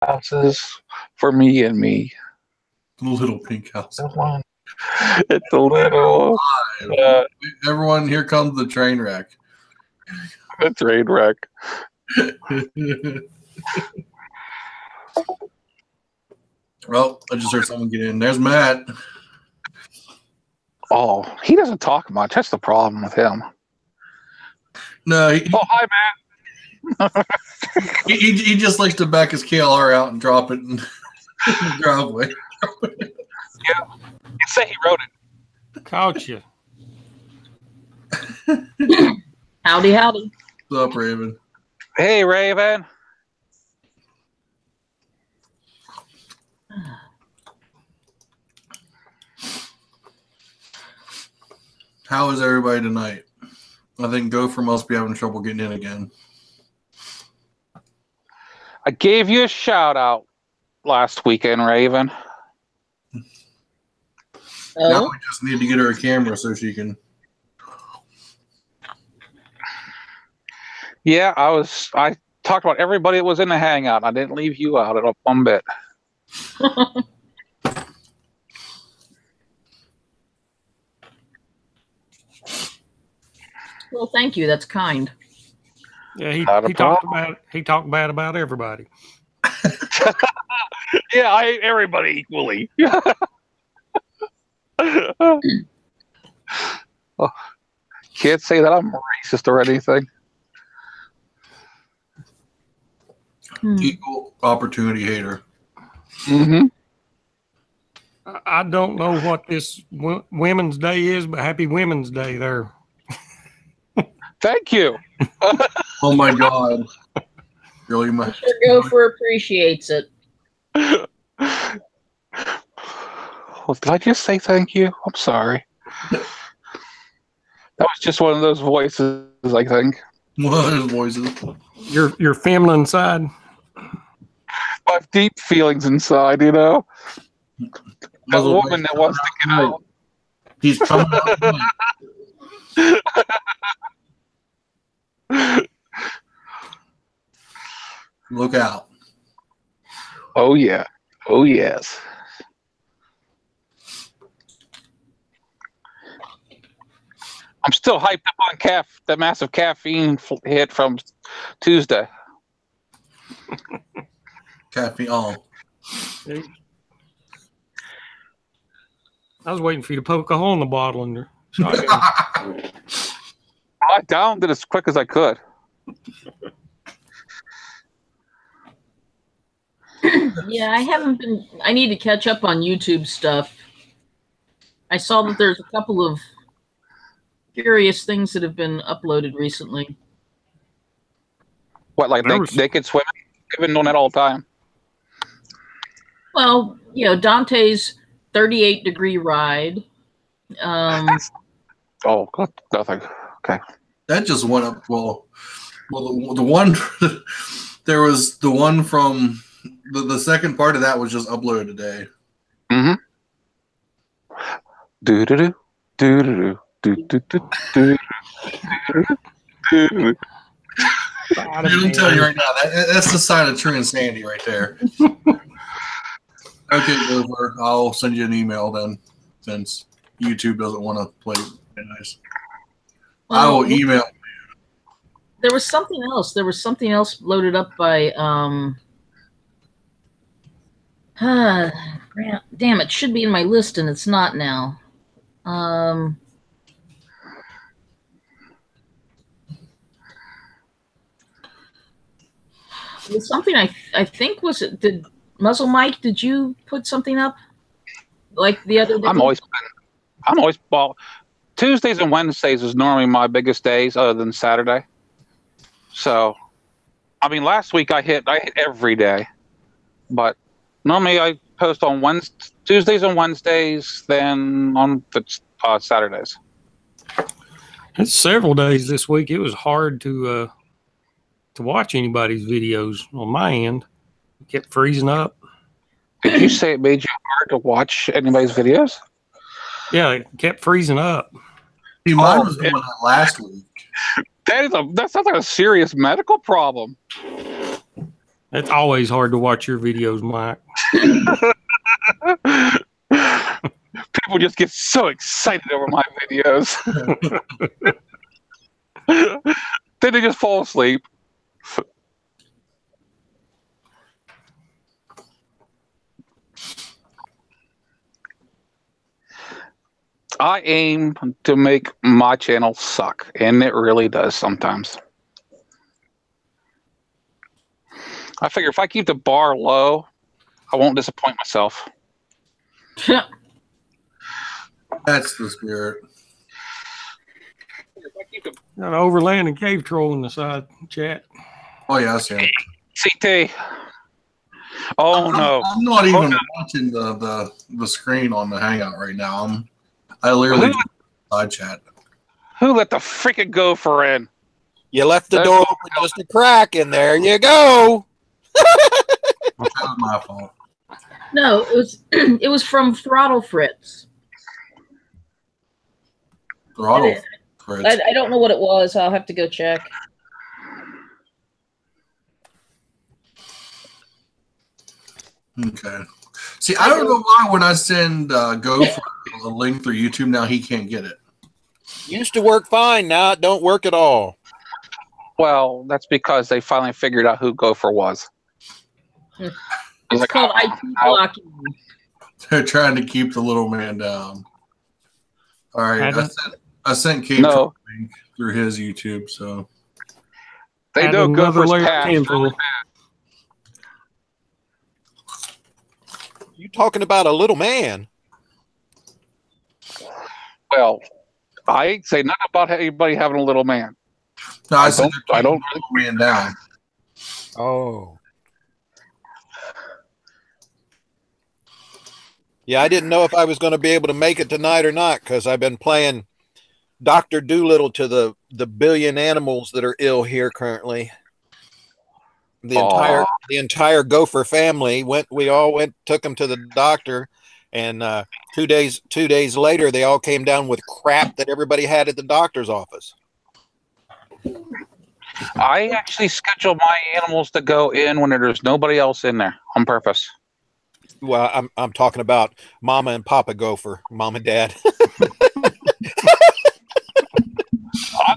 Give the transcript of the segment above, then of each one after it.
houses for me and me. Little pink house. It's a little. Everyone, here comes the train wreck. The train wreck. Well, I just heard someone get in. There's Matt. Oh, he doesn't talk much. That's the problem with him. No. Hi, Matt. he just likes to back his KLR out and drop it in the driveway. Yeah. You say he wrote it. Caught you. Howdy, howdy. What's up, Raven? Hey, Raven. How is everybody tonight? I think Gopher must be having trouble getting in again. I gave you a shout out last weekend, Raven. Now we just need to get her a camera so she can. Yeah, I talked about everybody that was in the hangout. I didn't leave you out at one bit. Well, thank you. That's kind. Yeah, he talked bad about everybody. Yeah, I hate everybody equally. Oh, can't say that I'm racist or anything. Equal opportunity hater. Mm-hmm. I don't know what this Women's Day is, but happy Women's Day there. Thank you. Oh my God. Really much. Sure Gopher appreciates it. Well, did I just say thank you? I'm sorry. That was just one of those voices, I think. One of those voices. Your feminine side. I have deep feelings inside, you know. That woman that wants to get out. He's coming out tonight. Look out. Oh, yeah. Oh, yes. I'm still hyped up on that massive caffeine hit from Tuesday. Caffeine. Oh. I was waiting for you to poke a hole in the bottle in your shotgun. I downed it as quick as I could. Yeah, I haven't been. I need to catch up on YouTube stuff. I saw that there's a couple of curious things that have been uploaded recently. What, like naked swimming? I've been doing that all the time. Well, you know, Dante's 38-degree ride. Oh, nothing. Okay. That just went up. Well, the one there was the one from the second part of that was just uploaded today. Mm-hmm. Do do do do do do do do do. I'm telling you right now, that's the sign of true insanity right there. Okay, Gopher, I'll send you an email then, since YouTube doesn't want to play nice. I will email. There was something else. There was something else loaded up by damn, it should be in my list and it's not now. It was something I think was it. Did Muzzle Mike? Did you put something up like the other day? I'm always well. Tuesdays and Wednesdays is normally my biggest days, other than Saturday. So, I mean, last week I hit every day, but normally I post on Tuesdays and Wednesdays, then on Saturdays. It's several days this week. It was hard to watch anybody's videos on my end. It kept freezing up. Did you say it made you hard to watch anybody's videos? Yeah, it kept freezing up. Mine was doing that last week. That sounds like a serious medical problem. It's always hard to watch your videos, Mike. People just get so excited over my videos. Then they just fall asleep. I aim to make my channel suck, and it really does sometimes. I figure if I keep the bar low, I won't disappoint myself. That's the spirit. Got an overland and cave troll in the side chat. Oh yeah, I see him. CT. Oh no! I'm not even watching the screen on the Hangout right now. I literally side chat. Who let the freaking gopher in? You left the door open just a crack, and there you go. That was my fault. No, it was from Throttle Fritz. Throttle Fritz. I don't know what it was. I'll have to go check. Okay. See, I don't know why when I send Gopher a link through YouTube now he can't get it. Used to work fine. Now it don't work at all. Well, that's because they finally figured out who Gopher was. It's called IP blocking. They're trying to keep the little man down. All right, I sent Kate a link through his YouTube, so they know Gopher's past. You talking about a little man? Well, I ain't say nothing about anybody having a little man. No, I don't. Little man down. Oh. Yeah, I didn't know if I was going to be able to make it tonight or not because I've been playing Dr. Doolittle to the billion animals that are ill here currently. The entire gopher family we all took them to the doctor, and 2 days later they all came down with crap that everybody had at the doctor's office. I actually schedule my animals to go in when there's nobody else in there on purpose. Well, I'm talking about Mama and Papa Gopher, Mom and Dad. I'm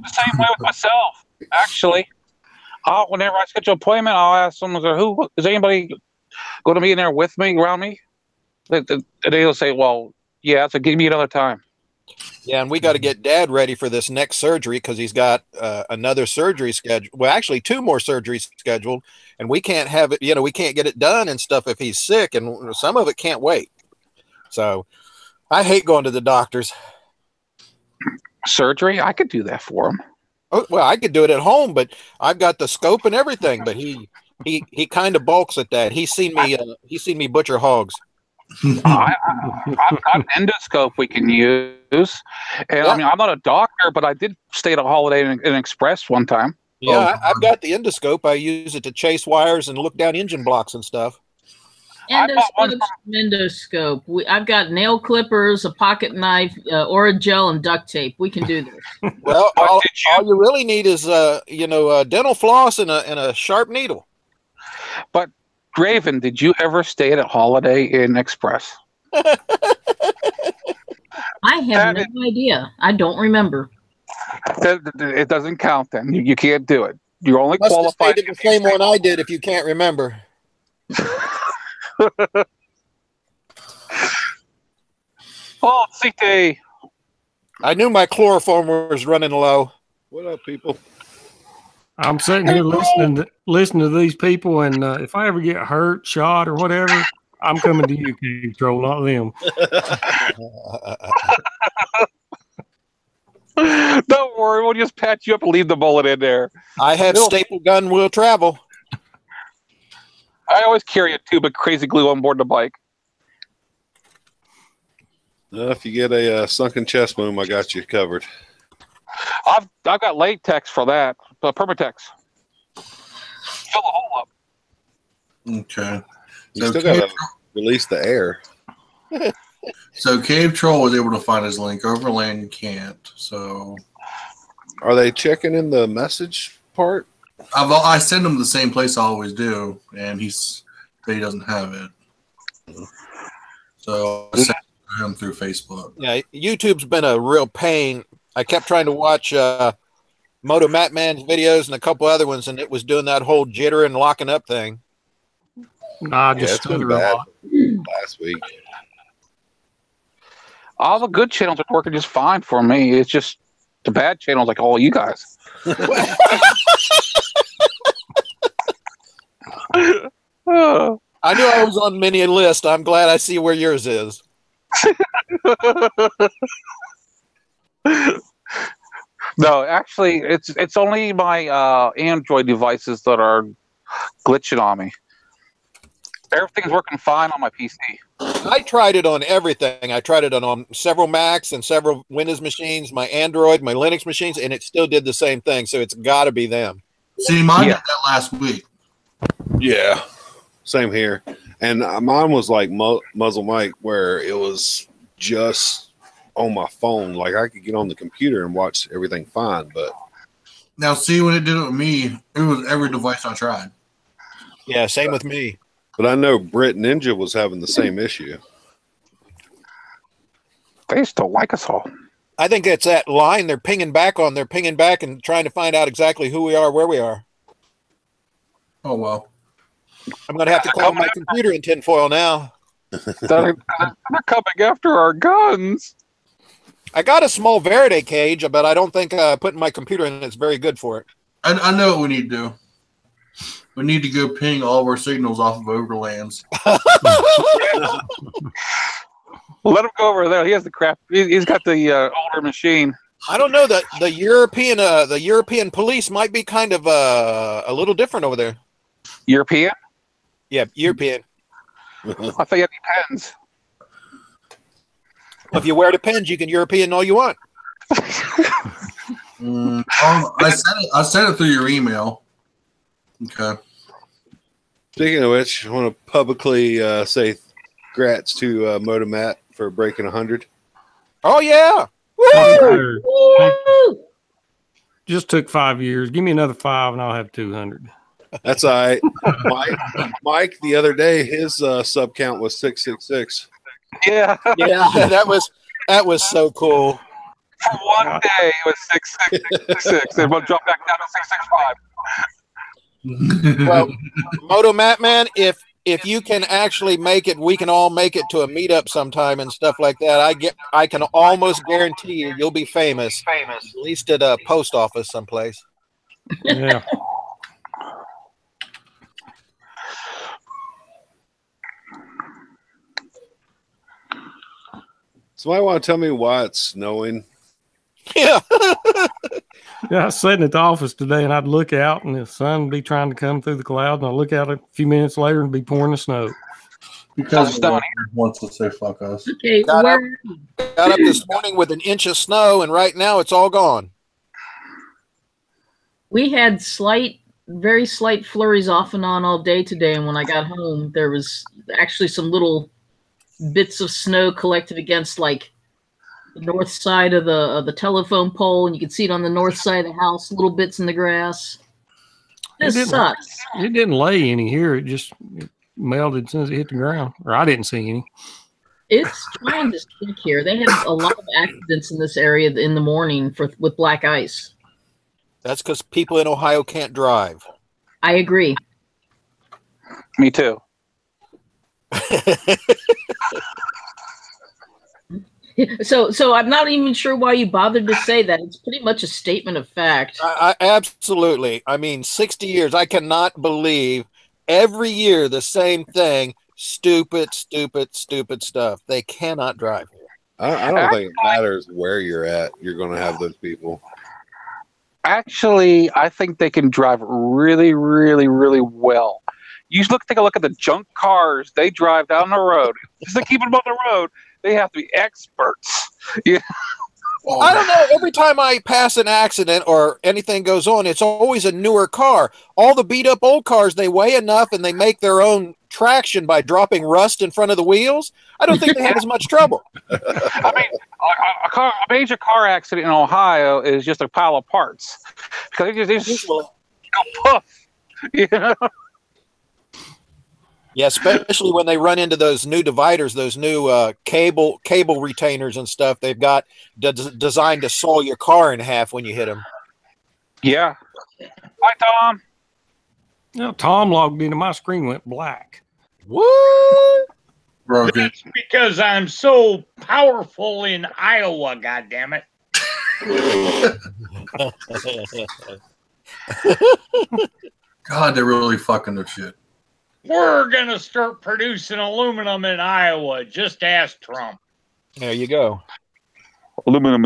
the same way with myself, actually. Whenever I schedule an appointment, I'll ask someone, "Who is anybody going to be in there with me, around me?" They'll say, "Well, yeah." So give me another time. Yeah, and we got to get Dad ready for this next surgery because he's got another surgery scheduled. Well, actually, 2 more surgeries scheduled, and we can't have it. We can't get it done and stuff if he's sick, and some of it can't wait. So, I hate going to the doctors. Surgery? I could do that for him. Oh, well, I could do it at home, but I've got the scope and everything. But he kind of balks at that. He's seen me butcher hogs. I've got an endoscope we can use, and I mean, I'm not a doctor, but I did stay at a Holiday Inn Express one time. Yeah, I've got the endoscope. I use it to chase wires and look down engine blocks and stuff. Endoscope. I've got nail clippers, a pocket knife, Orajel, and duct tape. We can do this. Well, all you really need is dental floss and a sharp needle. But Raven, did you ever stay at a Holiday Inn Express? I have no idea. I don't remember. It doesn't count then. You can't do it. You're only Must qualified. Have stayed at the same one I did if you can't remember. Oh, CT. I knew my chloroform was running low. What up, people? I'm sitting here listening to these people, and if I ever get hurt, shot, or whatever, I'm coming to you, Cave Troll, not them. Don't worry, we'll just patch you up and leave the bullet in there. I have staple gun will travel. I always carry a tube of crazy glue on board the bike. If you get a sunken chest wound, I got you covered. I've got latex for that, Permatex. Fill the hole up. Okay. You still got to release the air. So Cave Troll was able to find his link. Overland can't. So are they checking in the message part? I send him the same place I always do, and he doesn't have it. So I sent it to him through Facebook. Yeah, YouTube's been a real pain. I kept trying to watch Moto Matt Man's videos and a couple other ones, and it was doing that whole jitter and locking up thing. Nah, Yeah, just it's been stutter a bad lot. last week. All the good channels are working just fine for me. It's just the bad channels, like all you guys. I knew I was on many a list. I'm glad I see where yours is. No, actually, it's only my Android devices that are glitching on me. Everything's working fine on my PC. I tried it on everything. I tried it on several Macs and several Windows machines, my Android, my Linux machines, and it still did the same thing. So it's got to be them. See, mine did that last week. Yeah, same here. And mine was like Muzzle Mike, where it was just on my phone. Like I could get on the computer and watch everything fine. But now, see, when it did it with me, it was every device I tried. Yeah, same with me. But I know Brit Ninja was having the same issue. They still like us all. I think it's that line they're pinging back on. They're pinging back and trying to find out exactly who we are, where we are. Oh, well. I'm going to have to call my computer in tinfoil now. They're coming after our guns. I got a small Faraday cage, but I don't think putting my computer in is very good for it. I know what we need to do. We need to go ping all of our signals off of overlands. Let him go over there. He has the crap. He's got the older machine. I don't know that the European police might be kind of a little different over there. European? Yeah, European. I think it depends. If you wear the pins, you can European all you want. I sent it through your email. Okay. Speaking of which, I want to publicly say congrats to Motomat for breaking 100. Oh, yeah. Woo! Woo! Just took 5 years. Give me another 5 and I'll have 200. That's all right. Mike, the other day, his sub count was 666. Yeah. Yeah, that was so cool. For one day, it was 666. And we'll drop back down to 665. Well, Moto Matt Man, if you can actually make it, we can all make it to a meetup sometime and stuff like that. I can almost guarantee you'll be famous. At least at a post office someplace. Yeah. Somebody want to tell me why it's snowing? Yeah. Yeah, I was sitting at the office today and I'd look out and the sun would be trying to come through the clouds, and I'd look out a few minutes later and be pouring the snow. Because someone wants to say fuck us. Okay, Got up this morning with an inch of snow, and right now it's all gone. we had very slight flurries off and on all day today, and when I got home, there was actually some little bits of snow collected against like the north side of the telephone pole, and you could see it on the north side of the house, little bits in the grass. This sucks. It didn't lay any here. It just melted as soon as it hit the ground. Or I didn't see any. It's trying to stick here. They had a lot of accidents in this area in the morning with black ice. That's because people in Ohio can't drive. I agree. Me too. So I'm not even sure why you bothered to say that. It's pretty much a statement of fact. I absolutely. I mean, 60 years. I cannot believe every year the same thing. Stupid stuff. They cannot drive here. I don't think it matters where you're at. You're going to have those people. Actually, I think they can drive really, really, really well. You take a look at the junk cars they drive down the road. Just to keep them on the road, they have to be experts. Yeah. I don't know. Every time I pass an accident or anything goes on, it's always a newer car. All the beat up old cars, they weigh enough and they make their own traction by dropping rust in front of the wheels. I don't think they have as much trouble. I mean, a major car accident in Ohio is just a pile of parts. Because Poof. You know? Yeah, especially when they run into those new dividers, those new cable retainers and stuff. They've got designed to saw your car in half when you hit them. Yeah. Hi, Tom. Now, Tom logged into my screen, went black. What? Broken. That's because I'm so powerful in Iowa, goddammit. God, they're really fucking their shit. We're going to start producing aluminum in Iowa. Just ask Trump. There you go. Aluminum.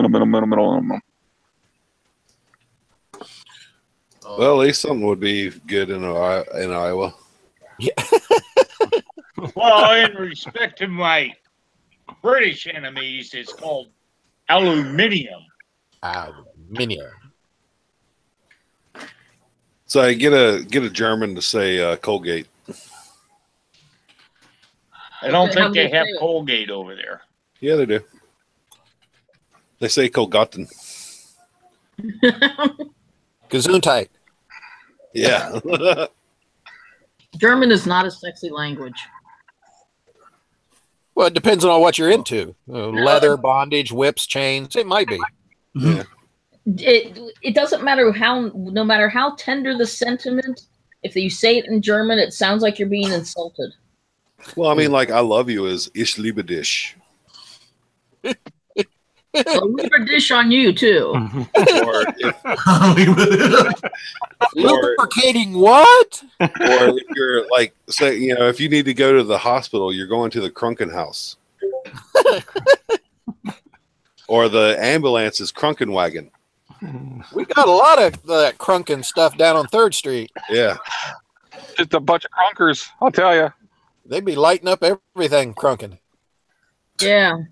Well, at least something would be good in Iowa. Yeah. Well, in respect to my British enemies, it's called aluminium. Aluminium. So I get a German to say Colgate. I don't think they How do you have say it? Colgate over there. Yeah, they do. They say Colgaten. Gesundheit. Yeah. German is not a sexy language. Well, it depends on what you're into. Leather, bondage, whips, chains. It might be. Yeah. It doesn't matter no matter how tender the sentiment, if you say it in German, it sounds like you're being insulted. Well, I mean, like, I love you is Ich liebe dich. I'll leave a dish on you too. Or Lubricating what? or if you're like, say, you know, if you need to go to the hospital, you're going to the Krankenhaus. Or the ambulance is Krankenwagen. We got a lot of that crunking stuff down on 3rd Street. Yeah. Just a bunch of crunkers, I'll tell you. They'd be lighting up everything crunking. Yeah.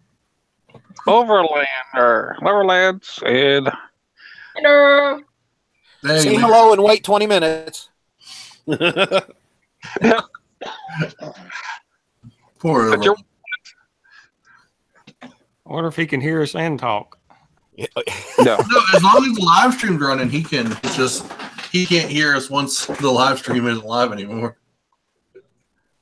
Overlands and Hello. Say hello and wait 20 minutes. Poor But you're- I wonder if he can hear us and talk. no. No, as long as the live stream's running, he can. It's just he can't hear us once the live stream isn't live anymore.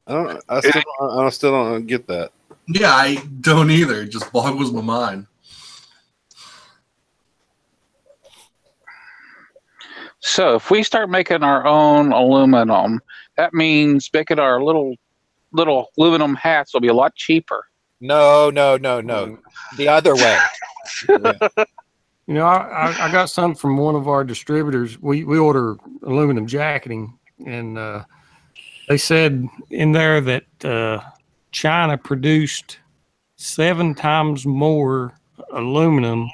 I still don't get that. Yeah, I don't either. It just boggles my mind. So if we start making our own aluminum, that means making our little aluminum hats will be a lot cheaper. No. The other way. You know, I got some from one of our distributors. We order aluminum jacketing, and they said in there that China produced 7 times more aluminum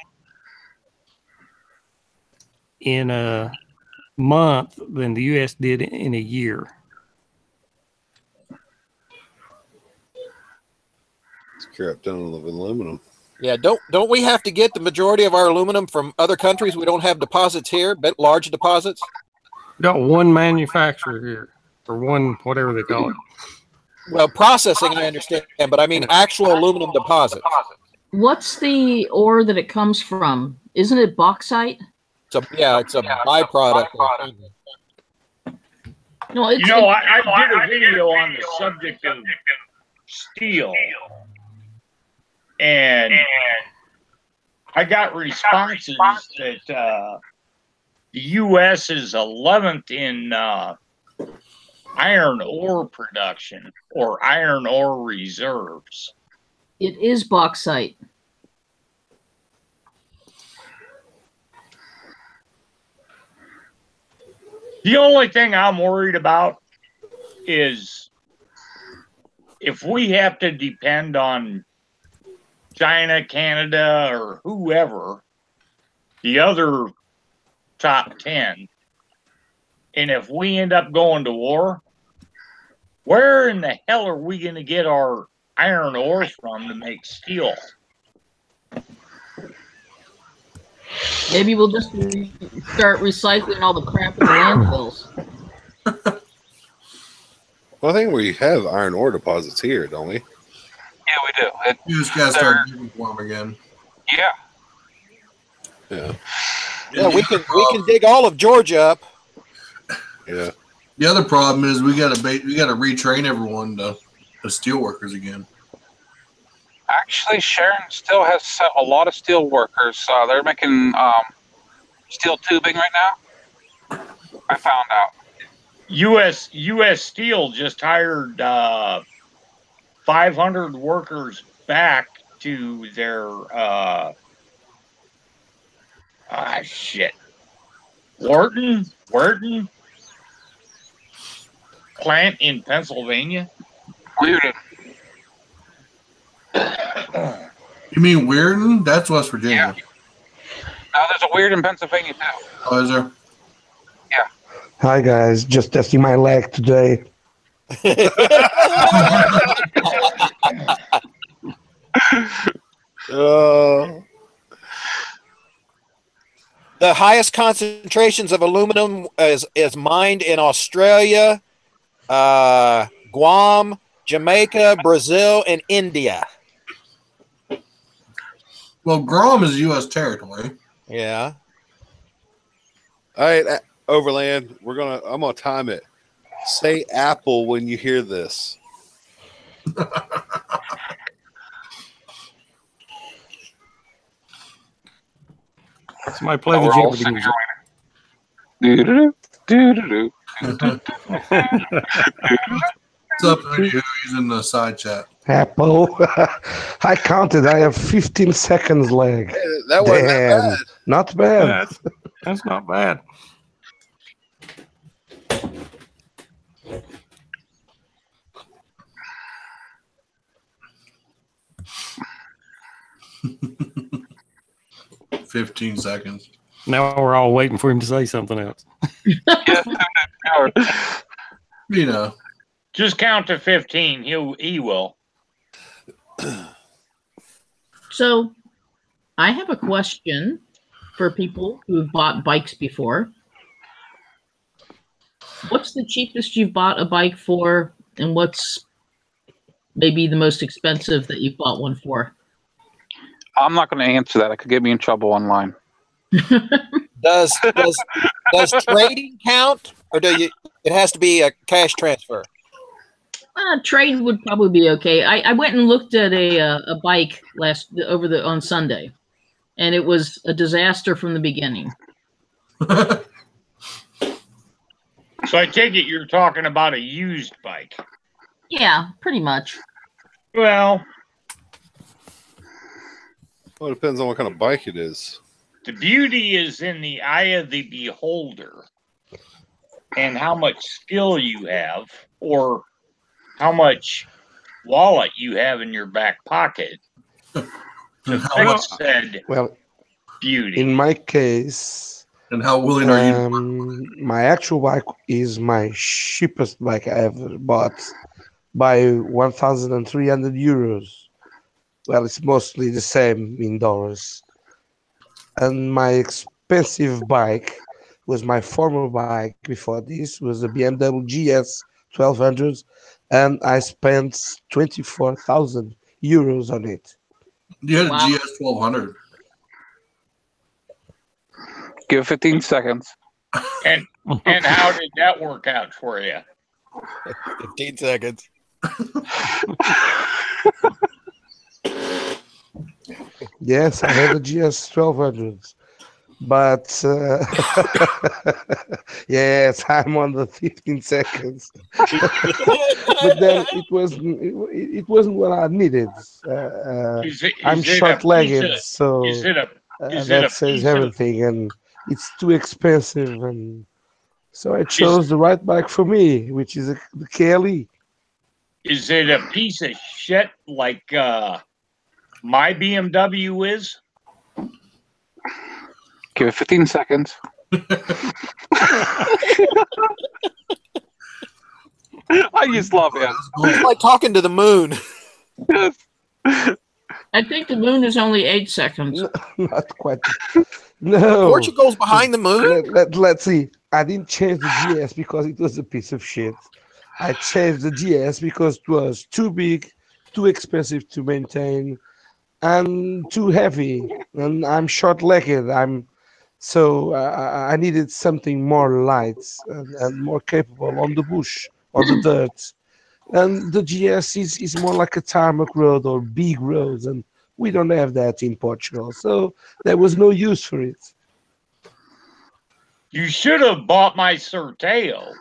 in a month than the U.S. did in a year. It's crap done with aluminum. Yeah, don't we have to get the majority of our aluminum from other countries? We don't have deposits here, but large deposits. We got one manufacturer here, or one whatever they call it. Well, processing I understand, but I mean actual aluminum deposits. What's the ore that it comes from? Isn't it bauxite? It's a byproduct. No, You know, I did a video on the subject of steel, and I got responses that the U.S. is 11th in iron ore production or iron ore reserves. It is bauxite. The only thing I'm worried about is if we have to depend on China, Canada, or whoever, the other top 10, and if we end up going to war, where in the hell are we going to get our iron ore from to make steel? Maybe we'll just start recycling all the crap in the landfills. Well, I think we have iron ore deposits here, don't we? Yeah, we do. You just gotta start digging for them again. Yeah. Yeah. Yeah, we can dig all of Georgia up. Yeah. The other problem is we got to retrain everyone to steel workers again. Actually, Sharon still has a lot of steel workers. They're making steel tubing right now. I found out. U.S. Steel just hired 500 workers back to their Wharton plant in Pennsylvania. Weird. You mean Weirton? That's West Virginia. Yeah. Now there's a weird in Pennsylvania too. Oh, is there? Yeah. Hi guys, just testing my leg today. The highest concentrations of aluminum is mined in Australia, Guam, Jamaica, Brazil, and India. Well, Guam is U.S. territory. Yeah. All right, Overland. I'm gonna time it. Say Apple when you hear this. Somebody play the Jeopardy music. What's up, Hoodoo? He's in the side chat. Apple. I counted. I have 15 seconds leg. Hey, that wasn't that Damn. bad. Not bad. That's not bad. – 15 seconds. Now we're all waiting for him to say something else. You know. Just count to 15. He will. So, I have a question for people who've bought bikes before. What's the cheapest you've bought a bike for, and what's maybe the most expensive that you've bought one for? I'm not going to answer that. It could get me in trouble online. Does trading count, or it has to be a cash transfer? Trade would probably be okay. I went and looked at a bike on Sunday, and it was a disaster from the beginning. So I take it you're talking about a used bike. Yeah, pretty much. Well, Well, it depends on what kind of bike it is. the beauty is in the eye of the beholder and how much skill you have or how much wallet you have in your back pocket. To fix said Well, beauty. in my case, And how willing are you? my actual bike is my cheapest bike I ever bought by 1,300 euros. Well, it's mostly the same in dollars. And my expensive bike was my former bike before this, was a BMW GS 1200, and I spent 24,000 euros on it. You had a Wow. GS 1200. Give it 15 seconds. And how did that work out for you? 15 seconds. Yes, I had a GS 1200, but yes, I'm on the 15 seconds. But then it wasn't what I needed. I'm short-legged, so that says everything, and it's too expensive, and so I chose the right bike for me, which is the KLE. Is it a piece of shit like my BMW is? Give it 15 seconds. I just love it. It's like talking to the moon. I think the moon is only 8 seconds. Not quite. No. Portugal's behind the moon? Let's see. I didn't change the GS because it was a piece of shit. I changed the GS because it was too big, too expensive to maintain, and too heavy. And I'm short-legged. I'm So I needed something more light and more capable on the bush, on the dirt. And the GS is more like a tarmac road or big roads, and we don't have that in Portugal. So there was no use for it. You should have bought my Sorteo.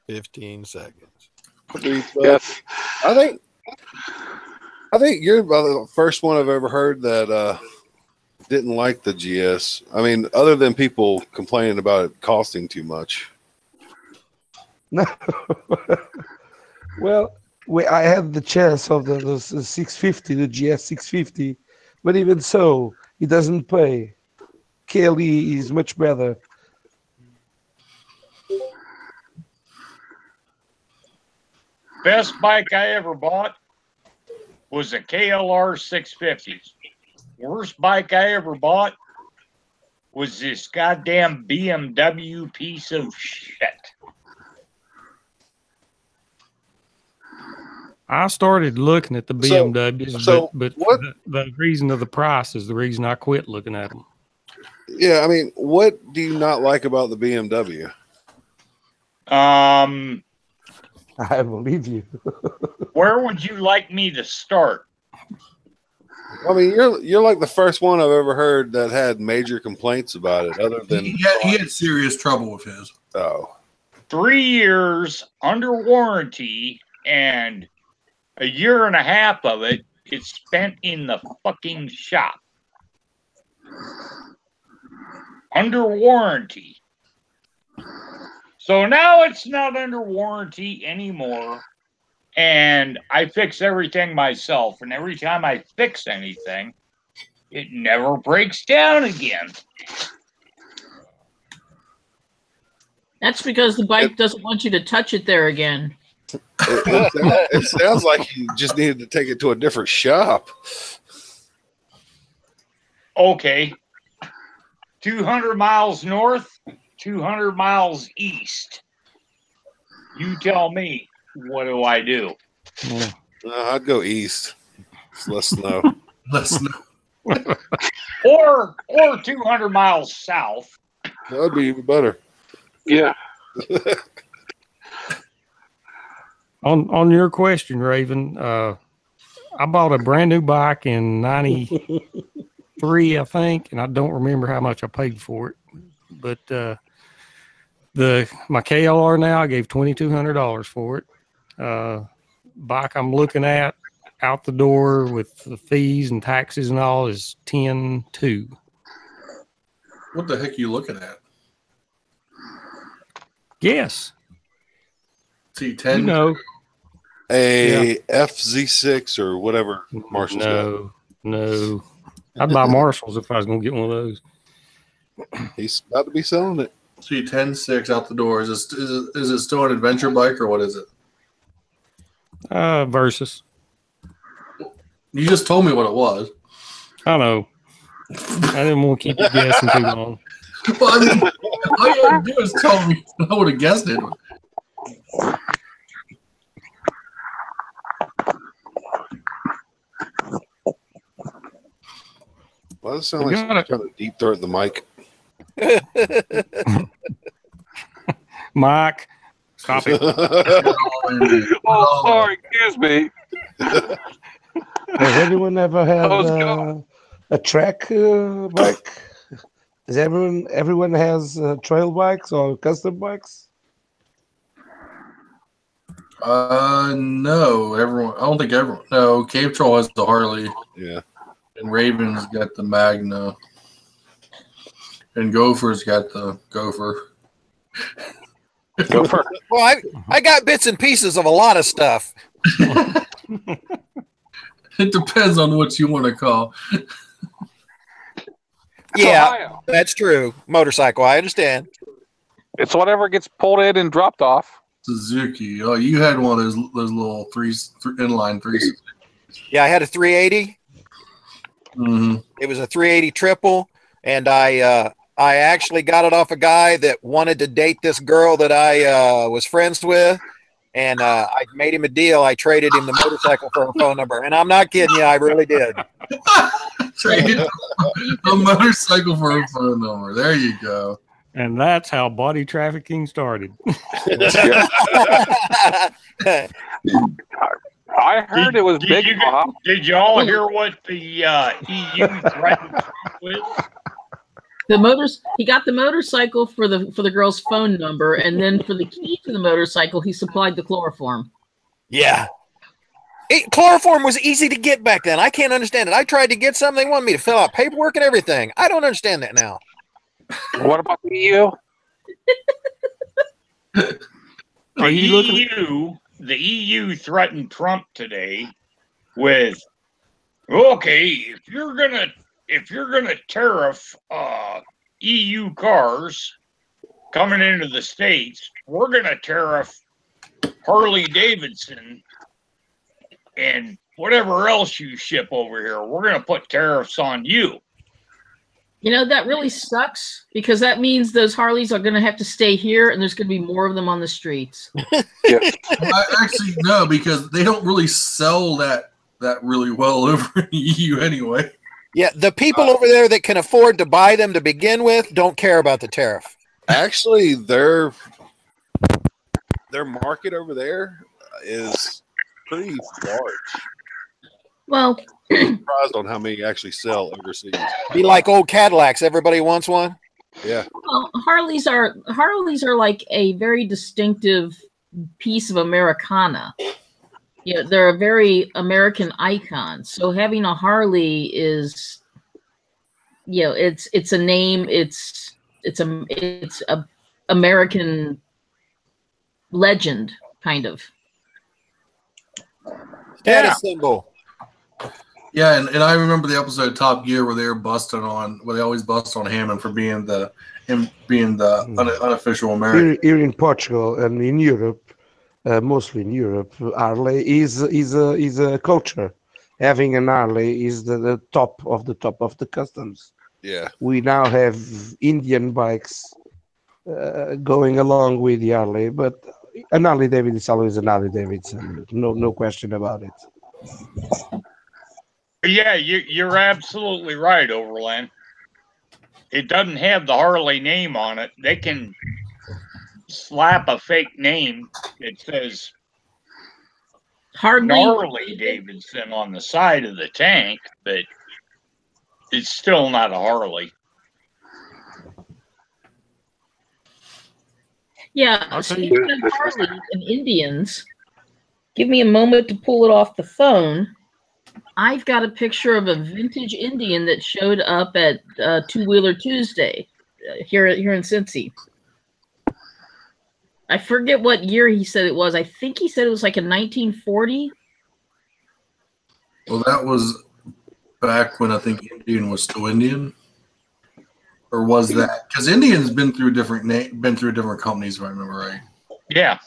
15 seconds. Yes. I think you're about the first one I've ever heard that didn't like the GS. I mean, other than people complaining about it costing too much. No. Well, I had the chance of the 650, the GS 650, but even so, it doesn't pay. KLE is much better. Best bike I ever bought was a KLR 650. Worst bike I ever bought was this goddamn BMW piece of shit. I started looking at the BMWs, but what? The reason of the price is the reason I quit looking at them. Yeah, I mean, what do you not like about the BMW? I believe you. Where would you like me to start? I mean, you're like the first one I've ever heard that had major complaints about it, other than He had serious trouble with his. Oh, 3 years under warranty, and a year and a half of it is spent in the fucking shop. Under warranty. So now it's not under warranty anymore. And I fix everything myself. And every time I fix anything, it never breaks down again. That's because the bike doesn't want you to touch it there again. it sounds like you just needed to take it to a different shop. Okay. 200 miles north, 200 miles east. You tell me, what do I do? I'd go east. It's less snow. Less snow. Or 200 miles south. That would be even better. Yeah. On your question, Raven, I bought a brand new bike in '93, I think, and I don't remember how much I paid for it. But my KLR now, I gave $2,200 for it. Bike I'm looking at out the door with the fees and taxes and all is 10.2. What the heck are you looking at? Yes. C10? You know. A FZ6 or whatever Marshall's got. No. I'd buy Marshalls if I was going to get one of those. He's about to be selling it. C10-6 out the door. Is it still an adventure bike or what is it? Versus. You just told me what it was. I know. I didn't want to keep you guessing too long. Well, I mean, all you had to do is tell me. I would have guessed it. Well, that sounds like someone's trying to deep throat the mic. Mike, stop it. Oh, sorry. Excuse me. Has anyone ever had a track bike? Is everyone has trail bikes or custom bikes? No, everyone. I don't think everyone. No, Cave Troll has the Harley. Yeah. And Raven's got the Magna. And Gopher's got the Gopher. Gopher. Well, I got bits and pieces of a lot of stuff. It depends on what you want to call. Yeah, Ohio. that's true. Motorcycle, I understand. It's whatever gets pulled in and dropped off. Suzuki. Oh, you had one of those little inline threes. Yeah, I had a 380. Mm-hmm. It was a 380 triple, and I actually got it off a guy that wanted to date this girl that I was friends with, And I made him a deal. I traded him the motorcycle for a phone number. And I'm not kidding you. I really did. Trade a motorcycle for a phone number. There you go. And that's how body trafficking started. I heard it was big. Did you all hear what the EU threatened Trump with? He got the motorcycle for the girl's phone number, and then for the key to the motorcycle, he supplied the chloroform. Yeah. Chloroform was easy to get back then. I can't understand it. I tried to get something. They wanted me to fill out paperwork and everything. I don't understand that now. What about the EU? The EU threatened Trump today with, okay, if you're gonna tariff EU cars coming into the States, we're gonna tariff Harley Davidson and whatever else you ship over here. We're gonna put tariffs on you. You know, that really sucks because that means those Harleys are going to have to stay here and there's going to be more of them on the streets. Actually, no, because they don't really sell that really well over in the EU anyway. Yeah, the people over there that can afford to buy them to begin with don't care about the tariff. Actually, their market over there is pretty large. Well, I'm surprised on how many actually sell overseas. Be like old Cadillacs. Everybody wants one. Yeah. Well, Harleys are like a very distinctive piece of Americana. Yeah, they're a very American icon. So having a Harley is, you know, it's a name. It's a American legend kind of. Status symbol. Yeah, and I remember the episode of Top Gear where they always bust on Hammond for being the unofficial American. Here in Portugal and in Europe, mostly in Europe, Harley is a culture. Having an Harley is the top of the customs. Yeah. We now have Indian bikes going along with the Harley, but an Harley Davidson is always an Harley Davidson. No question about it. Yeah, you're absolutely right, Overland. It doesn't have the Harley name on it. They can slap a fake name that says Harley Davidson on the side of the tank, but it's still not a Harley. Yeah, speaking of Harleys and Indians, give me a moment to pull it off the phone. I've got a picture of a vintage Indian that showed up at Two Wheeler Tuesday here in Cincy. I forget what year he said it was. I think he said it was like in 1940. Well, that was back when I think Indian was still Indian, or was that because Indian's been through different companies, if I remember right? Yeah.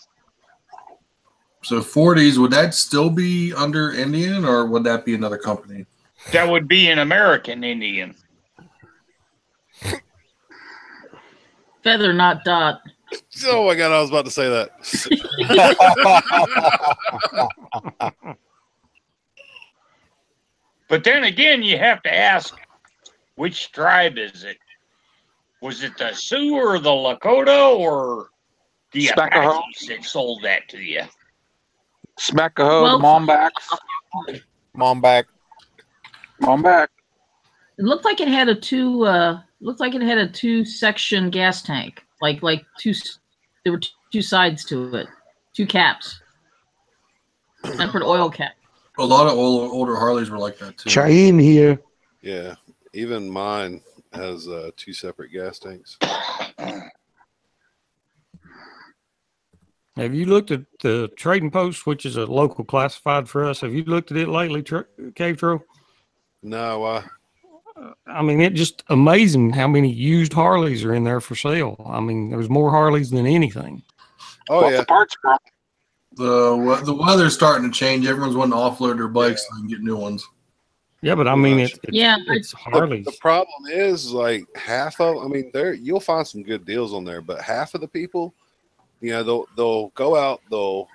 So 40s, would that still be under Indian, or would that be another company? That would be an American Indian. Feather, not dot. Oh my God, I was about to say that. But then again, you have to ask, which tribe is it? Was it the Sioux or the Lakota or the Apaches that sold that to you? Smackahoe, the Momback. It looked like it had a two-section gas tank. Like two. There were two sides to it, two caps, separate oil cap. A lot of older Harleys were like that too. Cheyenne here. Yeah, even mine has two separate gas tanks. Have you looked at the Trading Post, which is a local classified for us? Have you looked at it lately, Cave Tro? No, I mean, it's just amazing how many used Harleys are in there for sale. I mean, there's more Harleys than anything. Oh, yeah. The parts from? The weather's starting to change. Everyone's wanting to offload their bikes so they can get new ones. Yeah, but I mean, it's Harleys. The problem is, like, half of, I mean, you'll find some good deals on there, but half of the people, you know, they'll go out, they'll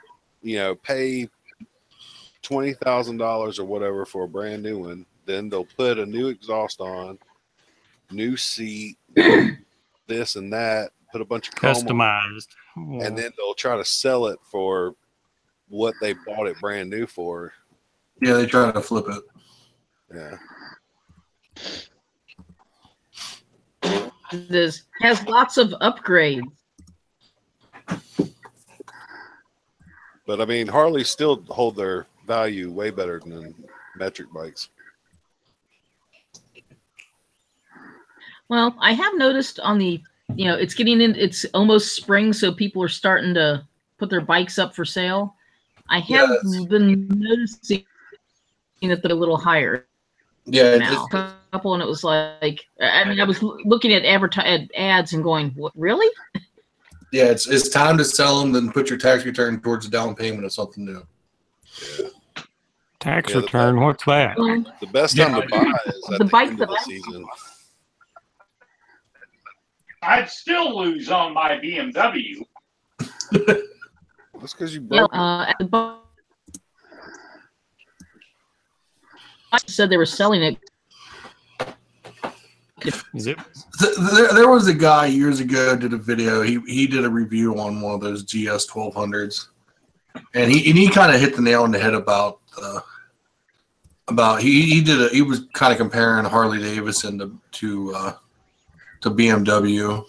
pay $20,000 or whatever for a brand new one. Then they'll put a new exhaust on, new seat, this and that, put a bunch of chrome on, Customized. and then they'll try to sell it for what they bought it brand new for. Yeah, they try to flip it. Yeah. This has lots of upgrades. But I mean, Harleys still hold their value way better than metric bikes. Well, I have noticed on the, it's getting in, it's almost spring, so people are starting to put their bikes up for sale. I have been noticing that they're a little higher. Yeah, now. A couple, and it was like, I was looking at ads and going, what, really? Yeah, it's time to sell them, then put your tax return towards a down payment of something new. Yeah. Tax return, what's that? The best time to buy is at the end of the season. I'd still lose on my BMW. That's because you broke it. I said they were selling it. Is it? There was a guy years ago did a video. He did a review on one of those GS 1200s, and he kind of hit the nail on the head about he was kind of comparing Harley Davidson to BMW.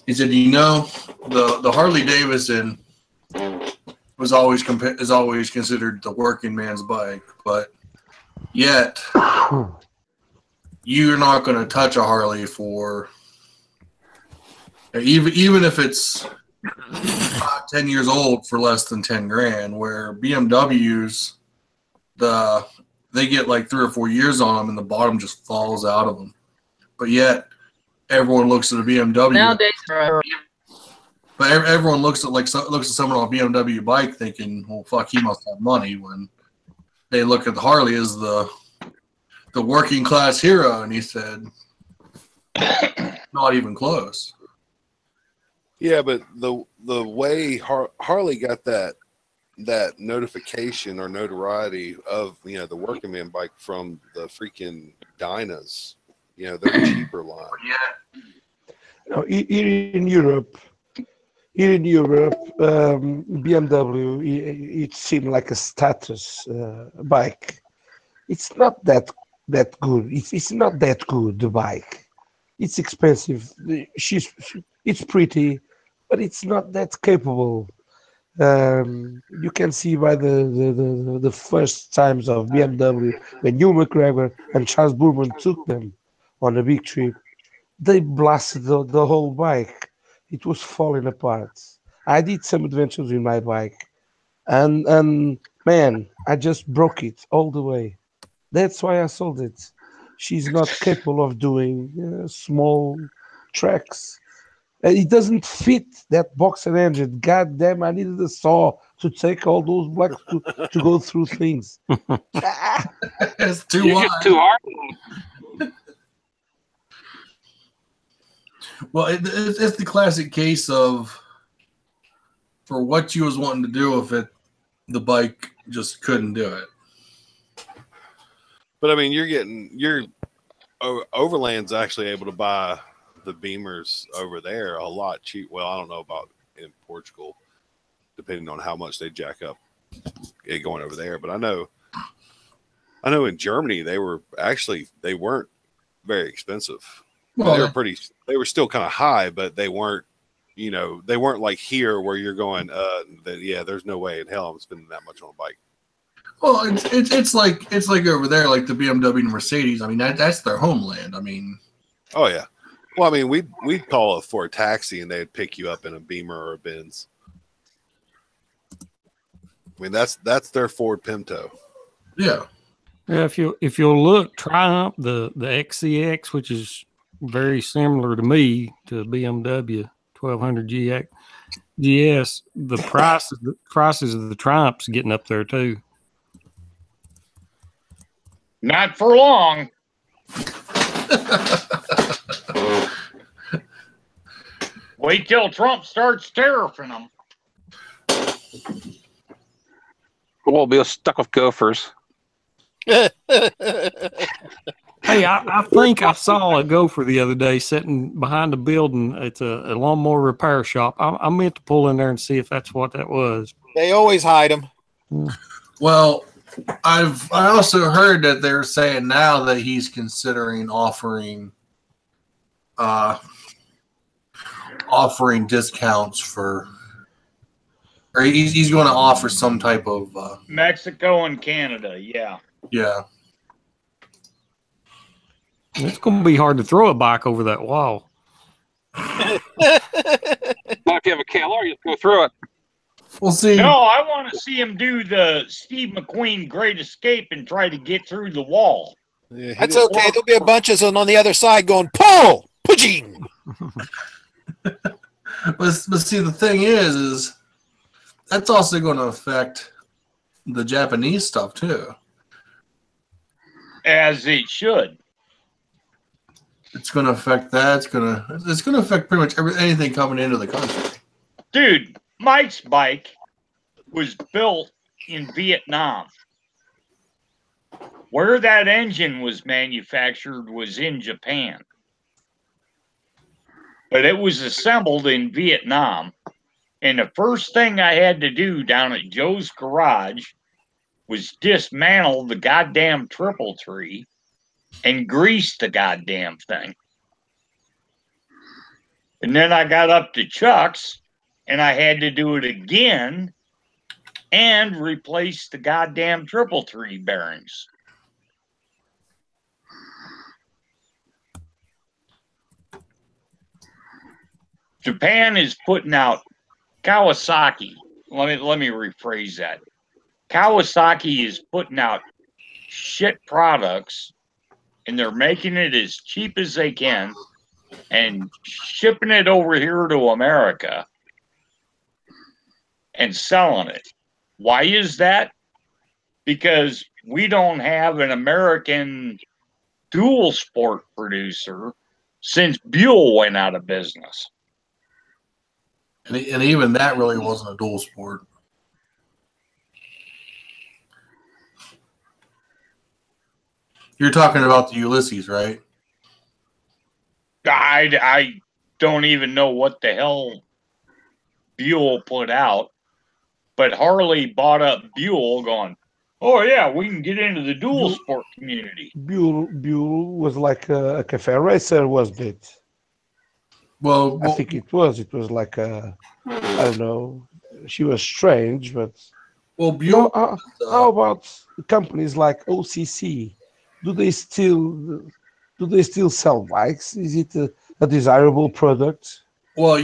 He said, the Harley Davidson is always considered the working man's bike, but yet you're not going to touch a Harley for even if it's 10 years old for less than 10 grand, where BMWs they get like 3 or 4 years on them and the bottom just falls out of them. But yet everyone looks at a BMW nowadays. But everyone looks at someone on a BMW bike thinking, well, fuck, he must have money, when they look at the Harley as the working class hero, and he said, not even close. Yeah, but the way Harley got that notification or notoriety of the working man bike from the freaking Dynas, their cheaper line. Yeah. No, here in Europe, BMW, it seemed like a status bike. It's not that good. It's not that good, the bike. It's expensive. It's pretty, but it's not that capable. You can see by the first times of BMW when Hugh McGregor and Charles Boorman took them on a big trip, they blasted the whole bike. It was falling apart. I did some adventures with my bike, and man, I just broke it all the way. That's why I sold it. She's not capable of doing small tracks. It doesn't fit that boxer engine. God damn, I needed a saw to take all those blocks to go through things. It's too wide. Too hard. Well, it's the classic case of, for what you was wanting to do with it, the bike just couldn't do it. But I mean, your Overland's actually able to buy the Beamers over there a lot cheap. Well, I don't know about in Portugal, depending on how much they jack up it going over there. But I know in Germany they weren't very expensive. Well, they were still kind of high, but they weren't like here where you're going, there's no way in hell I'm spending that much on a bike. Well, it's like over there, like the BMW and Mercedes. I mean, that's their homeland. I mean, oh yeah. Well, I mean, we'd call it for a taxi, and they'd pick you up in a Beamer or a Benz. I mean, that's their Ford Pinto. Yeah. Yeah, if you'll look, Triumph, the XCX, which is very similar to me to BMW 1200 GS, the prices of the Triumphs getting up there too. Not for long. Wait till Trump starts tariffing them. We'll be stuck with gophers. Hey, I think I saw a gopher the other day sitting behind a building. It's a lawnmower repair shop. I meant to pull in there and see if that's what that was. They always hide them. Well, I also heard that they're saying now that he's considering offering discounts for, or he's going to offer some type of Mexico and Canada, yeah. Yeah. It's going to be hard to throw a bike over that wall. Not if you have a KLR, you go through it. We'll see. No, I want to see him do the Steve McQueen Great Escape and try to get through the wall. Yeah, That's okay. There'll be a bunch of them on the other side going, pull, pushing. But see, the thing is that's also going to affect the Japanese stuff too. As it should. It's going to affect that. It's going to affect pretty much anything coming into the country. Dude, Mike's bike was built in Vietnam. Where that engine was manufactured was in Japan. But it was assembled in Vietnam. And the first thing I had to do down at Joe's garage was dismantle the goddamn triple tree and grease the goddamn thing. And then I got up to Chuck's and I had to do it again and replace the goddamn triple tree bearings. Japan is putting out Kawasaki. Let me rephrase that. Kawasaki is putting out shit products and they're making it as cheap as they can and shipping it over here to America and selling it. Why is that? Because we don't have an American dual sport producer since Buell went out of business. And even that really wasn't a dual sport. You're talking about the Ulysses, right? I don't even know what the hell Buell put out, but Harley bought up Buell going, oh yeah, we can get into the dual sport community. Buell was like a cafe racer, wasn't it? Well, I think it was. It was like I don't know. She was strange, but Buell. How about companies like OCC? Do they still sell bikes? Is it a desirable product? Well,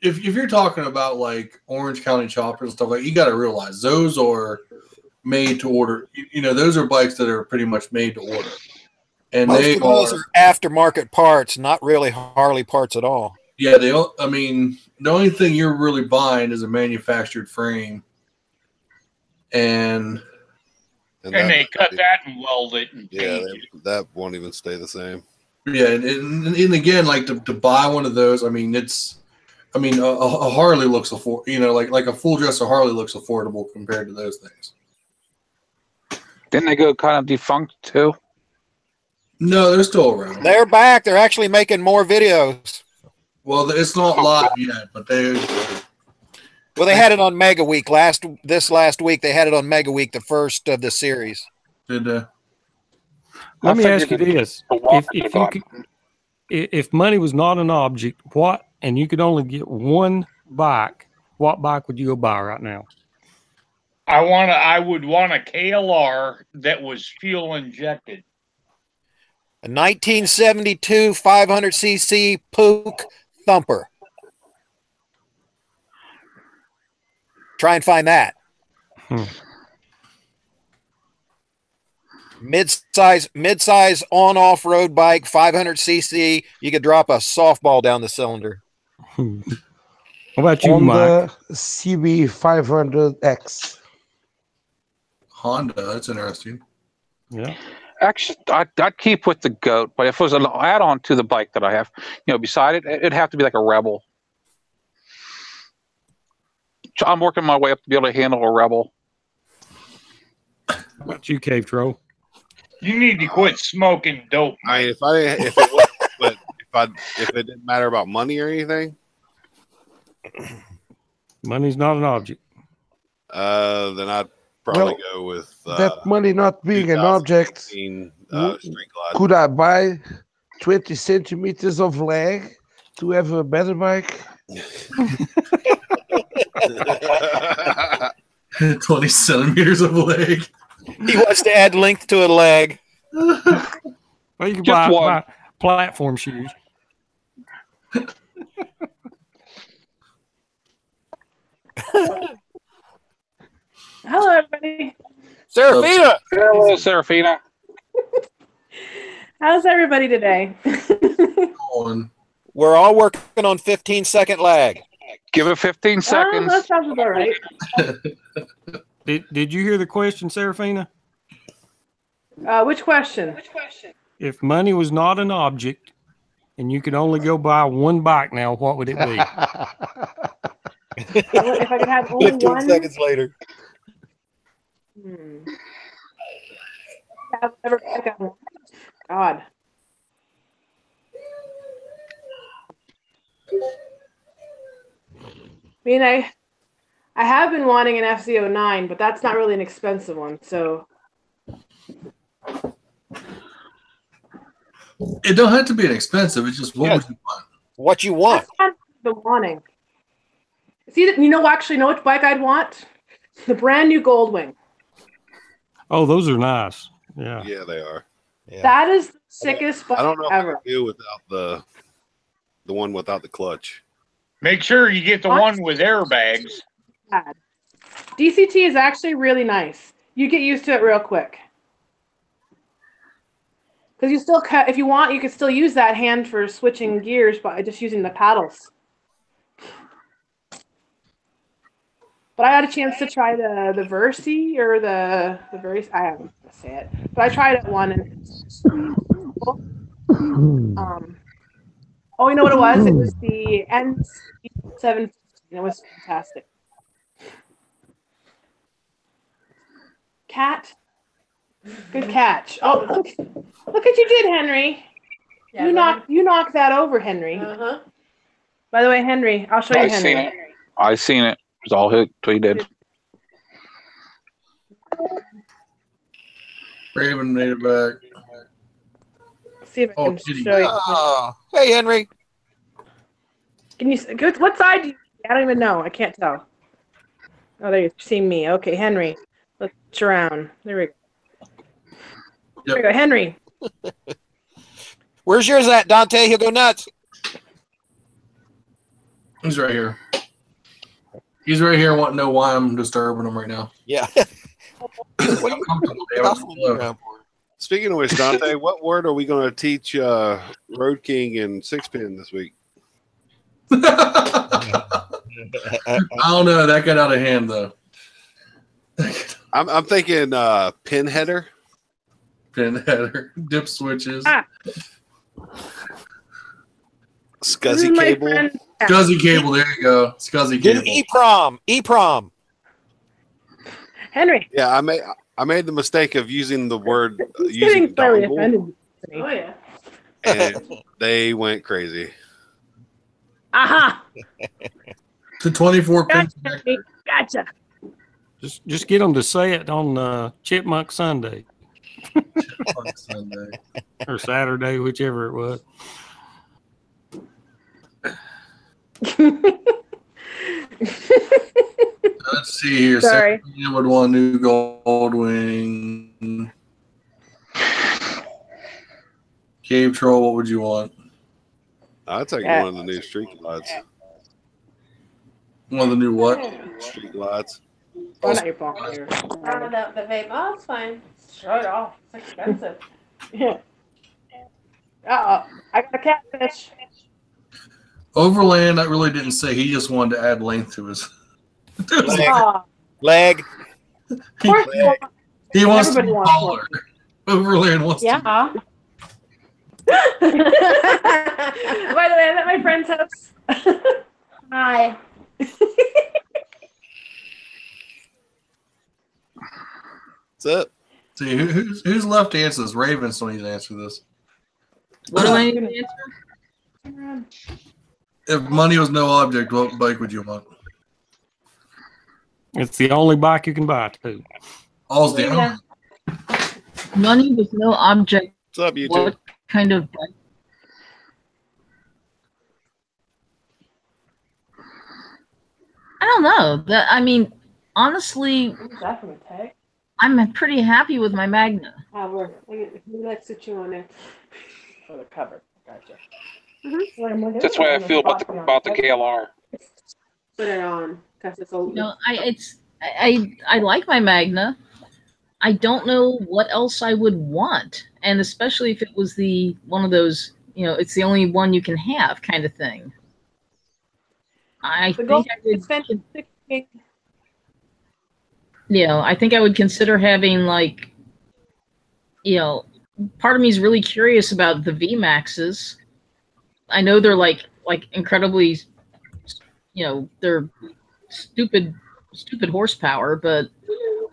if you're talking about like Orange County choppers and stuff like, you got to realize those are made to order. You know, those are bikes that are pretty much made to order, and Most of those are aftermarket parts, not really Harley parts at all. Yeah, I mean, the only thing you're really buying is a manufactured frame, and they cut that and weld it. And that won't even stay the same. Yeah, and again, like to buy one of those, I mean, a Harley looks like a full dress of Harley looks affordable compared to those things. Didn't they go kind of defunct too? No, they're still around. They're back. They're actually making more videos. Well, it's not live yet, but they had it on Mega Week this last week. They had it on Mega Week, the first of the series. Did Let me ask you this: if money was not an object, and you could only get one bike, what bike would you go buy right now? I would want a KLR that was fuel injected. A 1972 500cc Pook Thumper. Try and find that. Mid-size on-off-road bike, 500cc. You could drop a softball down the cylinder. What about you, Mike? The CB500X. Honda, that's interesting. Yeah. Actually, I'd keep with the Goat, but if it was an add-on to the bike that I have, beside it, it'd have to be like a Rebel. I'm working my way up to be able to handle a Rebel. How about you, Cave Troll? You need to quit smoking dope. I mean, if it was, but if it didn't matter about money or anything, Money's not an object. then I'd probably Well, go with that money not being an object, 2018, w- Street Glide. could I buy 20 centimeters of leg to have a better bike? 20 centimeters of leg. He wants to add length to a leg. Well, you can Just one. buy platform shoes. Hello, everybody. Sarafyna! Hello, Sarafyna. How's everybody today? On. We're all working on 15-second lag. Give it 15 seconds. That sounds about right. Did you hear the question, Serafina? Which question? If money was not an object and you could only go buy one bike now, what would it be? If I could have only 15 one. seconds later. Have ever pick up one. God. I mean, I have been wanting an FC09, but that's not really an expensive one. So It don't have to be an expensive. It's just what Yeah. would you want? What you want? that's kind of the wanting. See, you know, actually, know which bike I'd want? The brand new Goldwing. Oh, those are nice. Yeah. Yeah, they are. Yeah. That is the sickest bike I don't know if I ever. could do without the one without the clutch. Make sure you get the one with airbags. Bad. DCT is actually really nice. You get used to it real quick. Because you still cut, if you want, you can still use that hand for switching gears by just using the paddles. But I had a chance to try the Versi or the Versi. I haven't to say it, but I tried it one and oh, you know what it was? It was the N7. It was fantastic. Cat, good catch. Oh, look what you did, Henry. Yeah, You knocked that over, Henry. Uh-huh. By the way, Henry, I'll show you I Henry. seen it. I seen it. It was all hit. What he did. Raven made it back. See if I Oh, can kitty. show you. Oh, hey, Henry. Can you? What side? Do you, I don't even know. I can't tell. Oh, there you see me. Okay, Henry. Let's switch around. There we go. There we go, Henry. Where's yours at, Dante? He'll go nuts. He's right here. He's right here. Want to know why I'm disturbing him right now? Yeah. I'm comfortable, damn it. Speaking of which, Dante, what word are we going to teach Road King and Sixpin this week? I don't know. That got out of hand though. I'm thinking pin header. Pin header, dip switches, Scuzzy cable. scuzzy cable. There you go, scuzzy Do cable. EPROM. Henry. Yeah, I made the mistake of using the word He's using getting slightly dongle, offended. Oh, yeah. and they went crazy. Aha! The 24 pin Gotcha. connector. Henry. Gotcha. Just get them to say it on Chipmunk Sunday On Sunday. or Saturday, whichever it was. Let's see here. Sorry. Second would want a new Goldwing. Cave Troll, what would you want? I'd take Yeah. one of the new street glides. One of the new what? Street glides. Oh, not your fault. Here. The vape. Oh, it's fine. Show it off. It's expensive. Yeah. Uh-oh. I got a catfish. Overland, I really didn't say. He just wanted to add length to his. Aw. Leg. Of course, He wants to Everybody be wants taller. Overland wants to. yeah. By the way, I'm at my friend's house. Hi. What's up? See, who's left to answer this? Raven still needs to answer this. What do I need to answer? If money was no object, what bike would you want? It's the only bike you can buy, too. All's the only. Money with no object. What's up, YouTube? What kind of bike? I don't know. I mean, honestly, I'm pretty happy with my Magna. Let's sit you on it. For the cover. Gotcha. That's the way I feel about the KLR. Put it on because it's old. No, I like my Magna. I don't know what else I would want, and especially if it was one of those, it's the only one you can have kind of thing. I think I would consider having part of me is really curious about the VMAXs. I know they're like incredibly, they're stupid horsepower, but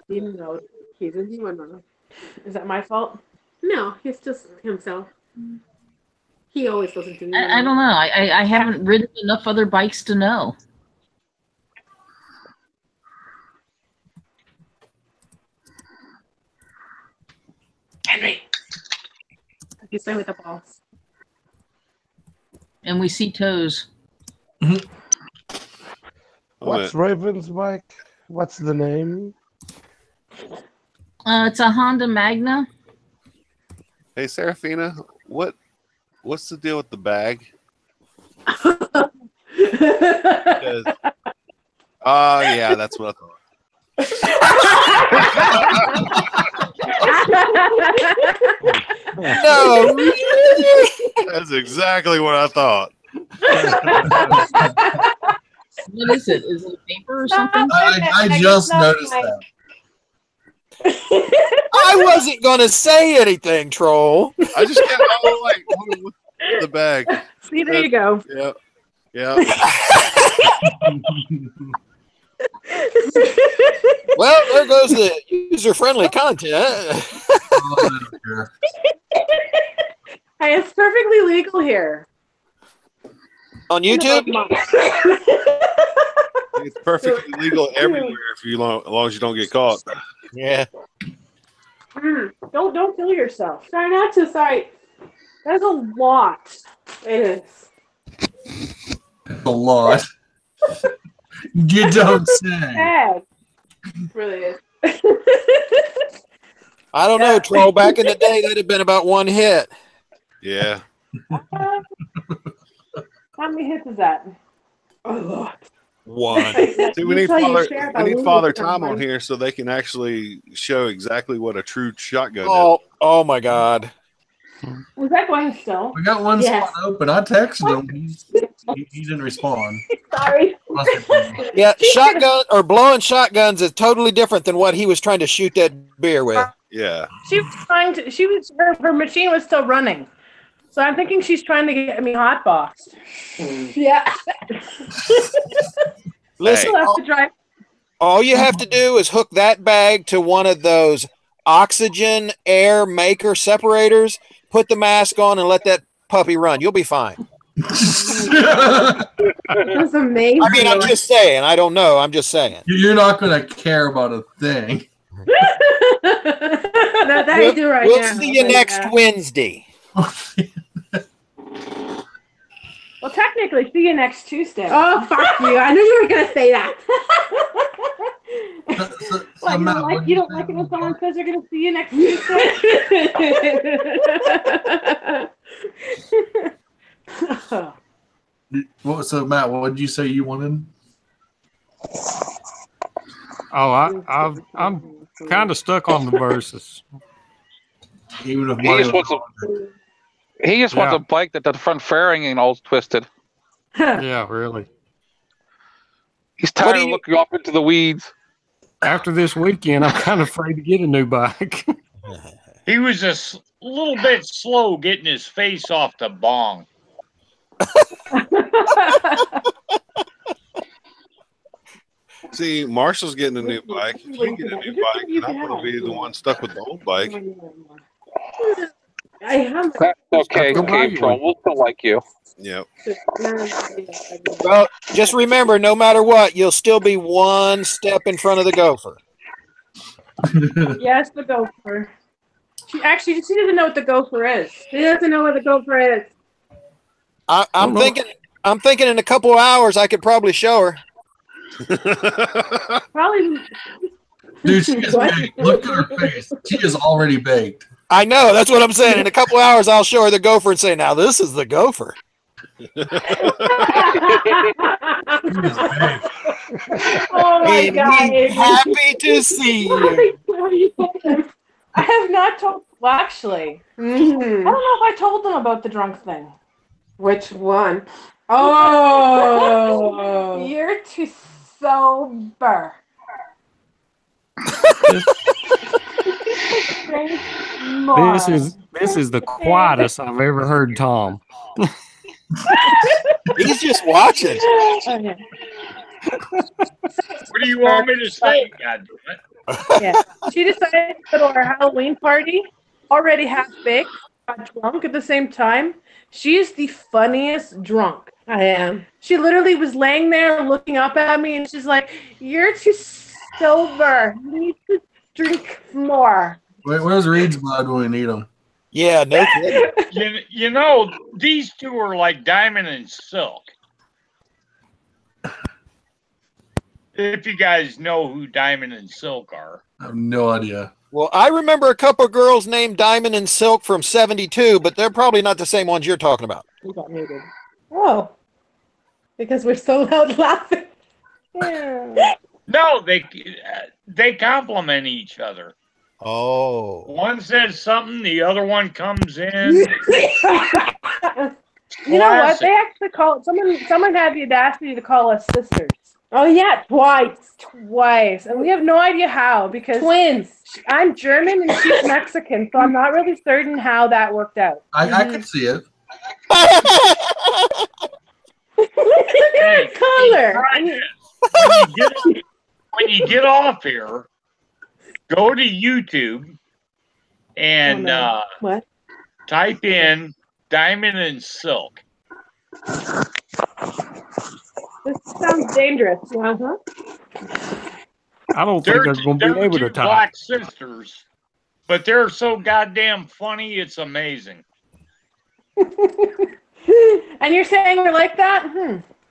Even though he's a human runner. Is that my fault? No, he's just himself. He always listens to me. I don't know. I haven't ridden enough other bikes to know. Henry. You stay with the boss. And we see toes. What's Raven's bike? What's the name? It's a Honda Magna. Hey, Sarafyna, what's the deal with the bag? Yeah, that's what I thought. No, That's exactly what I thought. What is it? Is it paper or something? I just noticed that. I wasn't going to say anything, troll. I just kept like the bag. See, there you go. Yeah. Yeah. Well, there goes the user-friendly content. Hey, it's perfectly legal here. On YouTube? It's perfectly legal everywhere as long as you don't get caught. Yeah. Don't kill yourself. Try not to. Sorry. That's a lot. It is. A lot. You don't say. Bad. It really is. I don't know, troll. Back in the day, that'd have been about one hit. Yeah. How many hits is that? A lot. One. See, we need Father Tom on here so they can actually show exactly what a true shotgun is. Oh my God. Was that going still? We got one Yes. spot open. I texted him. He didn't respond. Sorry. Yeah, shotgun or blowing shotguns is totally different than what he was trying to shoot that beer with. Yeah. She was trying to. Her machine was still running, so I'm thinking she's trying to get me hotboxed. Yeah. Listen, She'll have to drive. all you have to do is hook that bag to one of those oxygen air maker separators, put the mask on, and let that puppy run. You'll be fine. That's amazing. I mean, I'm just saying. I don't know. I'm just saying. You're not going to care about a thing. that I do right We'll now. see you next Wednesday. Well, technically, see you next Tuesday. Oh, fuck you. I knew you were going to say that. Like, you don't like it when someone says they're going to see you next Tuesday? So, Matt, what did you say you wanted? Oh, I'm kind of stuck on the verses. Even if He just wants a bike that the front fairing ain't all twisted. Yeah, really. He's tired of looking off into the weeds. After this weekend, I'm kind of afraid to get a new bike. He was a little bit slow getting his face off the bong. See, Marshall's getting a new bike. If you get a new bike, then I'm going to be the one stuck with the old bike. I have. That's okay, Go buy you April. one. We'll still like you. Yep. Well, just remember, no matter what, you'll still be one step in front of the gopher. Yes, the gopher. She doesn't know what the gopher is. She doesn't know what the gopher is. I'm thinking in a couple of hours I could probably show her. Probably. Dude, she is baked. Look at her face. She is already baked. I know, that's what I'm saying. In a couple of hours I'll show her the gopher and say, now this is the gopher. Oh my God. Happy to see you. I have not told. Well, actually, I don't know if I told them about the drunk thing. Which one? Oh, you're too sober. This is the quietest I've ever heard Tom. He's just watching. What do you want me to say? God damn it. Yeah. She decided to go to our Halloween party, already half baked, got drunk at the same time. She is the funniest drunk. I am. She literally was laying there looking up at me, and she's like, "You're too sober. You need to drink more." Wait, where's Reed's blood when we need him? Yeah, no kidding. You know, these two are like Diamond and Silk. If you guys know who Diamond and Silk are. I have no idea. Well, I remember a couple of girls named Diamond and Silk from '72, but they're probably not the same ones you're talking about. We got muted. Oh. Because we're so loud laughing. Yeah. No, they complement each other. Oh. One says something, the other one comes in. You know what? They actually call someone had the audacity to call us sisters. Oh yeah, twice. And we have no idea how, because Twins. I'm German and she's Mexican, so I'm not really certain how that worked out. I can see it. Look at her color. When you get off here, go to YouTube and What? type in Diamond and Silk. This sounds dangerous. Uh-huh. I don't think they're going to be able to two tie. black sisters, but they're so goddamn funny, it's amazing. And you're saying we're like that?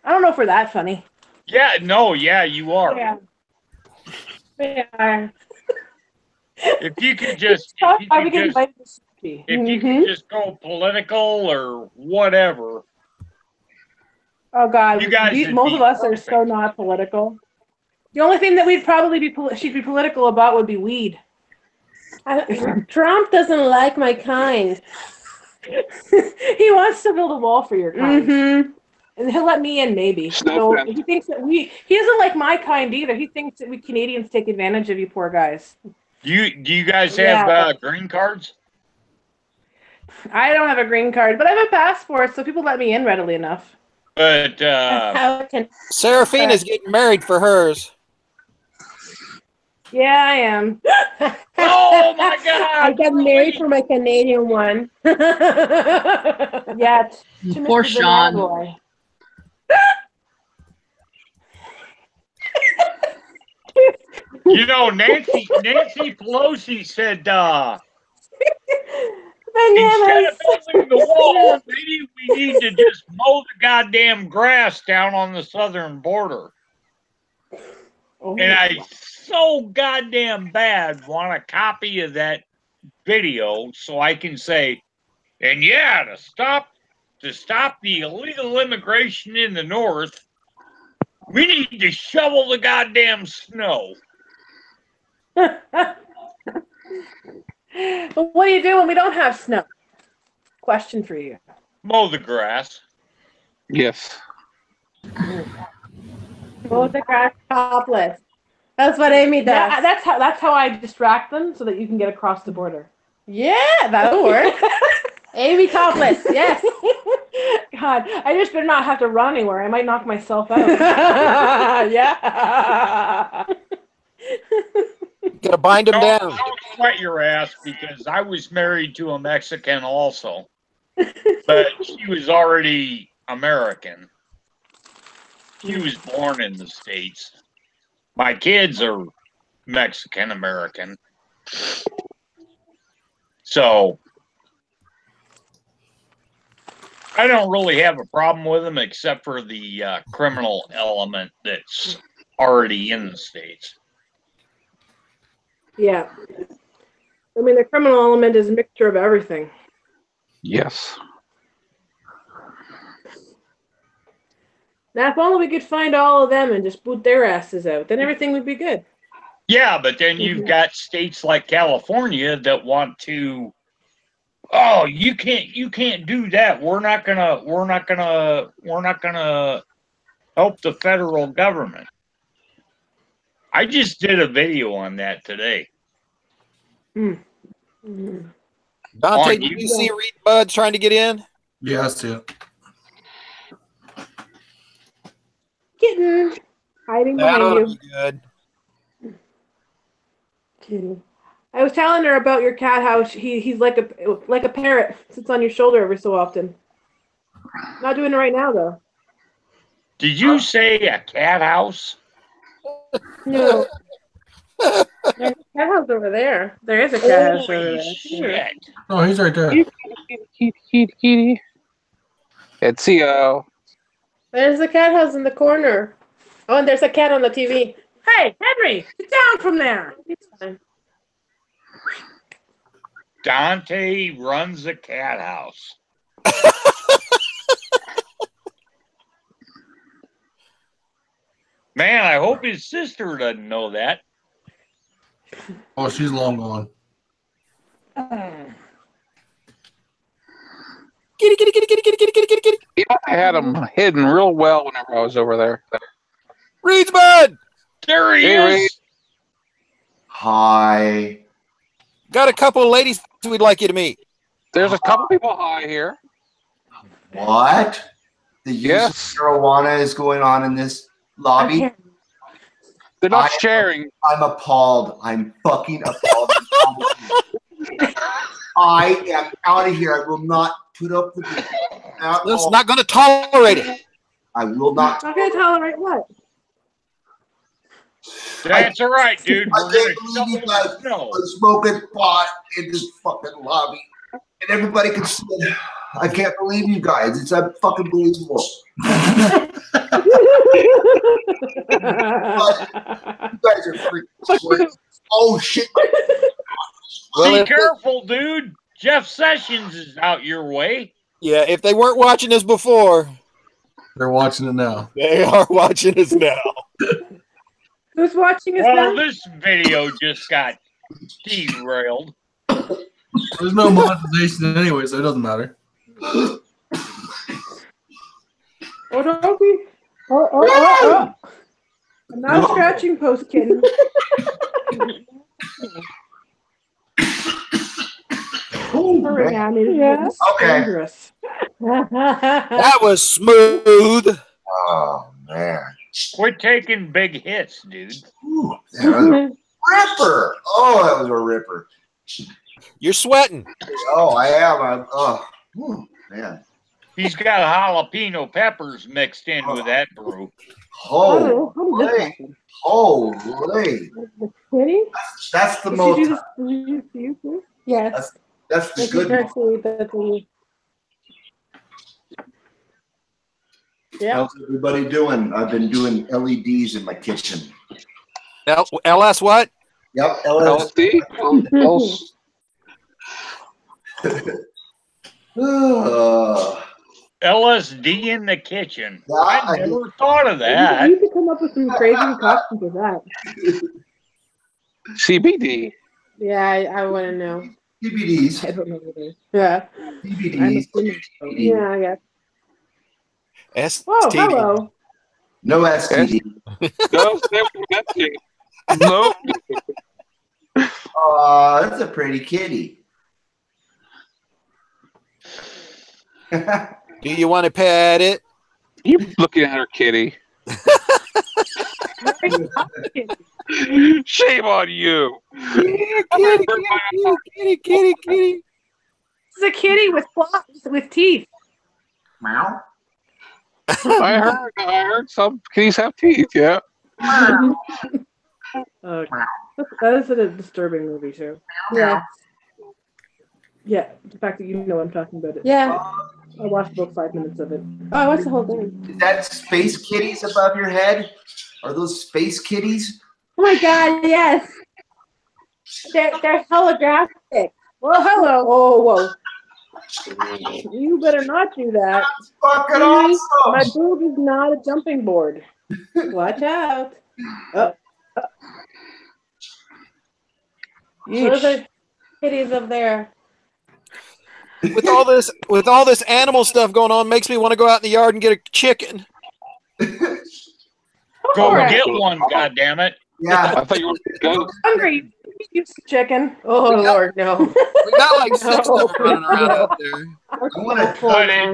I don't know if we're that funny. Yeah, no, yeah, you are. Yeah. We are. If you could just, Tough how we get invited to sushi. if you could just go political or whatever. Oh God, You guys would most be of us are perfect. so not political. The only thing that we'd probably be she'd be political about would be weed. Trump doesn't like my kind. He wants to build a wall for your kind. Mm-hmm. And he'll let me in, maybe. So he thinks that he doesn't like my kind either. He thinks that we Canadians take advantage of you poor guys. Do you guys have green cards? I don't have a green card, but I have a passport, so people let me in readily enough. But How can Sarafyna's getting married for hers. Yeah, I am. oh my God! I got married for my Canadian one. Yeah. to Poor Mr. Sean. Boy. You know, Nancy Pelosi said, instead of building the wall, maybe we need to just mow the goddamn grass down on the southern border. And I so goddamn bad want a copy of that video so I can say, and yeah, to stop the illegal immigration in the north, we need to shovel the goddamn snow. But what do you do when we don't have snow? Question for you. Mow the grass. Yes. mow the grass topless? That's what Amy does. Yeah, that's how I distract them so that you can get across the border. Yeah, that'll work. Amy topless, yes. God, I just better not have to run anywhere. I might knock myself out. Yeah. Gotta bind him down. Don't sweat your ass because I was married to a Mexican also, but she was already American. She was born in the States. My kids are Mexican American. So I don't really have a problem with them except for the criminal element that's already in the States. Yeah. I mean, the criminal element is a mixture of everything. Yes. Now, if only we could find all of them and just boot their asses out, then everything would be good. Yeah, but then you've got states like California that want to, oh, you can't do that. We're not gonna help the federal government. I just did a video on that today. Dante, On did you see Reed Buds trying to get in? Yeah, I see it. Kitten hiding That behind ought to you. be good. Kitten. I was telling her about your cat, how he's like a parrot, sits on your shoulder every so often. Not doing it right now though. Did you say a cat house? No. There's a cat house over there. There is a cat house over Holy there. shit. Oh, he's right there. Kitty. It's CO. There's a cat house in the corner. Oh, and there's a cat on the TV. Hey, Henry, get down from there. It's fine. Dante runs a cat house. Man, I hope his sister doesn't know that. Oh, she's long gone. Kitty, kitty, kitty, kitty, kitty, kitty, kitty, kitty, kitty. You know, I had them hidden real well whenever I was over there. Reed's Bud! There he Hey, is. Reed. Hi. Got a couple of ladies we'd like you to meet. There's a couple people high here. What? The use Yes. of marijuana is going on in this lobby? They're not I- sharing. I'm appalled. I'm fucking appalled. I am out of here. I will not put up with it. At Let's all. not going to tolerate it. I will not. Not gonna tolerate what? That's all right, dude. I We're can't gonna believe you shovel guys the snow. are smoking pot in this fucking lobby. And everybody can see it. I can't believe you guys. It's fucking believable. You guys are freaking sweating. Oh, shit. Be careful, dude. Jeff Sessions is out your way. Yeah, if they weren't watching us before, They're watching it now. they are watching us now. Who's watching us Well, now? this video just got derailed. There's no monetization anyway, so it doesn't matter. Oh, don't be. Oh. I'm not scratching post, kitty. Hurry, Annie. This is Okay. dangerous. That was smooth. Oh, man. Quit taking big hits, dude. Ooh, that was a ripper. Oh, that was a ripper. You're sweating. Oh, I am. Man. He's got jalapeno peppers mixed in with that brew. How did this Holy. happen? Holy. Kitty? That's the Did most. you do this? Did you do you too? Yes. That's the good one. Yeah. How's everybody doing? I've been doing LEDs in my kitchen. LS what? Yep, LS. LSD? LSD in the kitchen. Yeah, I never thought of that. You could come up with some crazy costume for that. CBD. Yeah, I want to know. DVDs. I don't know what it is. Yeah. DVDs. Yeah, I guess. STD. Oh, hello. No STD. No, no. Oh, that's a pretty kitty. Do you want to pet it? You looking at her, kitty? Shame on you. Kitty. This is a kitty with claws, with teeth. Meow. I heard some kitties have teeth. Yeah. That is a disturbing movie too. Yeah. Yeah, the fact that you know what I'm talking about it. Yeah. I watched about 5 minutes of it. Oh, I watched the whole thing. Is that space kitties above your head? Are those space kitties? Oh my god, yes. They're holographic. Well, hello. Oh, whoa. You better not do that. That's fucking Please, awesome. my boob is not a jumping board. Watch out. Those are kitties up there. With all this animal stuff going on, makes me want to go out in the yard and get a chicken. Go get one, goddammit. Yeah. I thought you were going. Hungry. You chicken. Oh Lord, no. We got like 6 of them running around out there.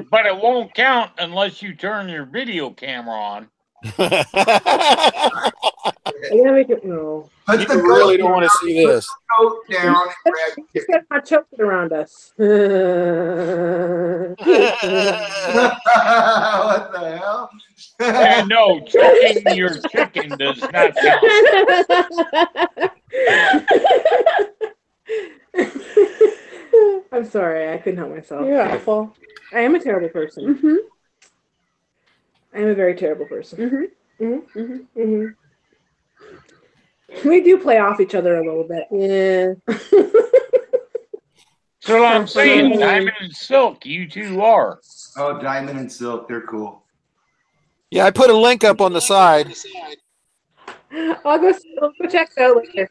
But it won't count unless you turn your video camera on. I'm gonna make it no. Put You the really goat don't want to see this. coat down and grab Just get my choking around us. what the hell? And no, choking your chicken does not count. I'm sorry, I couldn't help myself. You're awful. I am a terrible person. Mm-hmm. I am a very terrible person. Mm-hmm. Mm-hmm. Mm-hmm. We do play off each other a little bit. Yeah. So I'm saying Diamond and Silk, you two are. Oh, Diamond and Silk, they're cool. Yeah, I put a link up on the side. I'll go check it out later.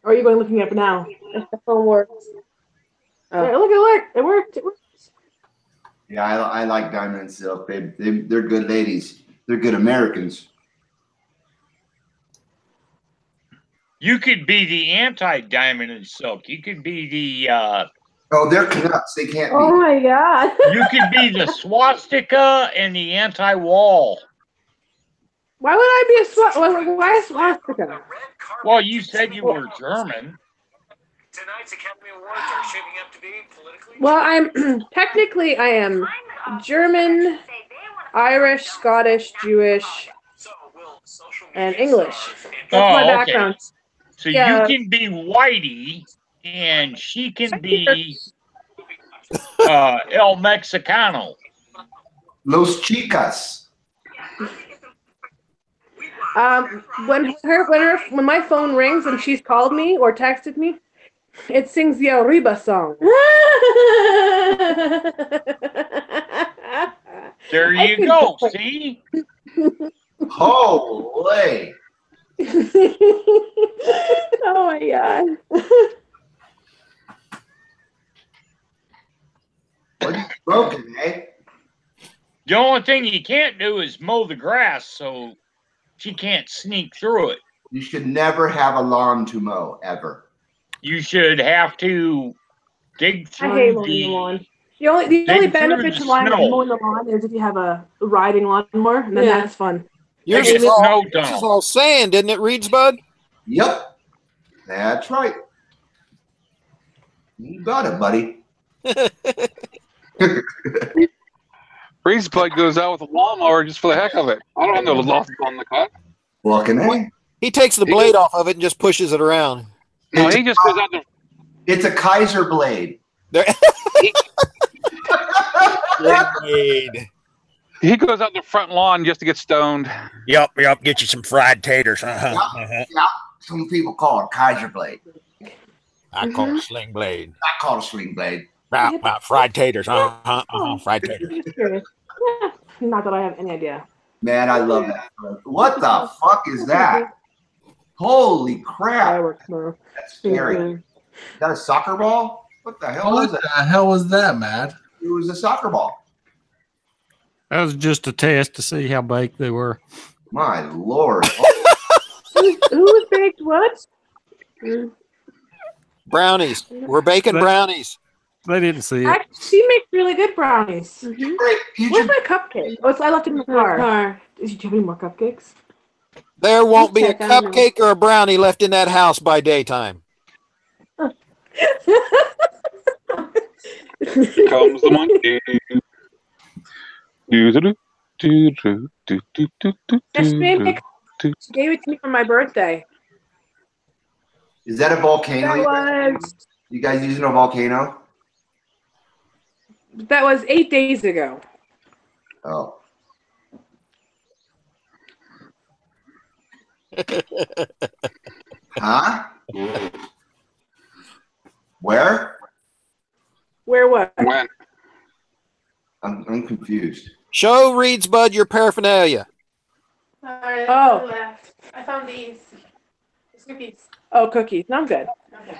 Or are you going looking up now? If the phone works. Yeah, look, it worked. It worked. It worked. Yeah, I like Diamond and Silk. They're good ladies. They're good Americans. You could be the anti-Diamond and Silk. You could be the Oh, they're Canucks. They can't Oh be. my god. you could be the swastika and the anti-wall. Why would I be a why a swastika? Well, you said you were German. Tonight's Academy Awards are shaping up to be politically. Well, I'm technically I am German, Irish, Scottish, Jewish, and English. That's my background. So Yeah. you can be Whitey, and she can be El Mexicano. Los Chicas. When my phone rings and she's called me or texted me, it sings the Arriba song. There you go. See? Holy. Oh my god. What's broken, eh? The only thing you can't do is mow the grass, so she can't sneak through it. You should never have a lawn to mow, ever. You should have to dig I hate through mowing the the. lawn. The only Dig through benefit the to snow. mowing the lawn is if you have a riding lawnmower, and then Yeah. that's fun. Yours Take is a snow all, yours is dump. all sand, isn't it, Reeds Bud? Yep. That's right. You got it, buddy. Reese Bud goes out with a lawnmower just for the heck of it. I don't know the loft on the cut. Walking, eh? He takes the blade off of it and just pushes it around. No, he just goes out there. It's a Kaiser blade. There. Blade. He goes out the front lawn just to get stoned. Yup. Get you some fried taters. Yeah. Some people call it Kaiser blade. I call it sling blade. I call it swing blade. About fried taters. Fried taters. Just curious. Yeah. Not that I have any idea. Man, I love that. What the fuck is that? Holy crap. Fireworks tomorrow. That's scary. Is that a soccer ball? What the hell What is the it? hell was that, Matt? It was a soccer ball. That was just a test to see how baked they were. My lord. Who's baked what? Brownies. We're baking brownies. They didn't see it. Actually, she makes really good brownies. Great. You Where's should, my cupcake? Oh, I left it in the car. Did you have any more cupcakes? There won't be a check, I don't know. cupcake or a brownie left in that house by daytime. Comes the monkey. She gave it to me for my birthday. is that a volcano? You guys using a volcano? That was 8 days ago. Oh. Huh? Where? Where what? When? I'm confused. Show Reed's Bud your paraphernalia. Sorry, Oh. I found these. These cookies. Oh, cookies. No, I'm good. Okay.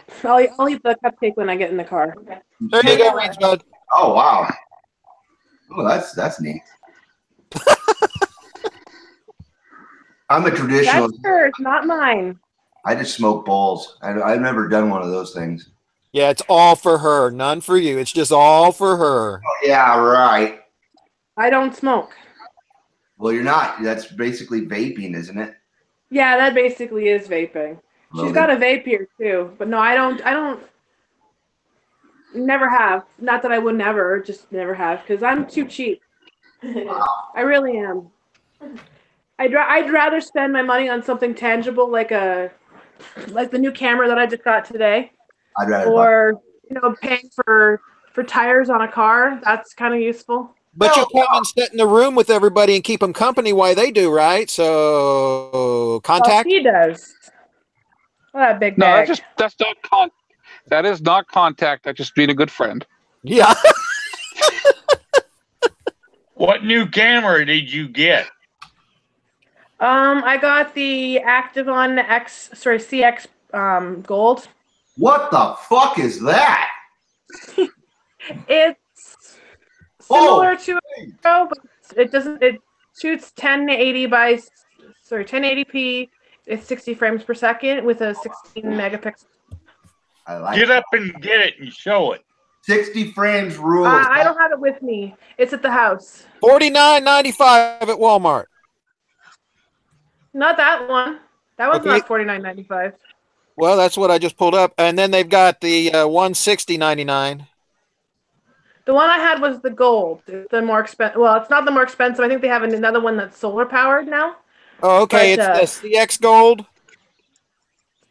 I'll eat the cupcake when I get in the car. Okay. There you go, Reed's Bud. Oh wow. Oh, that's neat. I'm a traditional. That's hers, not mine. I just smoke bowls. I've never done one of those things. Yeah, it's all for her, none for you. It's just all for her. Oh, yeah, right. I don't smoke. Well, you're not. That's basically vaping, isn't it? Yeah, that basically is vaping. She's got a vape here too, but no, I don't. Never have. Not that I would never, just never have, because I'm too cheap. I really am. I'd rather spend my money on something tangible like the new camera that I just got today, I'd rather. or paying for tires on a car. That's kind of useful. But you come and sit in the room with everybody and keep them company while they do, right? So contact. Well, he does. Well, that big No, bag. that's not that is not contact. That's just being a good friend. Yeah. What new camera did you get? I got the Activon CX Gold. What the fuck is that? It's similar to a Pro, but it doesn't. It shoots 1080p. It's 60 frames per second with a 16 megapixel. I like Get up and get it and show it. 60 frames rules. I don't have it with me. It's at the house. $49.95 at Walmart. Not that one. That one's Okay. not $49.95. Well, that's what I just pulled up, and then they've got the $160.99. The one I had was the gold. It's the more expensive. Well, it's not the more expensive. I think they have another one that's solar powered now. Oh, okay. But, it's the CX Gold.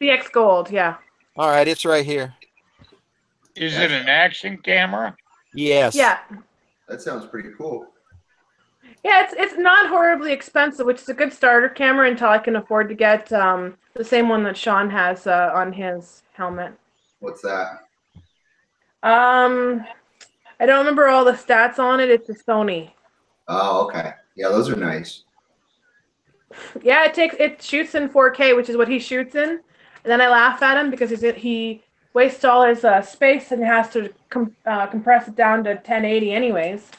CX Gold, yeah. All right, it's right here. Is it an action camera? Yes. Yeah. That sounds pretty cool. Yeah, it's not horribly expensive, which is a good starter camera until I can afford to get the same one that Sean has on his helmet. What's that? I don't remember all the stats on it. It's a Sony. Oh, okay. Yeah, those are nice. Yeah, it shoots in 4K, which is what he shoots in. And then I laugh at him because he wastes all his space and has to compress it down to 1080 anyways.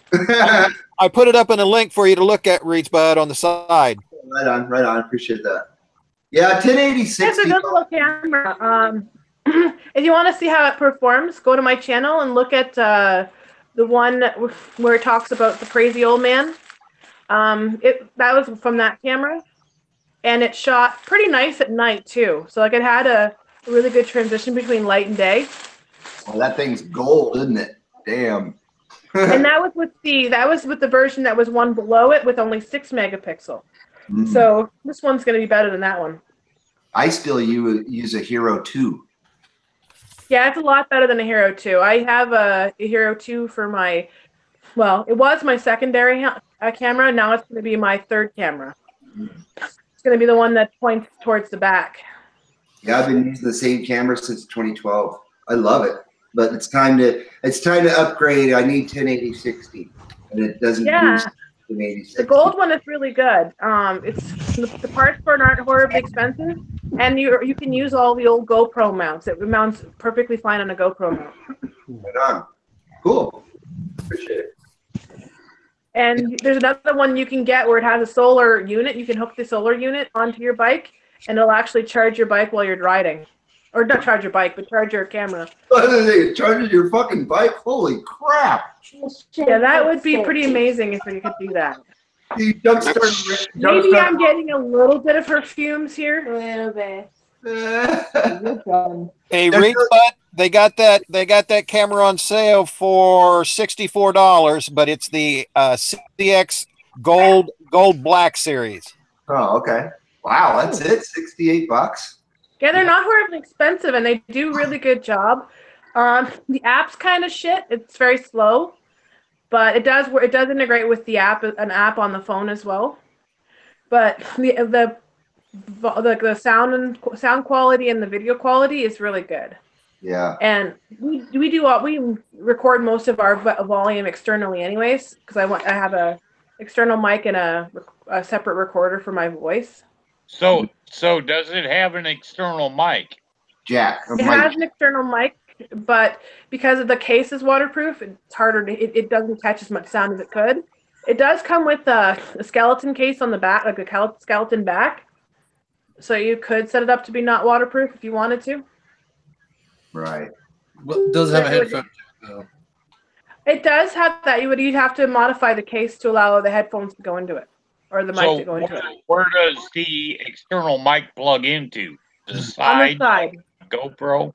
I put it up in a link for you to look at, Reed's Bud, on the side. Right on. Appreciate that. Yeah, 1080 It's 60. a good little camera. If you want to see how it performs, go to my channel and look at the one where it talks about the crazy old man. That was from that camera, and it shot pretty nice at night too. So like it had a really good transition between light and day. Well, that thing's gold, isn't it? Damn. And that was with the version that was one below it with only 6 megapixel. So this one's going to be better than that one. I still use a Hero 2. Yeah, it's a lot better than a Hero 2. I have a Hero 2 for my, well, it was my secondary camera. Now it's going to be my third camera. It's going to be the one that points towards the back. Yeah, I've been using the same camera since 2012. I love it, but it's time to upgrade. I need 1080 60, and it doesn't do 1080 60. The gold one is really good. It's the parts for it aren't horribly expensive, and you can use all the old GoPro mounts. It mounts perfectly fine on a GoPro mount. Right on. Cool. Appreciate it. And there's another one you can get where it has a solar unit. You can hook the solar unit onto your bike, and it'll actually charge your bike while you're riding. or not charge your bike, but charge your camera. Charging your fucking bike? Holy crap! Yeah, that would be pretty amazing if we could do that. Maybe I'm getting a little bit of her fumes here. A little bit. Hey, Reach Butt, they got that camera on sale for $64, but it's the CX Gold Black series. Oh, okay. Wow, that's it. $68. Yeah, they're not horribly expensive, and they do really good job. The app's kind of shit. It's very slow, but it does integrate with the app, an app on the phone as well. But the sound quality and the video quality is really good. Yeah. And we record most of our volume externally, anyways, because I have a external mic and a separate recorder for my voice. So does it have an external mic? Jack. It has an external mic, but because of the case is waterproof, it's harder to, it doesn't catch as much sound as it could. It does come with a skeleton case on the back, like a skeleton back. So you could set it up to be not waterproof if you wanted to. Right. Well, does it have a headphone jack though? It does have that. You'd have to modify the case to allow the headphones to go into it, or the mic to go into it. Where does the external mic plug into? The side? On the side. GoPro?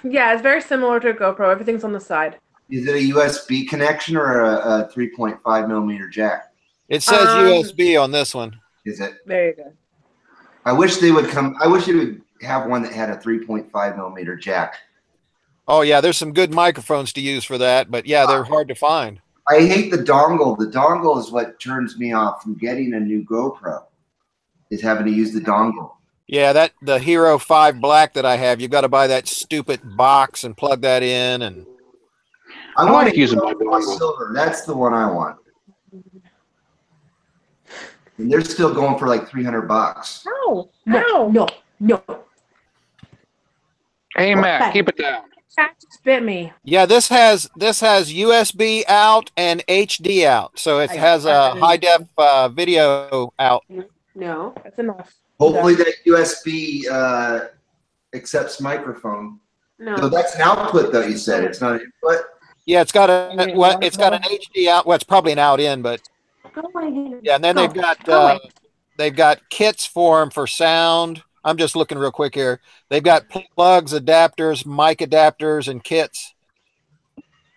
Yeah, it's very similar to a GoPro. Everything's on the side. Is it a USB connection or a 3.5 millimeter jack? It says USB on this one. Is it? There you go. I wish they would come. I wish they would have one that had a 3.5 millimeter jack. Oh yeah, there's some good microphones to use for that, but yeah, they're hard to find. I hate the dongle. The dongle is what turns me off from getting a new GoPro. Is having to use the dongle. Yeah, the Hero 5 Black that I have, you got to buy that stupid box and plug that in. And I want to use my silver. That's the one I want. And they're still going for like $300. No. Hey, Matt, keep it down. Cat just bit me. Yeah, this has USB out and HD out, so it has a high def video out. No, that's enough. Hopefully that USB accepts microphone. No. So that's an output, though. You said it's not an input. Yeah, it's got an HD out. Well, it's probably an out in, but yeah. And then they've got kits for them for sound. I'm just looking real quick here. They've got plugs, adapters, mic adapters, and kits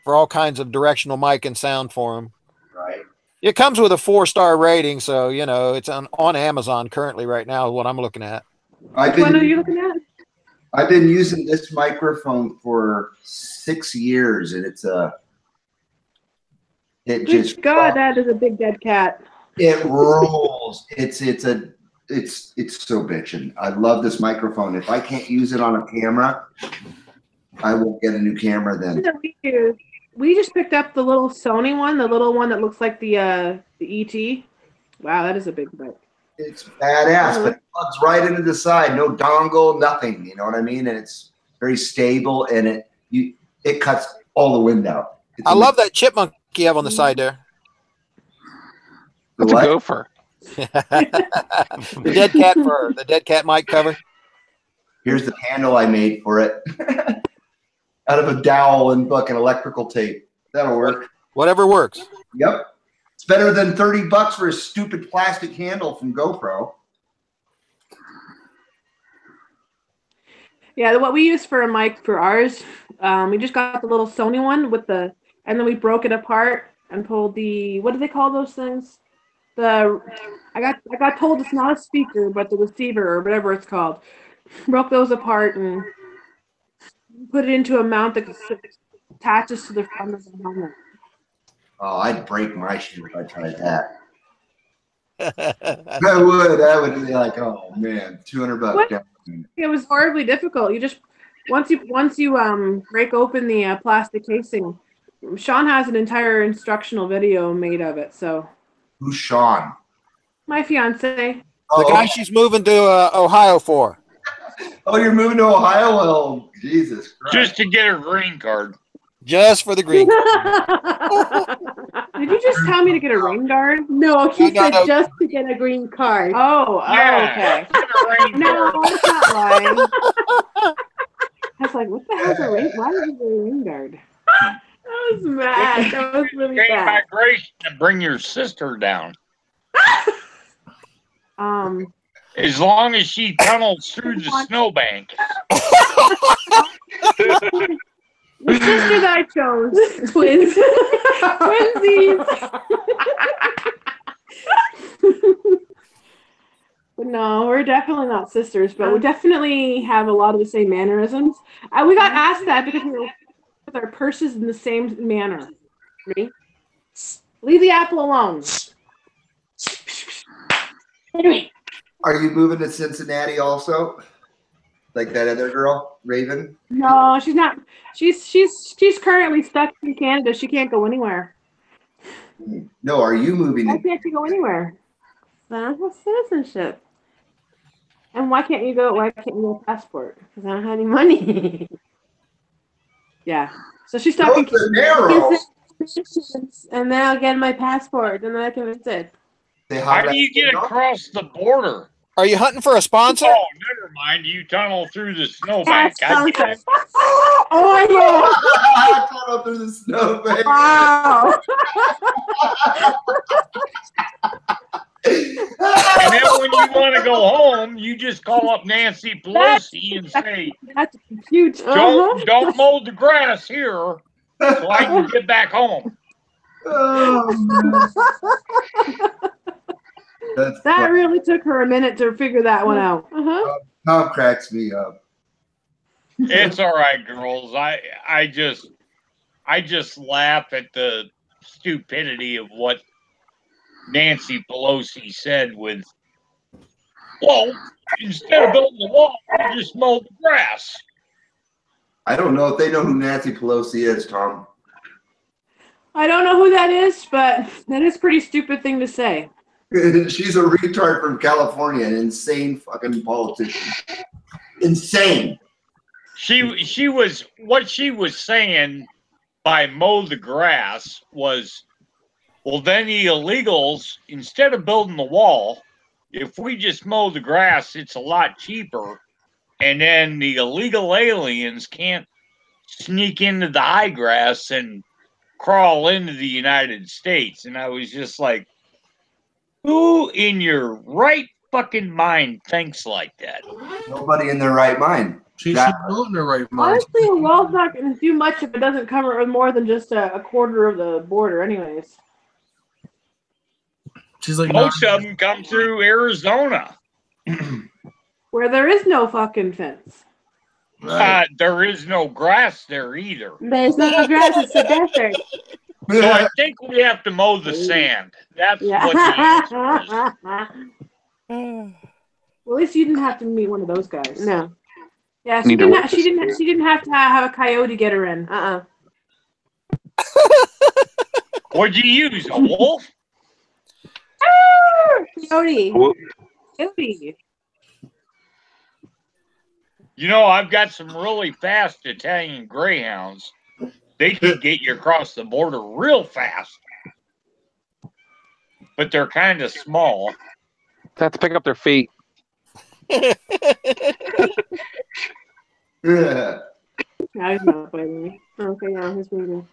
for all kinds of directional mic and sound for them. Right. It comes with a 4-star rating, so you know it's on Amazon currently right now. What I'm looking at. Which one are you looking at? I've been using this microphone for 6 years, and that is a big dead cat. It rules. It's so bitchin'. I love this microphone. If I can't use it on a camera, I will get a new camera then. We just picked up the little Sony one, the little one that looks like the ET. Wow, that is a big bike. It's badass, but it plugs right into the side. No dongle, nothing. You know what I mean? And it's very stable, and it cuts all the wind out. I love that chipmunk you have on the side there. That's a gopher. The dead cat fur, the dead cat mic cover. Here's the handle I made for it. Out of a dowel and fucking electrical tape. That'll work. Whatever works. Yep. It's better than $30 for a stupid plastic handle from GoPro. Yeah, what we use for a mic for ours, we just got the little Sony one and then we broke it apart and pulled what do they call those things? I got told it's not a speaker, but the receiver or whatever it's called. Broke those apart and put it into a mount that attaches to the front of the helmet. Oh, I'd break my shit if I tried that. I would be like, oh man, $200 down. It was horribly difficult. You just once you break open the plastic casing, Sean has an entire instructional video made of it. So who's Sean? My fiance. The guy she's moving to Ohio for. Oh, you're moving to Ohio? Well, Jesus Christ. Just to get her green card. Just for the green card. Did you just tell me to get a rain guard? No, he said just to get a green card. Okay. No, I'm not lying. like, what the hell's a ring? Why is there a ring guard? That was mad. That was really Gain bad. migration and bring your sister down. As long as she tunnels through the snowbank. The sister that I chose. Twins. Twinsies. But no, we're definitely not sisters, but we definitely have a lot of the same mannerisms. We got asked that because we were with our purses in the same manner. Ready? Leave the apple alone. Anyway. Are you moving to Cincinnati also? Like that other girl, Raven? No, she's not. She's currently stuck in Canada. She can't go anywhere. No, are you moving? Why can't she go anywhere? I don't have citizenship. And why can't you go? Why can't you get a passport? Because I don't have any money. Yeah. So she's stuck in Canada. And then I'll get my passport, and then I can visit. How do you get across the border? Are you hunting for a sponsor? Oh, never mind. You tunnel through the snowbank. Oh my god! I tunnel through the snowbank. Wow. And then when you want to go home, you just call up Nancy Pelosi and say, "That's huge. Don't mow the grass here, so I can get back home." Oh, that's that funny. really took her a minute to figure that one out. Tom cracks me up. It's all right, girls. I just laugh at the stupidity of what Nancy Pelosi said with, well, instead of building the wall, you just mow the grass. I don't know if they know who Nancy Pelosi is, Tom. I don't know who that is, but that is a pretty stupid thing to say. She's a retard from California, an insane fucking politician. Insane. She was, what she was saying by mow the grass was, well, then the illegals, instead of building the wall, if we just mow the grass, it's a lot cheaper. And then the illegal aliens can't sneak into the high grass and crawl into the United States. And I was just like, who in your right fucking mind thinks like that? Nobody in their right mind. She's not in their right mind. Honestly, a wall's not going to do much if it doesn't cover more than just a quarter of the border anyways. She's like, most of them come through Arizona. Where there is no fucking fence. There is no grass there either. There's no grass, it's a desert. So I think we have to mow the sand. That's what the Well, at least you didn't have to meet one of those guys. No. Yeah, she didn't have to have a coyote get her in. What'd you use? A wolf? Coyote. Coyote. You know, I've got some really fast Italian greyhounds. They can get you across the border real fast. But they're kind of small. They have to pick up their feet. Yeah. Now he's not biting me. Okay, now he's moving.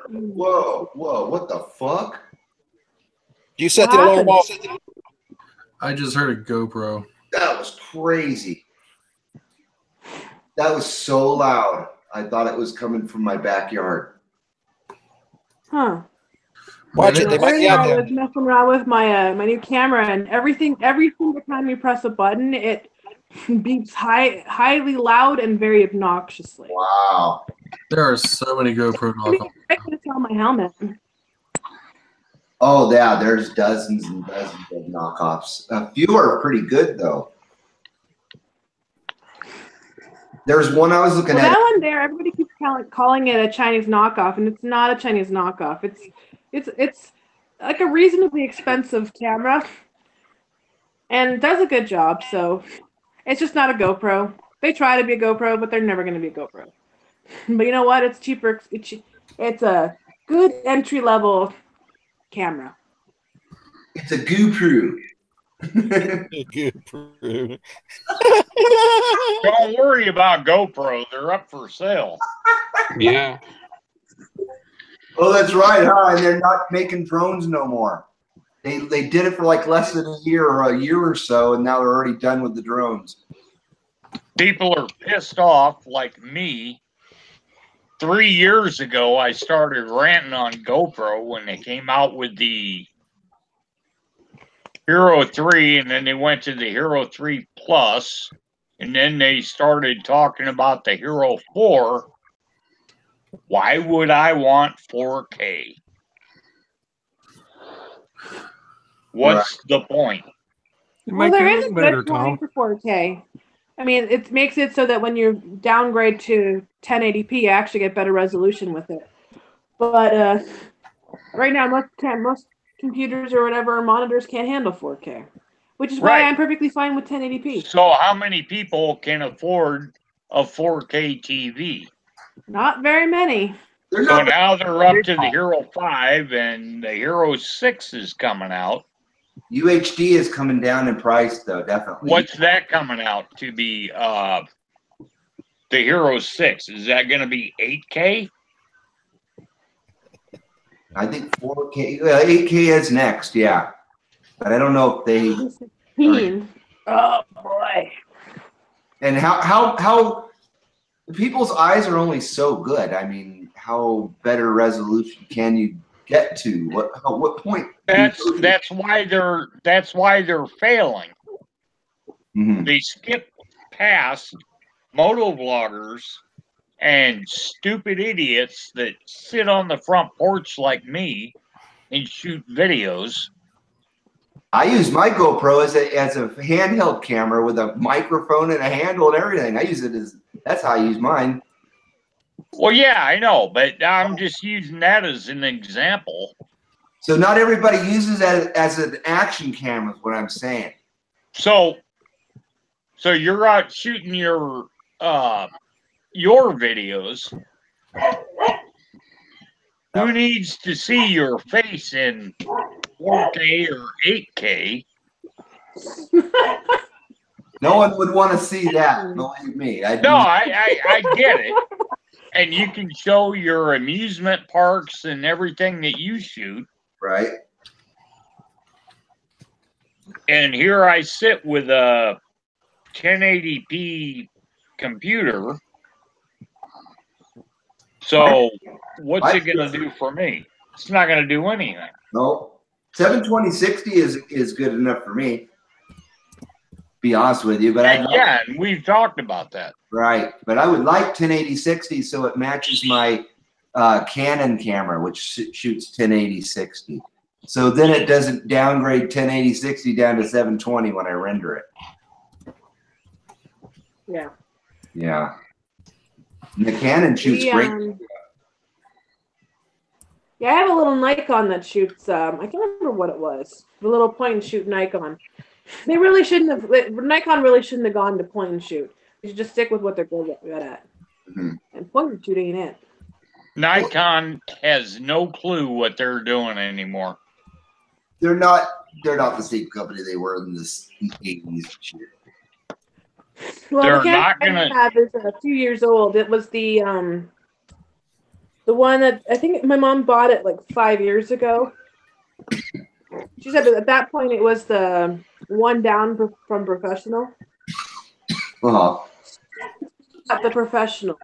Whoa, what the fuck? You set the alarm off. I just heard a GoPro. That was crazy. That was so loud. I thought it was coming from my backyard. Huh. Watch it. They might be out there. There's nothing wrong with my my new camera, and every single time you press a button, it beeps highly loud and very obnoxiously. Wow. There are so many GoPro knockoffs. I can tell my helmet. Oh, yeah, there's dozens and dozens of knockoffs. A few are pretty good, though. There's one I was looking at. That one there, everybody keeps calling it a Chinese knockoff, and it's not a Chinese knockoff. It's like a reasonably expensive camera, and does a good job. So it's just not a GoPro. They try to be a GoPro, but they're never going to be a GoPro. But you know what? It's cheaper. It's a good entry level camera. It's a GoPro. GoPro. Don't worry about GoPro. They're up for sale. Yeah. Oh, that's right, huh? And they're not making drones no more. They did it for like less than a year or so, and now they're already done with the drones. People are pissed off like me. 3 years ago, I started ranting on GoPro when they came out with the Hero 3, and then they went to the Hero 3 Plus, and then they started talking about the Hero 4. Why would I want 4K? What's the point? Well, there is a good point for 4K. I mean, it makes it so that when you downgrade to 1080p, you actually get better resolution with it. But right now, most computers or whatever monitors can't handle 4K, which is why I'm perfectly fine with 1080p. So how many people can afford a 4K TV? Not very many. So now they're up to the Hero 5, and the Hero 6 is coming out. UHD is coming down in price, though, definitely. What's that coming out to be? The Hero 6. Is that going to be 8K? I think 4K. 8K is next, yeah. But I don't know if they. 16. Oh boy. And how people's eyes are only so good. I mean, how better resolution can you get to? What point? That's why they're failing. Mm-hmm. They skip past motovloggers and stupid idiots that sit on the front porch like me and shoot videos. I use my GoPro as a handheld camera with a microphone and a handle and everything. I use it that's how I use mine. Well, yeah, I know, but I'm just using that as an example. So not everybody uses that as an action camera, is what I'm saying. So you're out shooting your videos. Who needs to see your face in 4K or 8K? No one would want to see that. Believe me. I get it. And you can show your amusement parks and everything that you shoot. Right. And here I sit with a 1080p computer. So what's it going to do for me? It's not going to do anything. No. 720/60 is good enough for me. Be honest with you, but and we've talked about that. Right, but I would like 1080/60 so it matches my Canon camera, which shoots 1080/60. So then it doesn't downgrade 1080/60 down to 720 when I render it. Yeah. Yeah. And the Canon shoots great. Yeah, I have a little Nikon that shoots. I can't remember what it was. The little point and shoot Nikon. They really shouldn't have. Nikon really shouldn't have gone to point and shoot. They should just stick with what they're good at. Mm-hmm. And point and shoot ain't it. Nikon has no clue what they're doing anymore. They're not the same company they were in the 80s. Well, the camera I have is a few years old. It was the one that I think my mom bought it like 5 years ago. She said that at that point it was the one down from professional. At the professional.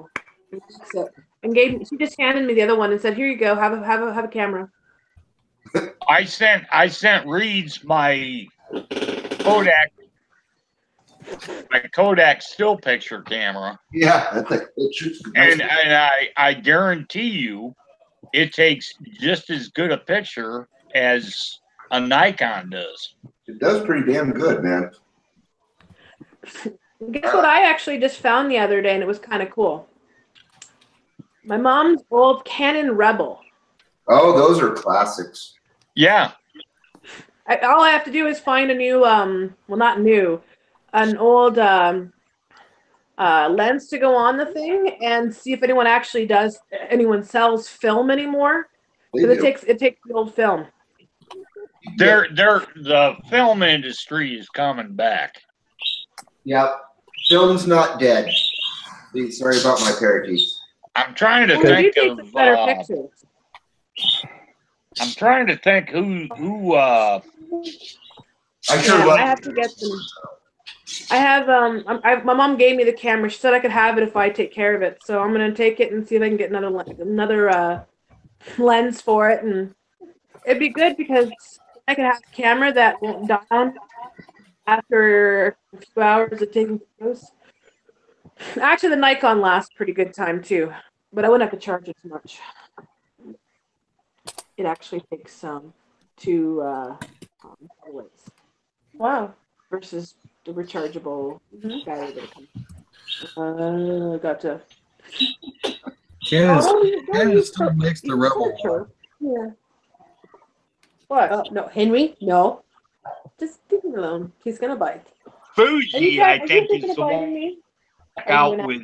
And she just handed me the other one and said, "Here you go. Have a camera." I sent Reed's my Kodak still picture camera. Yeah, that's a picture. And I guarantee you, it takes just as good a picture as a Nikon does. It does pretty damn good, man. Guess what I actually just found the other day, and it was kind of cool. My mom's old Canon Rebel. Oh, those are classics. Yeah. All I have to do is find a new, well, not new, an old lens to go on the thing, and see if anyone sells film anymore. Because it takes the old film. The film industry is coming back. Yep. Film's not dead. Sorry about my parodies. I'm trying to Well, we do think take of. some better pictures. I'm trying to think who. I sure Yeah, was. I have to get them. I have my mom gave me the camera. She said I could have it if I take care of it. So I'm gonna take it and see if I can get another lens for it, and it'd be good because I could have a camera that won't die on after a few hours of taking photos. Actually, the Nikon lasts pretty good time too, but I wouldn't have to charge it too much. It actually takes 2 ways. Wow. Versus the rechargeable battery that comes. Gotcha. Canon still makes the Rebel one. Yeah. What? Oh, no, Henry? No. Just leave him alone. He's gonna bite. Fuji, I think, is the one Me? out with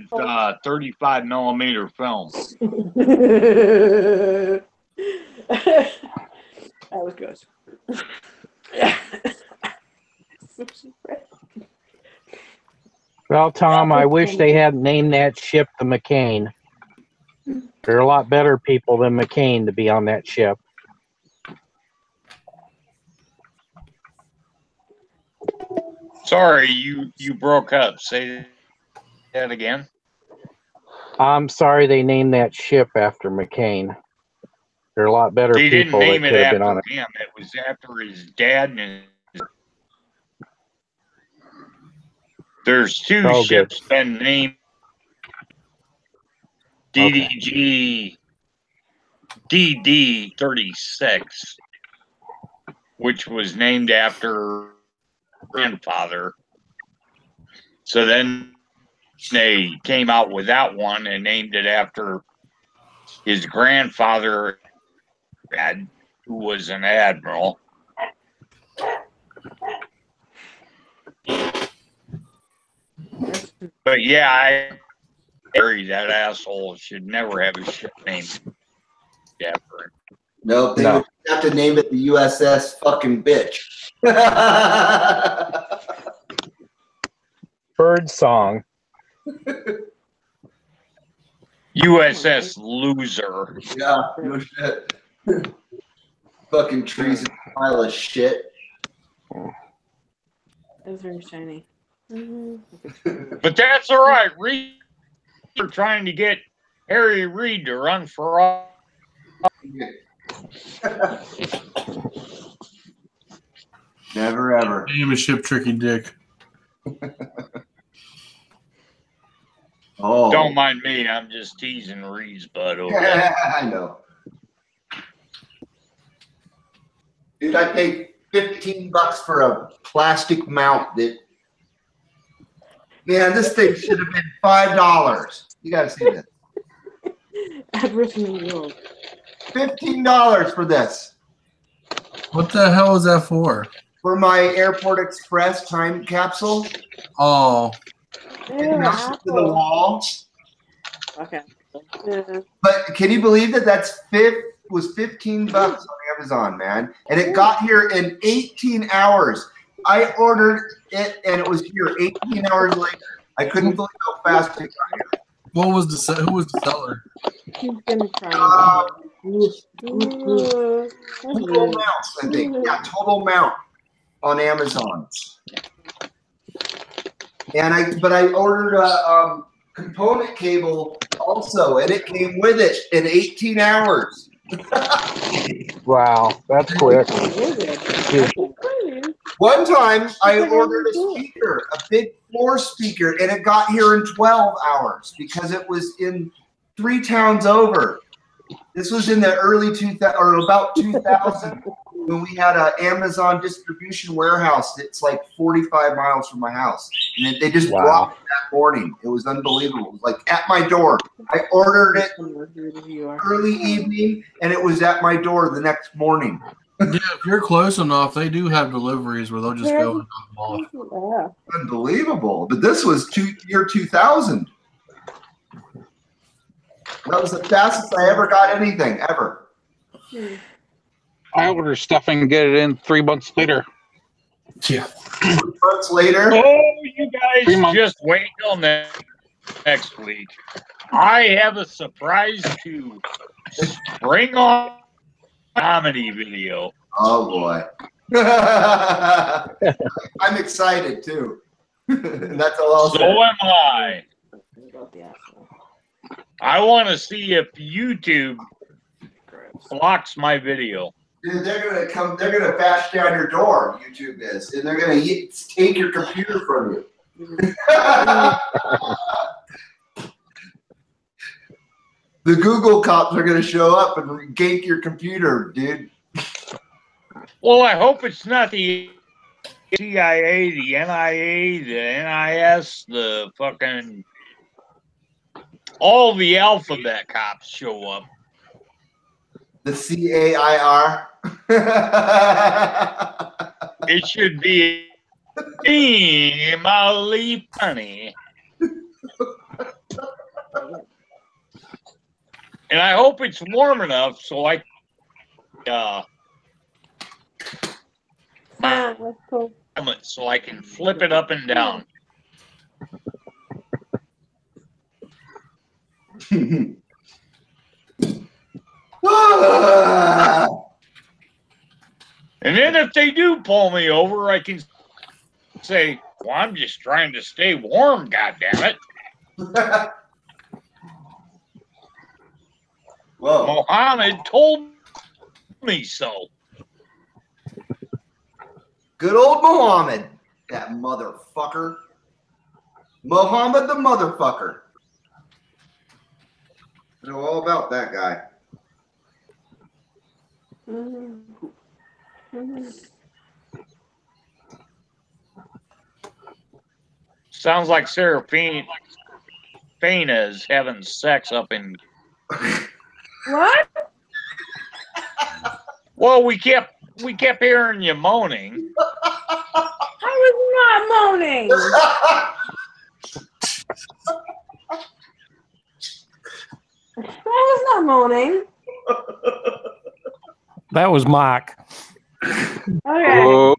35 millimeter film. That was gross. Well, Tom, I wish they hadn't named that ship the McCain. There are a lot better people than McCain to be on that ship. Sorry, you broke up. Say that again. I'm sorry they named that ship after McCain. There are a lot better They didn't people that name it could have been after on it. him. It was after his dad and his. There's 2 ships been named DDG DD-36, which was named after grandfather. So then they came out with that one and named it after his grandfather, who was an admiral. But yeah, I agree that asshole should never have a ship named after him. Nope, they would have to name it the USS fucking bitch. Bird song. USS Loser. Yeah, no shit. Fucking treason pile of shit. That's very shiny. But that's all right. Reed, we're trying to get Harry Reid to run for office. Never ever. Name a ship Tricky Dick. Oh. Don't mind me. I'm just teasing Reed's butt over Yeah, there. I know. Dude, I paid $15 for a plastic mount that. Man, this thing should have been $5. You gotta see this. I've written in the world. $15 for this. What the hell is that for? For my Airport Express time capsule. Oh. It mounts to the wall. Okay. But can you believe that was $15 on Amazon, man? And it got here in 18 hours. I ordered it and it was here 18 hours later. I couldn't believe how fast it got here. Who was the seller? He's gonna try. Total Mounts, I think. Yeah, Total Mount on Amazon. And I ordered a component cable also, and it came with it in 18 hours. Wow, that's quick. One time, I ordered a speaker, a big floor speaker, and it got here in 12 hours because it was in 3 towns over. This was in the early 2000 or about 2000 when we had an Amazon distribution warehouse that's like 45 miles from my house. And they just brought it that morning. It was unbelievable. It was like at my door. I ordered it early evening, and it was at my door the next morning. Yeah, if you're close enough, they do have deliveries where they'll just go and drop them off. Unbelievable. But this was year 2000. That was the fastest I ever got anything, ever. I order stuff and get it in 3 months later. Yeah. Months later. Oh, you 3 guys months. just wait till next week. I have a surprise to spring on comedy video. Oh boy. I'm excited too. That's all I'll So say. am I. I want to see if YouTube blocks my video. Dude, they're gonna bash down your door. YouTube is, and they're gonna take your computer from you. The Google cops are gonna show up and gank your computer, dude. Well, I hope it's not the CIA, the NIA, the NIS, the fucking all the alphabet cops show up. The CAIR. It should be Molly Funny. And I hope it's warm enough so I That's cool. so I can flip it up and down. And then if they do pull me over, I can say, well, I'm just trying to stay warm, goddammit. Whoa. Mohammed told me so. Good old Mohammed. That motherfucker. Mohammed the motherfucker. I know all about that guy. Sounds like Sarafyna is having sex up in. What? Well, we kept hearing you moaning. I was not moaning. I was not moaning. That was Mike. Okay. Oh,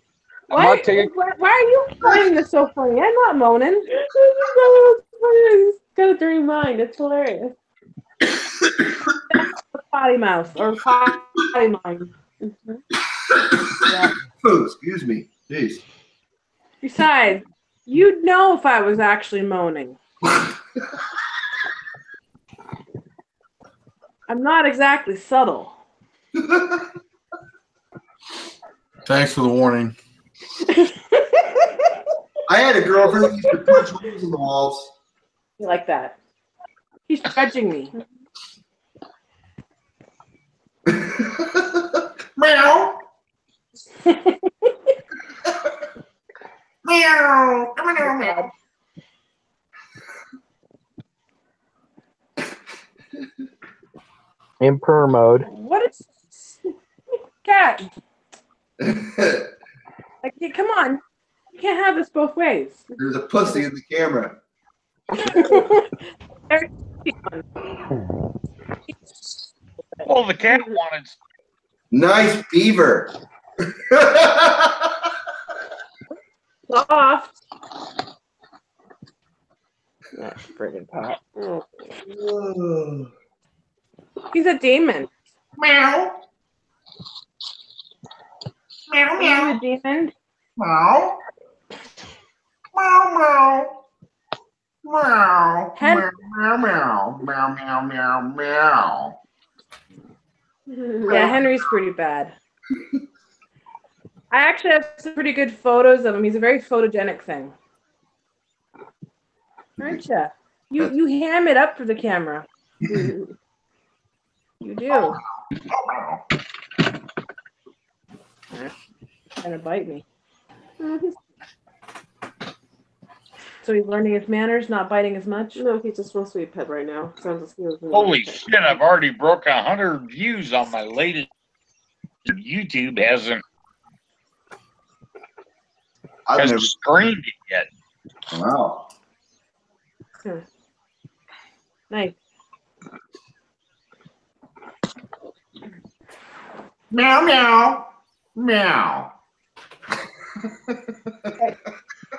I'm Why not taking. are you finding this so funny? I'm not moaning. It's got a dirty mind. It's hilarious. Potty mouth or potty mind. Yeah. Oh, excuse me. Jeez. Besides, you'd know if I was actually moaning. I'm not exactly subtle. Thanks for the warning. I had a girlfriend who used to punch holes in the walls. You like that? He's judging me. Meow. Meow. Come on, meow. In purr mode. What is cat? Like, come on. You can't have this both ways. There's a pussy in the camera. Well, the cat wanted. Nice beaver. Soft. That friggin' pot. He's a demon. Meow. Meow, meow. He's a demon. Meow. Meow, meow. Meow. Hen- Meow, meow, meow, meow, meow, meow. Yeah, Henry's pretty bad. I actually have some pretty good photos of him. He's a very photogenic thing. Aren't you? You ham it up for the camera. You do. Trying to bite me. So he's learning his manners, not biting as much? No, he's just real sweet pet right now. Sounds like he was Holy shit! I've already broke 100 views on my latest. YouTube hasn't screened it yet. Wow. Nice. Meow meow meow.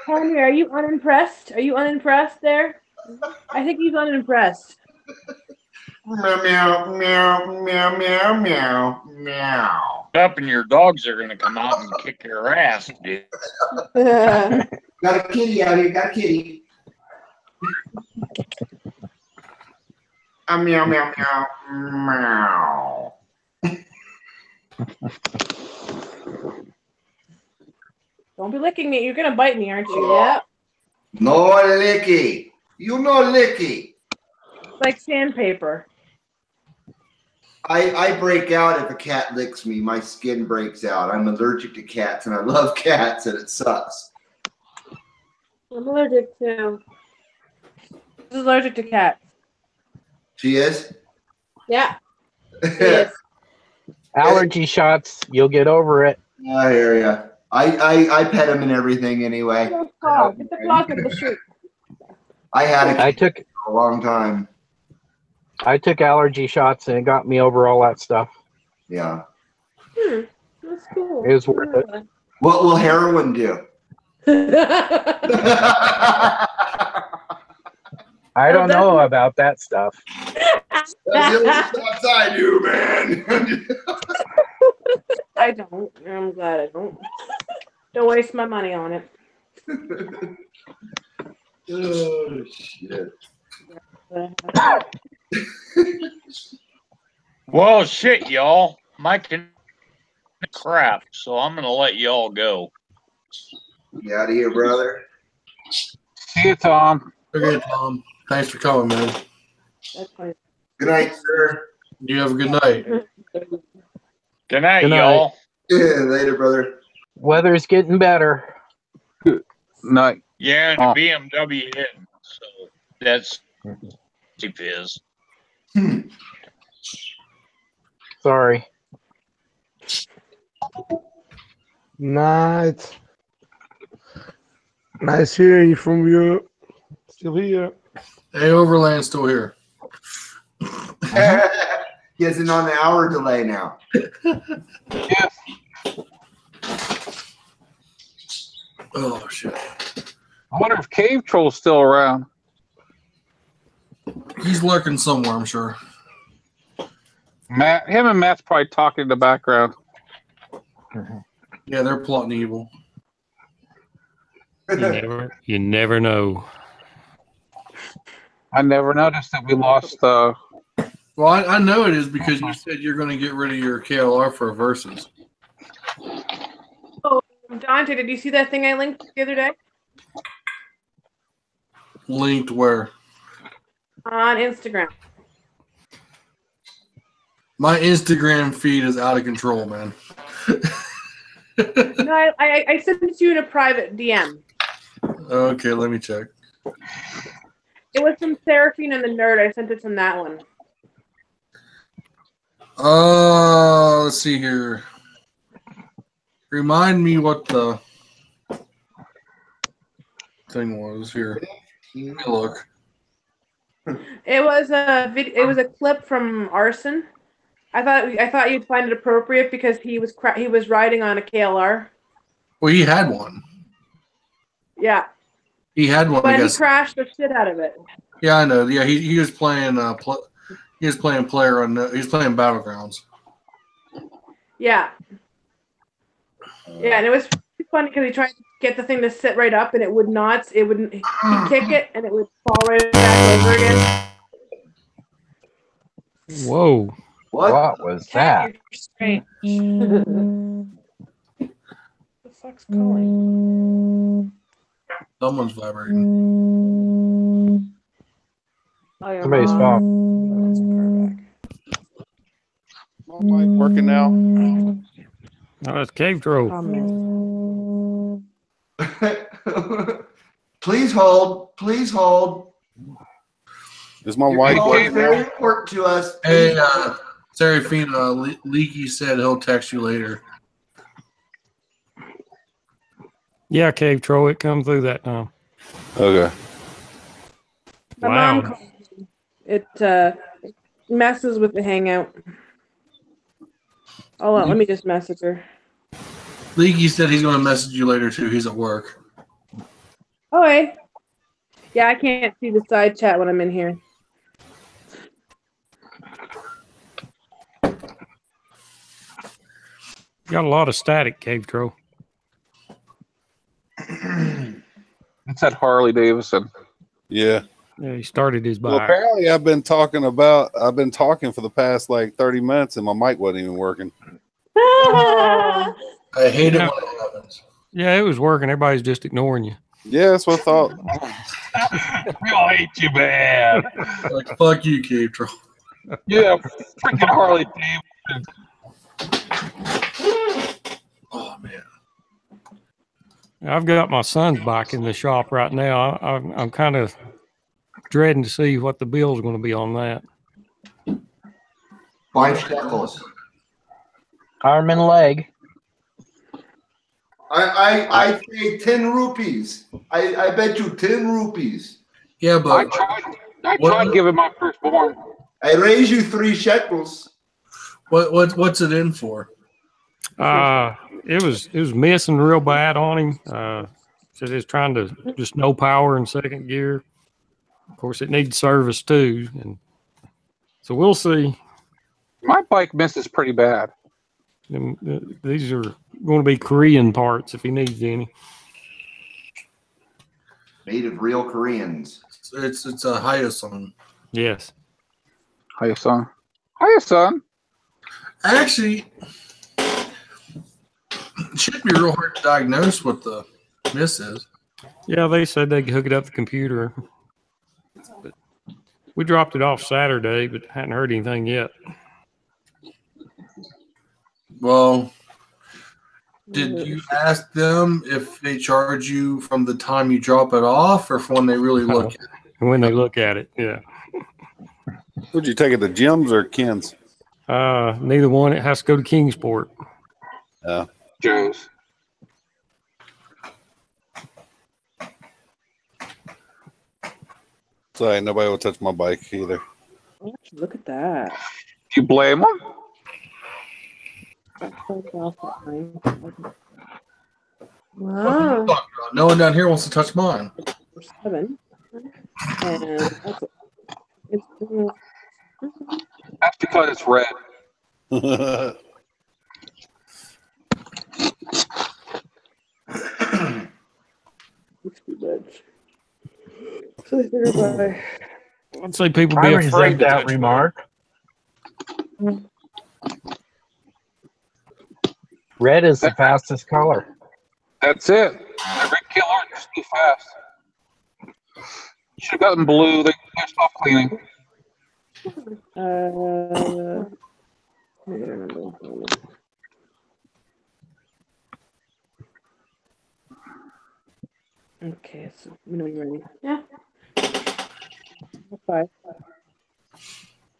Henry, are you unimpressed? Are you unimpressed there? I think he's unimpressed. Meow meow meow meow meow meow meow. Up and your dogs are gonna come out and kick your ass, dude. Got a kitty out here. Got a kitty. Meow meow meow meow. Don't be licking me. You're gonna bite me, aren't you? Yeah. No licky. You know licky. Like sandpaper. I break out if a cat licks me. My skin breaks out. I'm allergic to cats, and I love cats, and it sucks. I'm allergic to. She's allergic to cats. She is? Yeah. She is. Allergy shots, you'll get over it. I hear ya. I pet him and everything anyway. Get the claws out of the shoot. I had a cat I took for a long time. I took allergy shots and it got me over all that stuff. Yeah. That's cool. It was worth it. What will heroin do? I don't know about that stuff. That's the only stuff I do, man. I don't. I'm glad I don't. Don't waste my money on it. Oh, shit. Well, shit, y'all. My crap, so I'm gonna let y'all go. You out of here, brother. See you, Tom. Okay, Tom. Thanks for coming, man. That's fine. Good night, sir. You have a good night. Good night, Good night. y'all. Yeah, later, brother. Weather's getting better. Night. Yeah, and Oh. the BMW hitting, so that's cheap is. Sorry. Night. Nice hearing from you. Still here. Hey, Overland's still here. He has an on the hour delay now. Yes. Oh, shit. I wonder if Cave Troll's still around. He's lurking somewhere, I'm sure. Him and Matt's probably talking in the background. Yeah, they're plotting evil. You never know. I never noticed that we lost. Well, I know it is because you said you're going to get rid of your KLR for Versus. Oh, Dante, did you see that thing I linked the other day? Linked where? On Instagram. My Instagram feed is out of control, man. No, I sent it to you in a private DM. Okay, let me check. It was from Sarafyna And The Nerd. I sent it from that one. Let's see here. Remind me what the thing was here. Let me look. It was a It was a clip from Arson. I thought you'd find it appropriate because he was riding on a KLR. Well, he had one. Yeah, He had one. I but he guess. crashed the shit out of it. Yeah, I know. Yeah, he was playing. He was playing player on. He was playing Battlegrounds. Yeah, yeah, and it was funny because he tried to get the thing to sit right up, and it would not. It wouldn't. He'd kick it, and it would fall right back over again. Whoa. What was that? Strange. The fuck's calling? Someone's vibrating. Oh, yeah. Somebody's phone. My mic working now? Oh, it's Cave Troll. Please hold. Please hold. Is my Your mic call is working very now? important to us. Hey, Sarafyna, Leaky said he'll text you later. Yeah, Cave Troll, it come through that time. Okay. My Wow. mom called me. It messes with the Hangout. Oh, let me just message her. Leaky said he's going to message you later too. He's at work. Oh, hey. Yeah, I can't see the side chat when I'm in here. Got a lot of static, Cave Troll. It's at Harley Davidson. Yeah. Yeah, he started his bike. Well, apparently I've been talking for the past like 30 minutes and my mic wasn't even working. I hate it when it happens. Yeah, it was working. Everybody's just ignoring you. Yeah, that's what I thought. We all hate you, man. Like, fuck you, Cave Troll. Yeah, freaking Harley Davidson. Oh, man. I've got my son's bike in the shop right now. I'm kind of dreading to see what the bill's going to be on that. 5 shekels. Arm and leg. I say 10 rupees. I bet you 10 rupees. Yeah, but I tried giving my firstborn. I raise you 3 shekels. What's it in for? It was missing real bad on him. So it's trying to just no power in second gear. Of course, it needs service too, and so we'll see. My bike misses pretty bad. And, these are going to be Korean parts if he needs any. Made of real Koreans. It's a Hyasun. Yes. Hiya, son. Hiya, son. Actually, it should be real hard to diagnose what the miss is. Yeah, they said they could hook it up to the computer. But we dropped it off Saturday, but hadn't heard anything yet. Well, did you ask them if they charge you from the time you drop it off or from when they really look at it? When they look at it, yeah. Would you take it to Jim's or Ken's? Neither one. It has to go to Kingsport. Joe's. So ain't nobody will touch my bike either. Look at that. You blame them? Wow. No one down here wants to touch mine. 7. And That's because it's red. I'd say people be I afraid resent to that touch remark. Red is the fastest color. That's it. Red killer is too fast. You should have gotten blue. They stop cleaning. Okay, so when are you ready? Yeah. 5.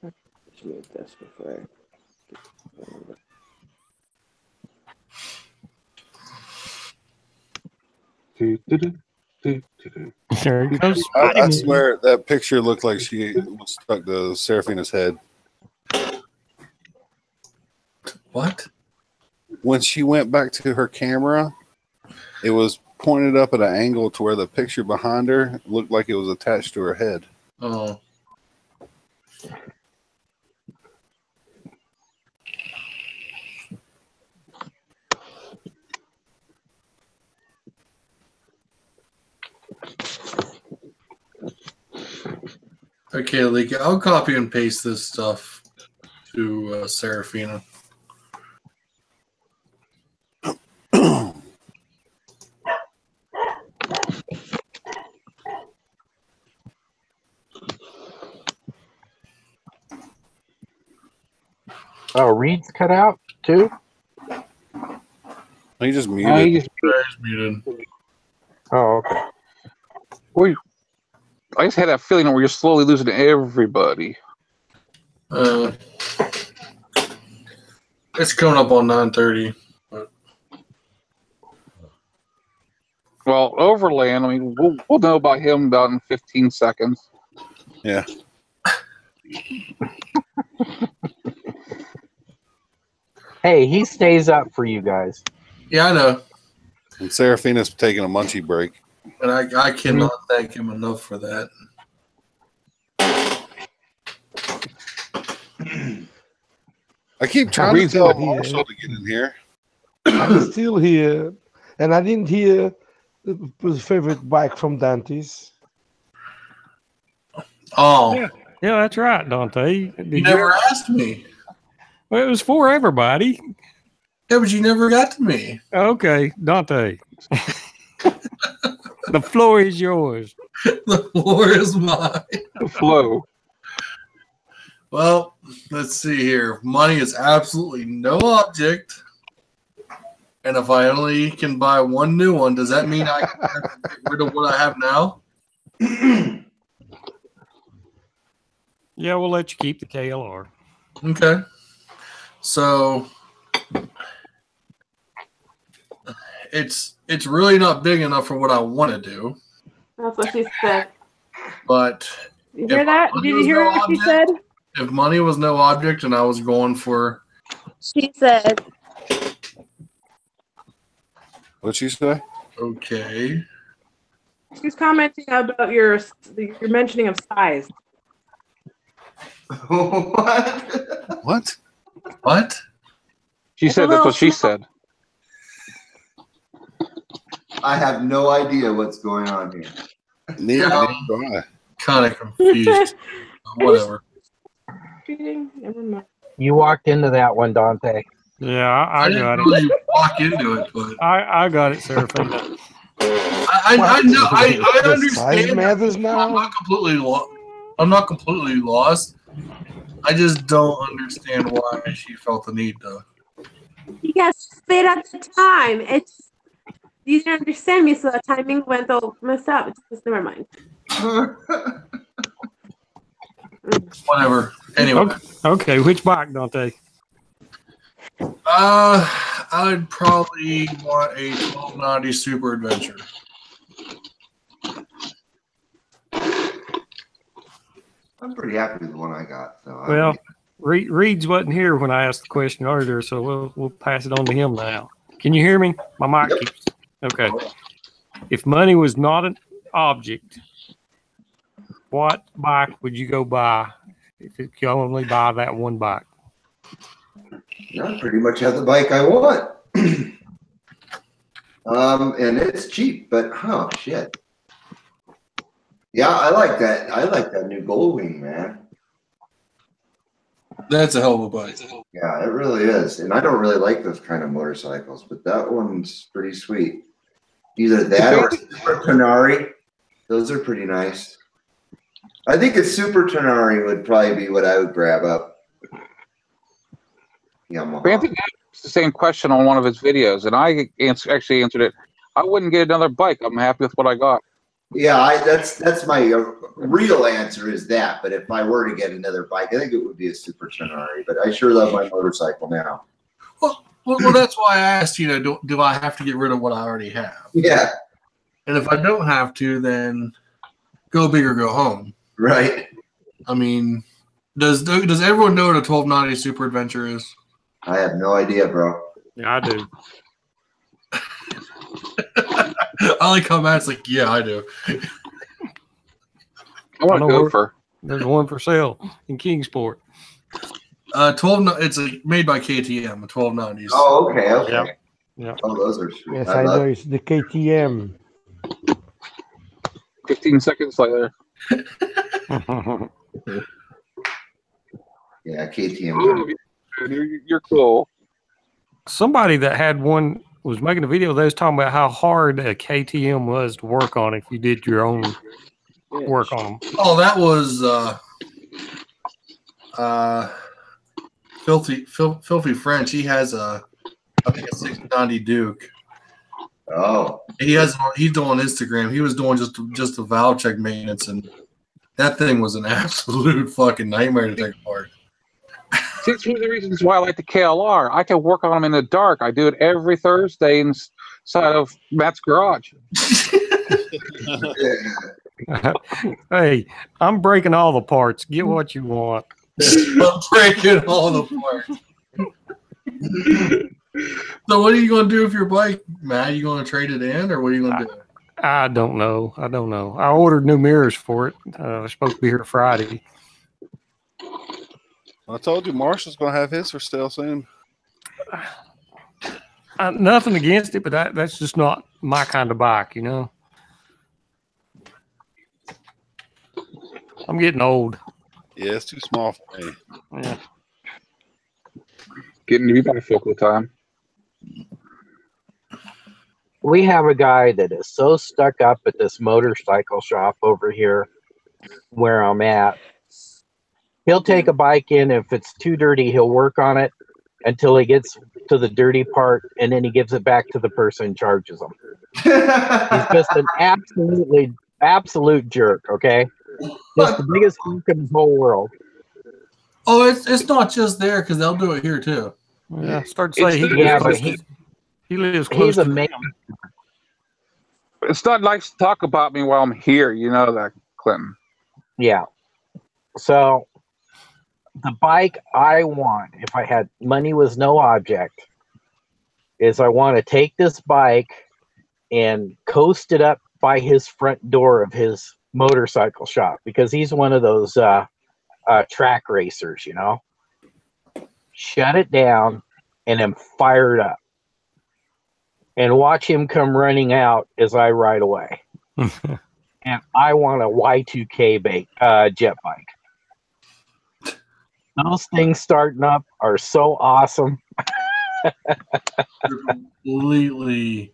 Just move this before There he goes. I swear that picture looked like she was stuck to Sarafyna's head. What? When she went back to her camera, it was pointed up at an angle to where the picture behind her looked like it was attached to her head. Oh. Okay, Leaky, I'll copy and paste this stuff to Sarafyna. Oh, Reed's cut out too? He just muted. He's muted. Oh, okay. I just had that feeling where you're slowly losing everybody. It's coming up on 9:30. Well, Overland, I mean, we'll know about him about in 15 seconds. Yeah. Hey, he stays up for you guys. Yeah, I know. And Sarafina's taking a munchie break. And I cannot thank him enough for that. I keep trying to tell Marshall to get in here. I'm still here, and I didn't hear the favorite bike from Dante's. Oh, Yeah, that's right, Dante. you never asked me. Well, it was for everybody. Yeah, but you never got to me. Okay, Dante. The floor is yours. The floor is mine. The flow. Well, let's see here. Money is absolutely no object. And if I only can buy one new one, does that mean I can get rid of what I have now? Yeah, we'll let you keep the KLR. Okay. So it's really not big enough for what I want to do. That's what she said. But You hear that? Did you hear what she said? If money was no object and I was going for... She said... What'd she say? Okay. She's commenting about your mentioning of size. What? What? What? She said that's what she said. I have no idea what's going on here. Neither do I. Kind of confused. Whatever. Never mind. You walked into that one, Dante. Yeah, I got didn't really it. walk into it, but I got it, Serafina. I know. I The understand. size matters now? I'm not completely lost. I'm not completely lost. I just don't understand why she felt the need to. You guys spit at the time. It's you didn't understand me, so the timing went all messed up. It's just never mind. Whatever. Anyway. Okay, which bike, Dante? I'd probably want a 1290 Super Adventure. I'm pretty happy with the one I got. So Well, Reeds wasn't here when I asked the question earlier, so we'll pass it on to him now. Can you hear me? My mic keeps... Okay. If money was not an object, what bike would you go buy if you could only buy that one bike? I pretty much have the bike I want. And it's cheap, but shit. Yeah, I like that. I like that new Goldwing, man. That's a hell of a bike. Yeah, it really is. And I don't really like those kind of motorcycles, but that one's pretty sweet. Either that or Super Tonari. Those are pretty nice. I think a Super Tonari would probably be what I would grab up. Anthony asked the same question on one of his videos, and I actually answered it. I wouldn't get another bike. I'm happy with what I got. Yeah, that's my real answer is that. But if I were to get another bike, I think it would be a Super Tonari. But I sure love my motorcycle now. Well, that's why I asked, do I have to get rid of what I already have? Yeah. And if I don't have to, then go big or go home. Right. I mean, does everyone know what a 1290 Super Adventure is? I have no idea, bro. Yeah, I do. I like how Matt's like, yeah, I do. I want to go for. There's one for sale in Kingsport. 12. It's made by KTM. A 1290s. Oh, okay, okay. Yep. Yeah. Oh, those are sweet. Yes, I know. It's the KTM. 15 seconds later. Yeah, KTM. You're cool. Somebody that had one was making a video. They was talking about how hard a KTM was to work on if you did your own work on them. Oh, that was filthy French. He has I think a 690 Duke. Oh, he's doing on Instagram. He was doing just the valve check maintenance, and that thing was an absolute fucking nightmare to take apart. See, it's one of the reasons why I like the KLR. I can work on them in the dark. I do it every Thursday inside of Matt's garage. Hey, I'm breaking all the parts. Get what you want. I'm breaking all the parts. So what are you going to do with your bike, Matt? You going to trade it in, or what are you going to do? I don't know. I ordered new mirrors for it. They're supposed to be here Friday. I told you Marshall's going to have his for sale soon. Nothing against it, but that's just not my kind of bike, you know. I'm getting old. Yeah, it's too small for me. Yeah. Getting to be bifocal time. We have a guy that is so stuck up at this motorcycle shop over here where I'm at. He'll take a bike in. If it's too dirty, he'll work on it until he gets to the dirty part, and then he gives it back to the person and charges them. He's just an absolute jerk, okay? Just the biggest jerk in the whole world. Oh, it's not just there, because they'll do it here too. Yeah, start to say he lives close he's to amazing. It's not nice to talk about me while I'm here. You know that, Clinton. Yeah. So the bike I want, if I had money was no object, is I want to take this bike and coast it up by his front door of his motorcycle shop, because he's one of those track racers, you know. Shut it down and then fire it up. And watch him come running out as I ride away. And I want a Y2K jet bike. Those things starting up are so awesome. They're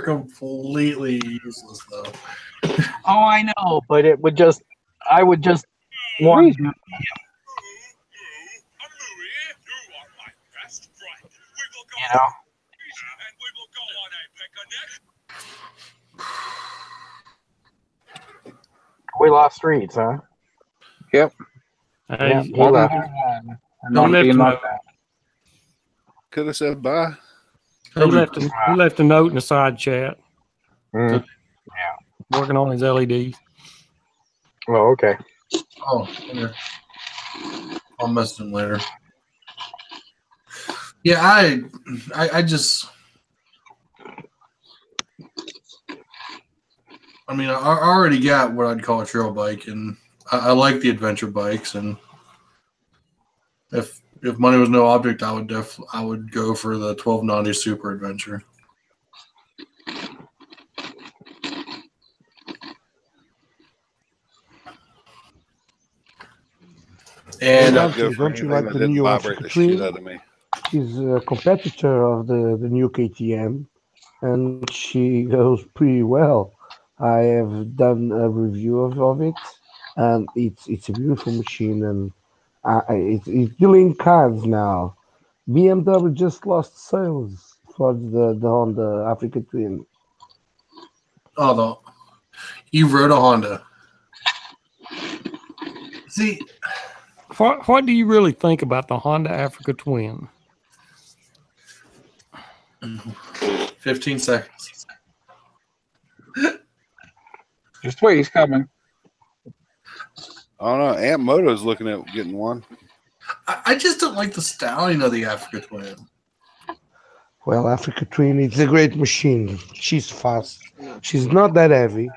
completely useless, though. Oh, I know, but I would just want to. You know? We lost Reeds, huh? Yep. Yeah, he left. Could have said bye. He left a note in the side chat. Yeah. Working on his LEDs. Oh, okay. Oh, yeah. I'll message him later. Yeah, I just, I mean, I already got what I'd call a trail bike, and I like the adventure bikes, and if money was no object, I would go for the 1290 Super Adventure. And don't you like the new Africa Twin? She's a competitor of the new KTM, and she goes pretty well. I have done a review of it, and it's a beautiful machine, and it's dealing cards now. BMW just lost sales for the Honda Africa Twin. Oh, no. You rode a Honda. See, what do you really think about the Honda Africa Twin? 15 seconds. Just wait, he's coming. I don't know. Aunt Moto's looking at getting one. I just don't like the styling of the Africa Twin. Well, Africa Twin, it's a great machine. She's fast. She's not that heavy,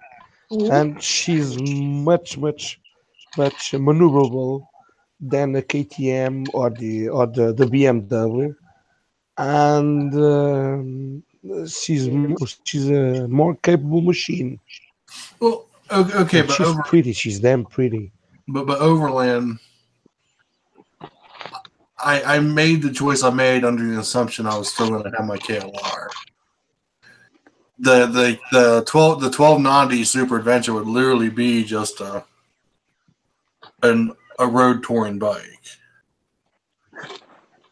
and she's much maneuverable than the KTM or the BMW, and she's a more capable machine. Well, okay, and but she's pretty. She's damn pretty. But Overland, I made the choice I made under the assumption I was still going to have my KLR. The 1290 Super Adventure would literally be just a road touring bike.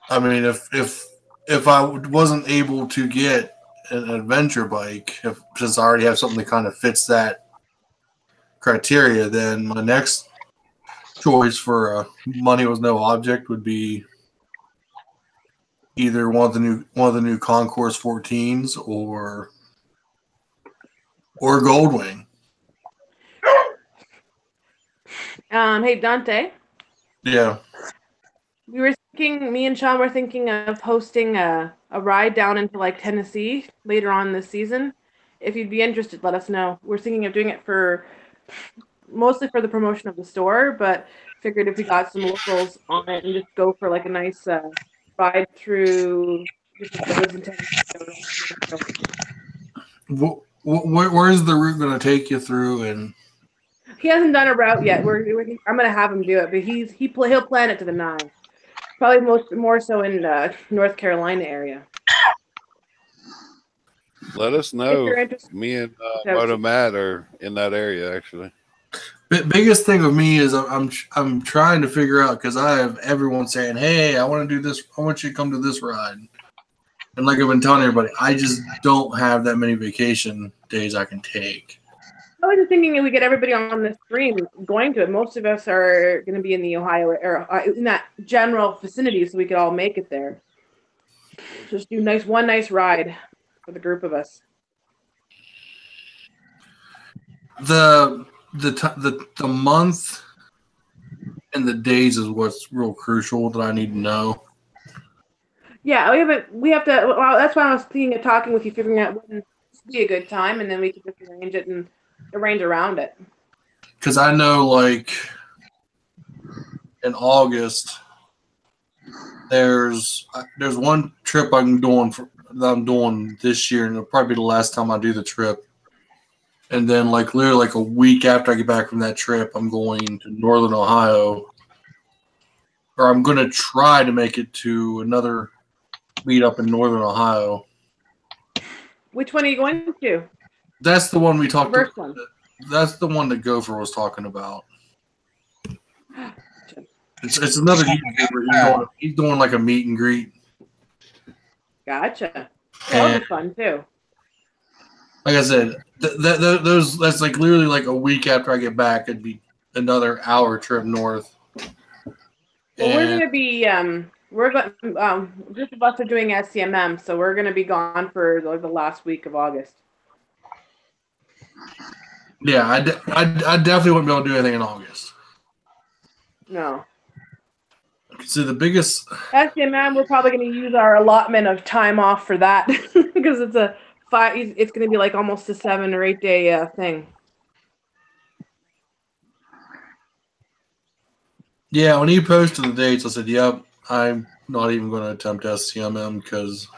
I mean, if I wasn't able to get an adventure bike, since I already have something that kind of fits that criteria, then my next choice for money was no object would be either one of the new Concourse 14s or Goldwing. Hey Dante. Yeah. We were thinking, me and Sean were thinking of hosting a ride down into like Tennessee later on this season. If you'd be interested, let us know. We're thinking of doing it mostly for the promotion of the store, but figured if we got some locals on it and just go for like a nice ride through different roads in Tennessee. Where is the route going to take you through? And he hasn't done a route yet. I'm going to have him do it, but he'll plan it to the 9. Probably more so in North Carolina area. Let us know. Me and Moto Matt are in that area, actually. Biggest thing with me is I'm trying to figure out, because I have everyone saying, "Hey, I want to do this. I want you to come to this ride." And like I've been telling everybody, I just don't have that many vacation days I can take. I was just thinking if we get everybody on the stream going to it. Most of us are going to be in the Ohio or in that general vicinity, so we could all make it there. Just do one nice ride for the group of us. The month and the days is what's real crucial that I need to know. Yeah, we have to. Well, that's why I was thinking of talking with you, figuring out when would be a good time, and then we could just arrange it and arrange around it. Because I know, like in August, there's one trip I'm doing this year, and it'll probably be the last time I do the trip. And then, like literally, like a week after I get back from that trip, I'm going to Northern Ohio, or I'm going to try to make it to another meet up in Northern Ohio. Which one are you going to? That's the one we talked about. One. That's the one that Gopher was talking about. It's another YouTuber. He's doing like a meet and greet. Gotcha. That'll be fun too. Like I said, that's like literally like a week after I get back. It'd be another hour trip north. Well, we're going to be group of us are doing SCMM, so we're going to be gone for the last week of August. Yeah, I definitely wouldn't be able to do anything in August. No. So the biggest SCMM, we're probably going to use our allotment of time off for that because it's it's going to be like almost a 7 or 8 day thing. Yeah, when he posted the dates, I said, "Yep, I'm not even going to attempt SCMM because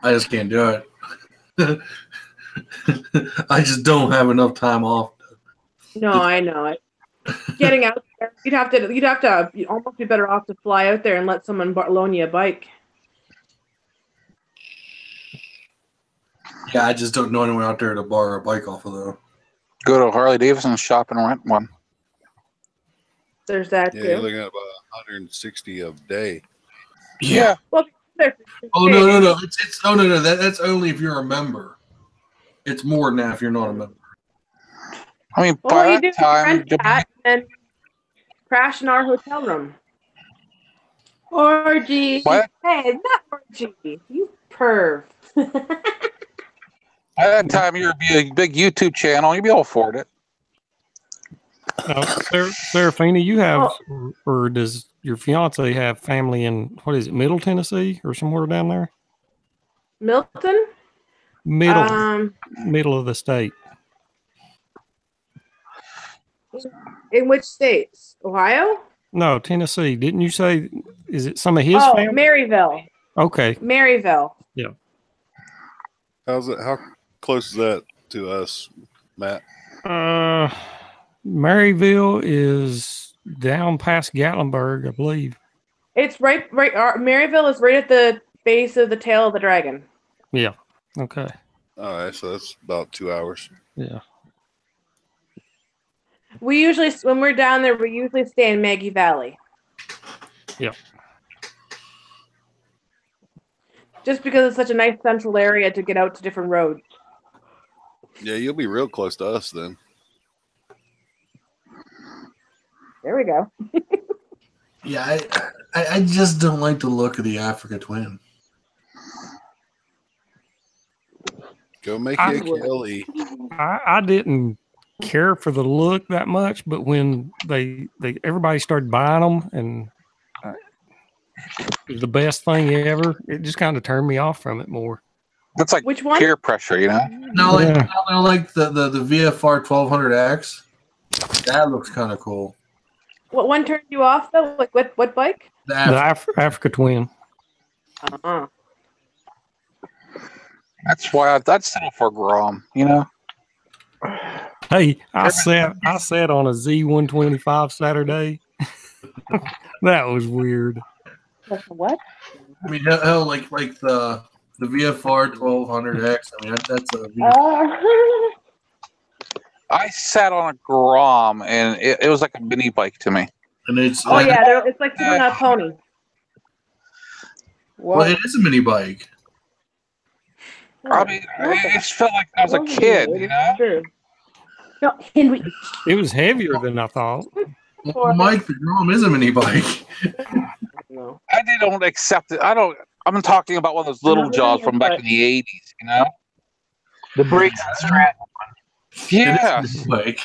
I just can't do it. I just don't have enough time off." No, I know it. Getting out there, you'd have to almost be better off to fly out there and let someone loan you a bike. Yeah, I just don't know anyone out there to borrow a bike off of, though. Go to Harley Davidson shop and rent one. There's that Yeah, too. you're looking at about 160 a day. Yeah. Well, oh no! No. That's only if you're a member. It's more than that if you're not a member. I mean, well, by you do that time, rent that and crash in our hotel room. Orgy. What? Hey, not orgy. You perv. by that time, you'll be a big YouTube channel. You'll be able to afford it. Sarafyna, you have, or does your fiance have family in, what is it, Middle Tennessee or somewhere down there? Milton? Middle of the state. In which states? Ohio? No, Tennessee. Didn't you say, is it some of his family? Maryville. Okay. Maryville. Yeah. How's it? How close is that to us, Matt? Maryville is down past Gatlinburg, I believe. It's right. Maryville is right at the base of the tail of the dragon. Yeah. Okay. All right, so that's about 2 hours. Yeah. We usually, when we're down there, we usually stay in Maggie Valley. Yeah. Just because it's such a nice central area to get out to different roads. Yeah, you'll be real close to us then. There we go. Yeah, I just don't like the look of the Africa Twin. Go make you a Kelly. I didn't care for the look that much, but when everybody started buying them, and It was the best thing ever. It just kind of turned me off from it more. That's like Which one? peer pressure, you know? No, like Yeah. I like the VFR 1200X. That looks kind of cool. What one turned you off though? Like what bike? The The Africa Twin. Uh-huh. That's why I'd settle for Grom, you know? Hey, I sat on a Z125 Saturday. That was weird. What? I mean, hell, like the VFR 1200X. I mean, that's a I sat on a Grom, and it was like a mini bike to me. and it's Oh yeah, it's like sitting on a pony. well, it is a mini bike. I mean, it just felt like I was a kid, you know? True. No, Henry. It was heavier than I thought. Well, Mike, the Grom is a mini bike. No. I don't accept it. I'm talking about one of those little jobs from back in the 80s, you know? The brakes and strap. Yes. Like,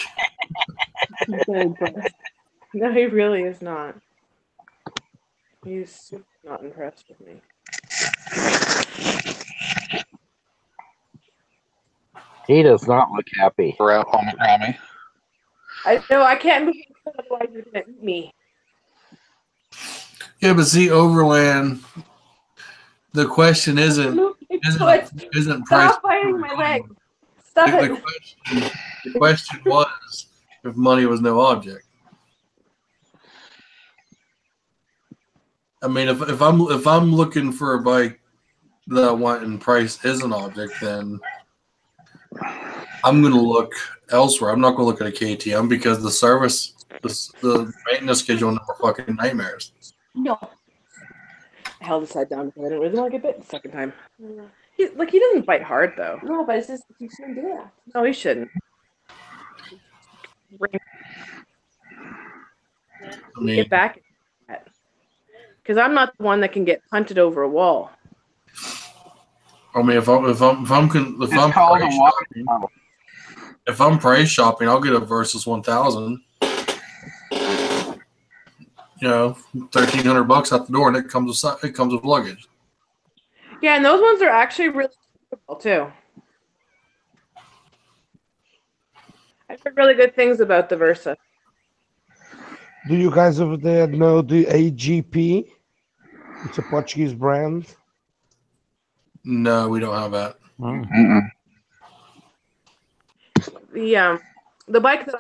No, he really is not. He's not impressed with me. He does not look happy. Around me. I know I can't move, otherwise you're gonna eat me. yeah, but see, Overland. The question isn't price. Stop biting my leg. Stop it. The question was if money was no object. I mean, if I'm looking for a bike that I want and price is an object, then I'm going to look elsewhere. I'm not going to look at a KTM because the service, the maintenance schedule, are fucking nightmares. No. I held his head down because I didn't really want to get bit the second time. He doesn't bite hard though. No, but it's just he shouldn't do that. No, he shouldn't. I mean, Get back, because I'm not the one that can get punted over a wall. I mean, if I'm price shopping, I'll get a Versus 1000. You know, $1,300 out the door, and it comes with luggage. Yeah, and those ones are actually really comfortable too. I've heard really good things about the Versa. Do you guys over there know the AGP? It's a Portuguese brand. No, we don't have that. The bike that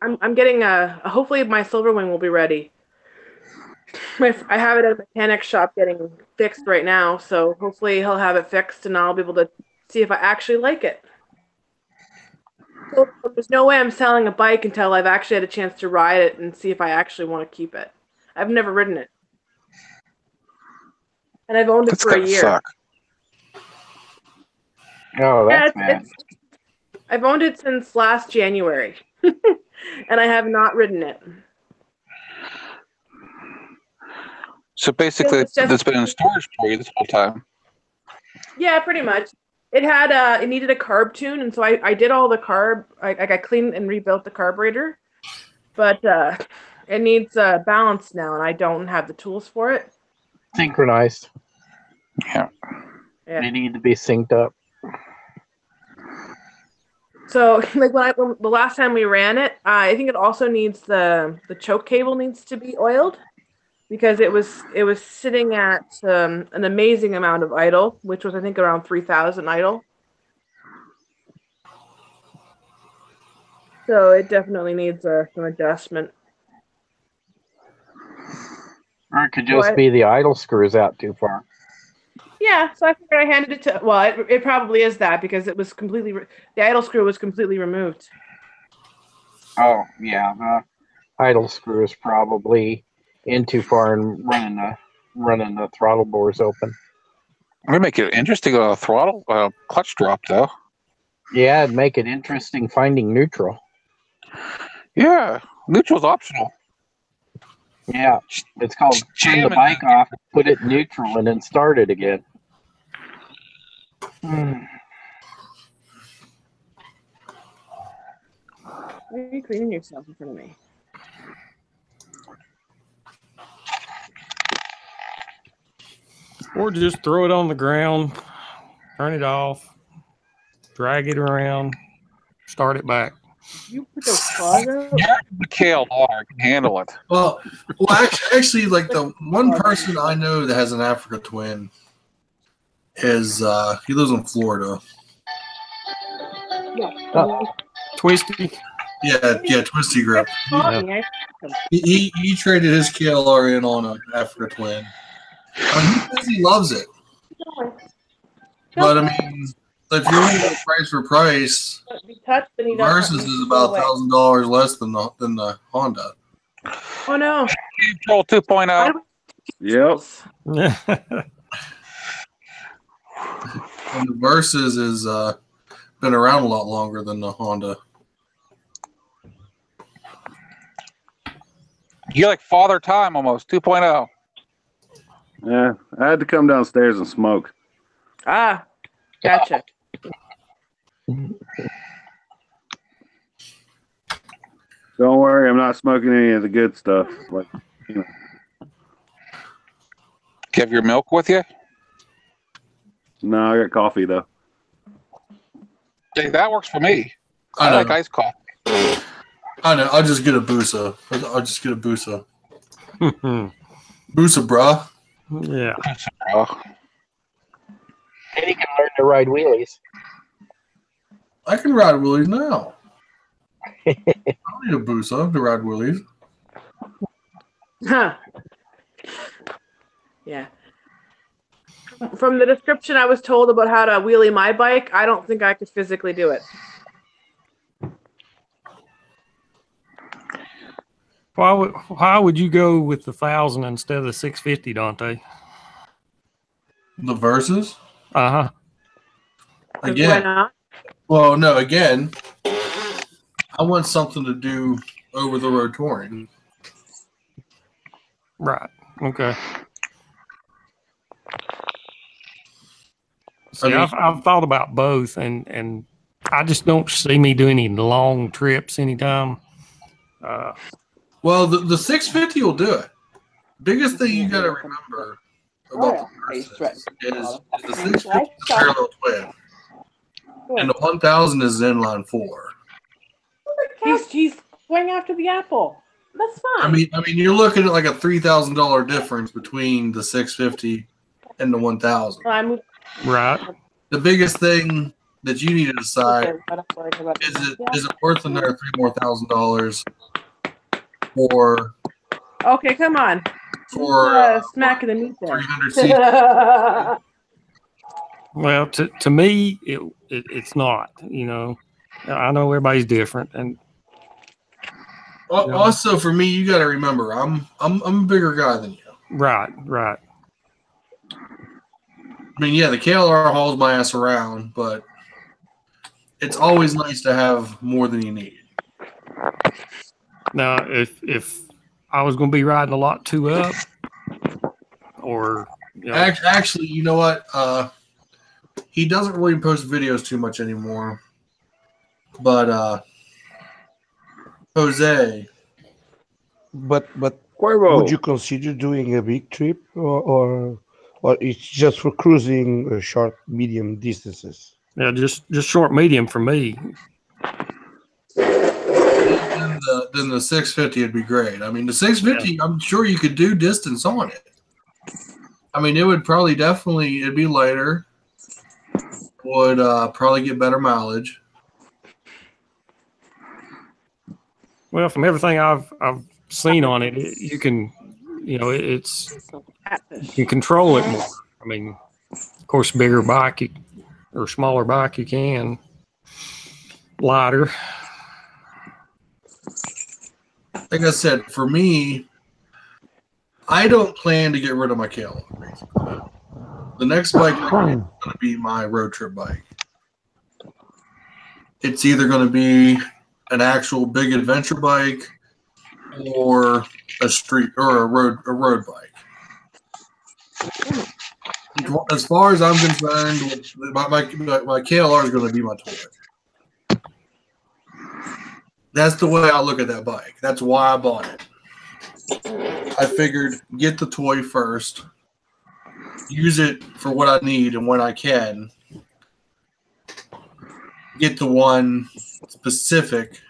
I'm getting hopefully my Silverwing will be ready. I have it at a mechanic shop getting fixed right now, so hopefully he'll have it fixed and I'll be able to see if I actually like it. So there's no way I'm selling a bike until I've actually had a chance to ride it and see if I actually want to keep it. I've never ridden it. And I've owned it for a year. Suck. Oh, that's bad. I've owned it since last January, and I have not ridden it. So basically, it's been in storage for you this whole time. Yeah, pretty much. It needed a carb tune, and so I did all the carb. I cleaned and rebuilt the carburetor, but it needs balance now, and I don't have the tools for it. Synchronized. Yeah. They need to be synced up. So, like when the last time we ran it, I think it also needs the choke cable needs to be oiled because it was sitting at an amazing amount of idle, which was I think around 3,000 idle. So it definitely needs some adjustment. Or it could just be the idle screws out too far. Yeah, so I figured I handed it to. Well, it probably is that because it was completely the idle screw was completely removed. Oh yeah, the idle screw is probably in too far and running the throttle bores open. We make it interesting on a throttle clutch drop though. Yeah, it'd make it interesting finding neutral. Yeah, neutral's optional. Yeah, it's called turn the bike off, put it in neutral, and then start it again. Why are you cleaning yourself in front of me? Or just throw it on the ground, turn it off, drag it around, start it back. You put those claws out? The KLR can handle it. Well, actually, like the one person I know that has an Africa Twin is he lives in Florida. Twisty. Yeah, Twisty Grip. Yeah. He traded his KLR in on an Africa Twin. I mean, he says he loves it. But I mean, if you're looking at price for price, Versus is about $1,000 less than the Honda. Oh no! Control 2.0. Yep. And the Versus is been around a lot longer than the Honda. You're like Father Time almost 2.0. Yeah, I had to come downstairs and smoke. Ah, gotcha. Don't worry, I'm not smoking any of the good stuff. Like, you know. Do you have your milk with you? No, I got coffee though. Hey, that works for me. I I like know. iced coffee. I know. I'll just get a Busa. I'll just get a Busa. Busa, bruh. Yeah. And he can learn to ride wheelies. I can ride wheelies now. I don't need a Busa to ride wheelies. Huh. Yeah. From the description I was told about how to wheelie my bike, I don't think I could physically do it. Why would you go with the 1,000 instead of the 650, Dante? The Versus? Uh-huh. Again. Why not? Well, no, again, I want something to do over the road touring. Right. Okay. See, I've thought about both, and I just don't see me doing any long trips anytime. Well, the 650 will do it. Biggest thing you got to remember about the Versus is the 650 is a parallel twin, and the 1000 is inline 4. He's going after the apple. That's fine. I mean, you're looking at like a $3,000 difference between the 650 and the 1000. Right. The biggest thing that you need to decide is it worth another $3,000 for? Okay, come on. For smacking the meat there. 300 Well, to me, it's not. You know, I know everybody's different, and also for me, you got to remember, I'm a bigger guy than you. Right. I mean, yeah, the KLR hauls my ass around, but it's always nice to have more than you need. Now, if I was going to be riding a lot 2 up, or actually, you know what? He doesn't really post videos too much anymore, but Jose. But would you consider doing a big trip, or it's just for cruising short, medium distances? Yeah, just short, medium for me. Then the 650 would be great. I mean, the 650, I'm sure you could do distance on it. I mean, it would probably it'd be lighter. Would probably get better mileage. Well, from everything I've seen on it, you can, it's you can control it more. I mean, of course, bigger bike or smaller bike you can, lighter. Like I said, for me, I don't plan to get rid of my KLR, basically. The next bike is going to be my road trip bike. It's either going to be an actual big adventure bike or a street or a road bike. As far as I'm concerned, my KLR is going to be my toy. That's the way I look at that bike. That's why I bought it. I figured get the toy first, use it for what I need and when I can. Get the one specific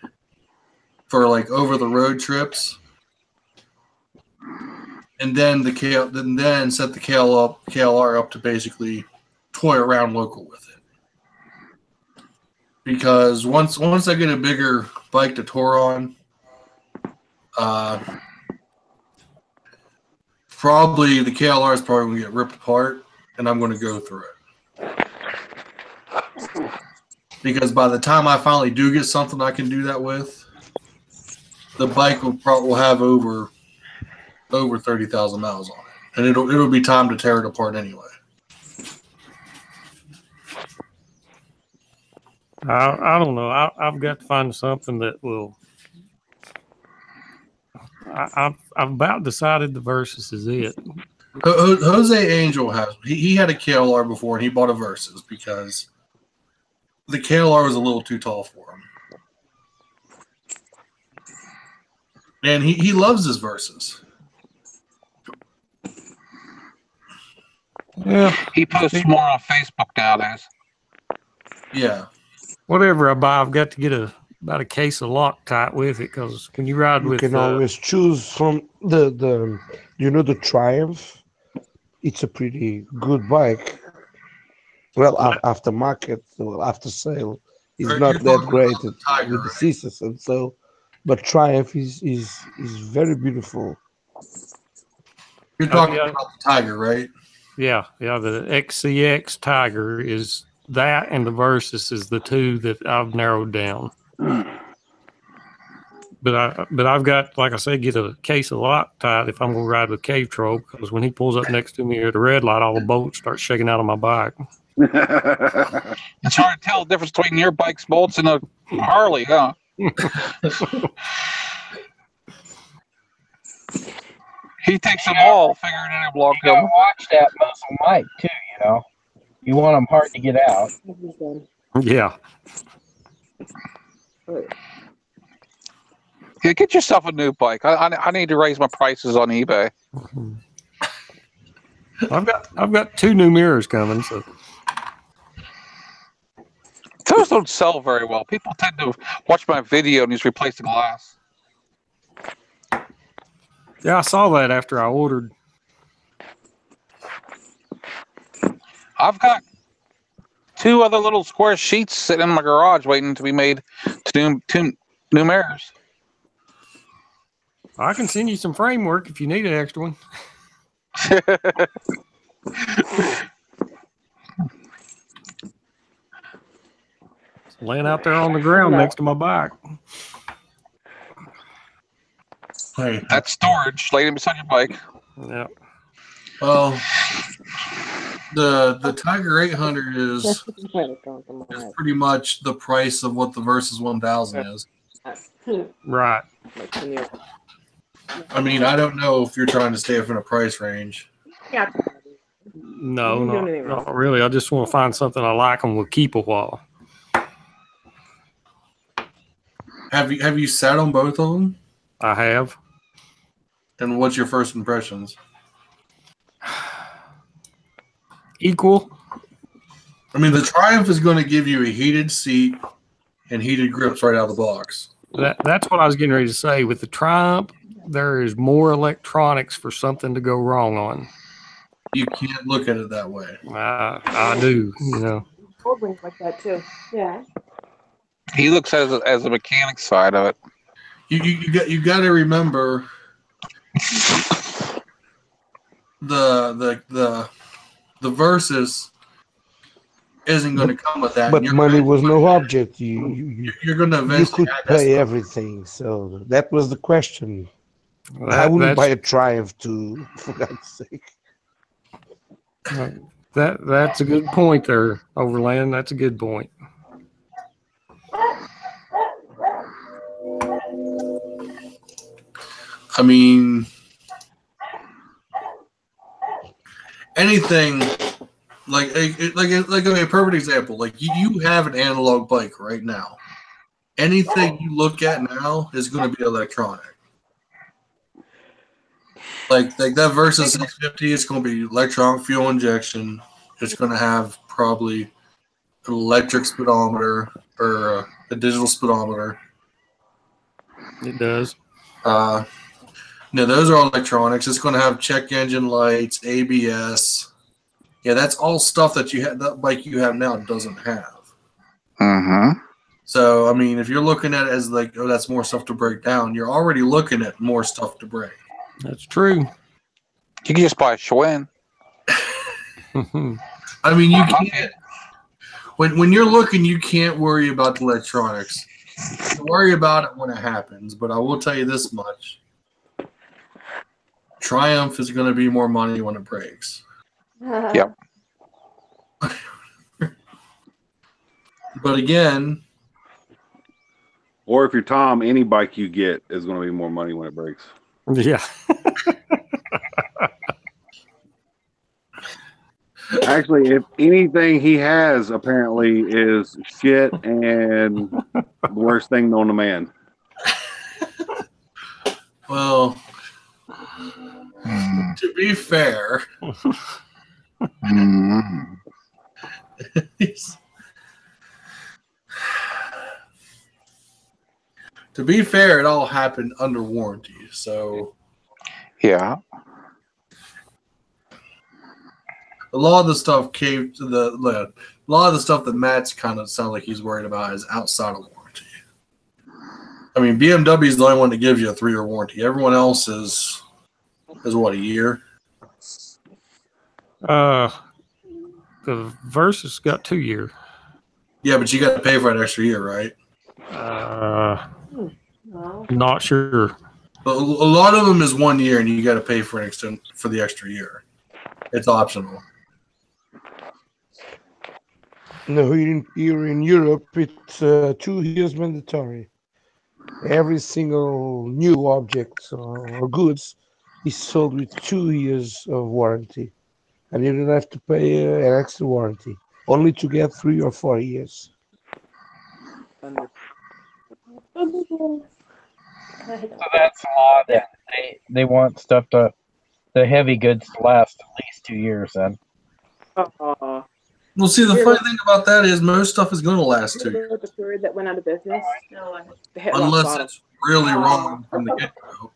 for like over the road trips, and then then set the KLR up to basically toy around local with it. Because once I get a bigger bike to tour on, probably the KLR is probably going to get ripped apart, and I'm going to go through it. Because by the time I finally do get something I can do that with, the bike will have over 30,000 miles on it, and it'll be time to tear it apart anyway. I don't know. I've got to find something that will. I've about decided the Versus is it. Jose Angel he had a KLR before, and he bought a Versus because the KLR was a little too tall for him. And he loves his Versus. Yeah. He posts more on Facebook nowadays. Yeah. Whatever I buy, I've got to get about a case of Loctite with it, because when you ride with, you can always choose from the Triumph. It's a pretty good bike. Well, aftermarket, after sale, is not that great with the Ceases and so, but Triumph is very beautiful. You're talking about the Tiger, right? Yeah. The XCX Tiger is that, and the Versus is the two that I've narrowed down. But I've got, like I said, get a case of Loctite if I'm going to ride with Cave Troll, because when he pulls up next to me at the red light, all the bolts start shaking out of my bike. It's hard to tell the difference between your bike's bolts and a Harley, huh? He takes them all, figuring it out. You gotta watch that muscle Mike too. You want them hard to get out. Yeah. Yeah, get yourself a new bike. I need to raise my prices on eBay. I've got 2 new mirrors coming, so those don't sell very well. People tend to watch my video and just replace the glass. yeah, I saw that after I ordered. I've got 2 other little square sheets sitting in my garage waiting to be made to do 2 new mirrors. I can send you some framework if you need an extra one. It's laying out there on the ground next to my bike. Hey, that's storage laying beside your bike. Yeah. Well, the Tiger 800 is pretty much the price of what the Versus 1000 is. Right. I mean, I don't know if you're trying to stay within a price range. Yeah. No, not really. I just want to find something I like and will keep a while. Have you sat on both of them? I have. And what's your first impressions? Equal. I mean, the Triumph is going to give you a heated seat and heated grips right out of the box. That's what I was getting ready to say. With the Triumph, there is more electronics for something to go wrong on. You can't look at it that way. I do, Old wings like that too. Yeah. He looks at it as a mechanic side of it. You got to remember the Versus isn't going to come with that. But money was no object. You're going to eventually you could pay everything. So that was the question. I wouldn't buy a Triumph too, for God's sake. That's a good point there, Overland. That's a good point. I mean, anything like a perfect example. Like you have an analog bike right now. Anything you look at now is going to be electronic. Like that Versus 650 is going to be electronic fuel injection. It's going to have probably an electric speedometer or a digital speedometer. It does. No, those are all electronics. It's going to have check engine lights, ABS. Yeah, that's all stuff that that bike you have now doesn't have. Mm-hmm. So, I mean, if you're looking at it as like, oh, that's more stuff to break down, you're already looking at more stuff to break. That's true. You can just buy a Schwinn. I mean, you can't. When you're looking, you can't worry about the electronics. You worry about it when it happens. But I will tell you this much: Triumph is going to be more money when it breaks. Yep. But again, or if you're Tom, any bike you get is going to be more money when it breaks. Yeah. Actually, if anything he has apparently is shit and the worst thing known to man. well, to be fair, to be fair, it all happened under warranty. So, yeah. A lot of the stuff came to a lot of the stuff that Matt's kind of sounds like he's worried about is outside of warranty. I mean, BMW is the only one that gives you a 3-year warranty. Everyone else is what, a year? The Versus got 2 year. Yeah, but you got to pay for an extra year, right? Not sure. But a lot of them is 1 year, and you got to pay for the extra year. It's optional. No, here in Europe, it's 2 years mandatory. Every single new object or goods is sold with 2 years of warranty. And you don't have to pay an extra warranty, only to get 3 or 4 years. So that's a law that they want stuff the heavy goods to last at least 2 years then. Well, see, the funny thing about that is most stuff is going to last 2 years. The period that went out of business. No, Unless it's really wrong from the get-go.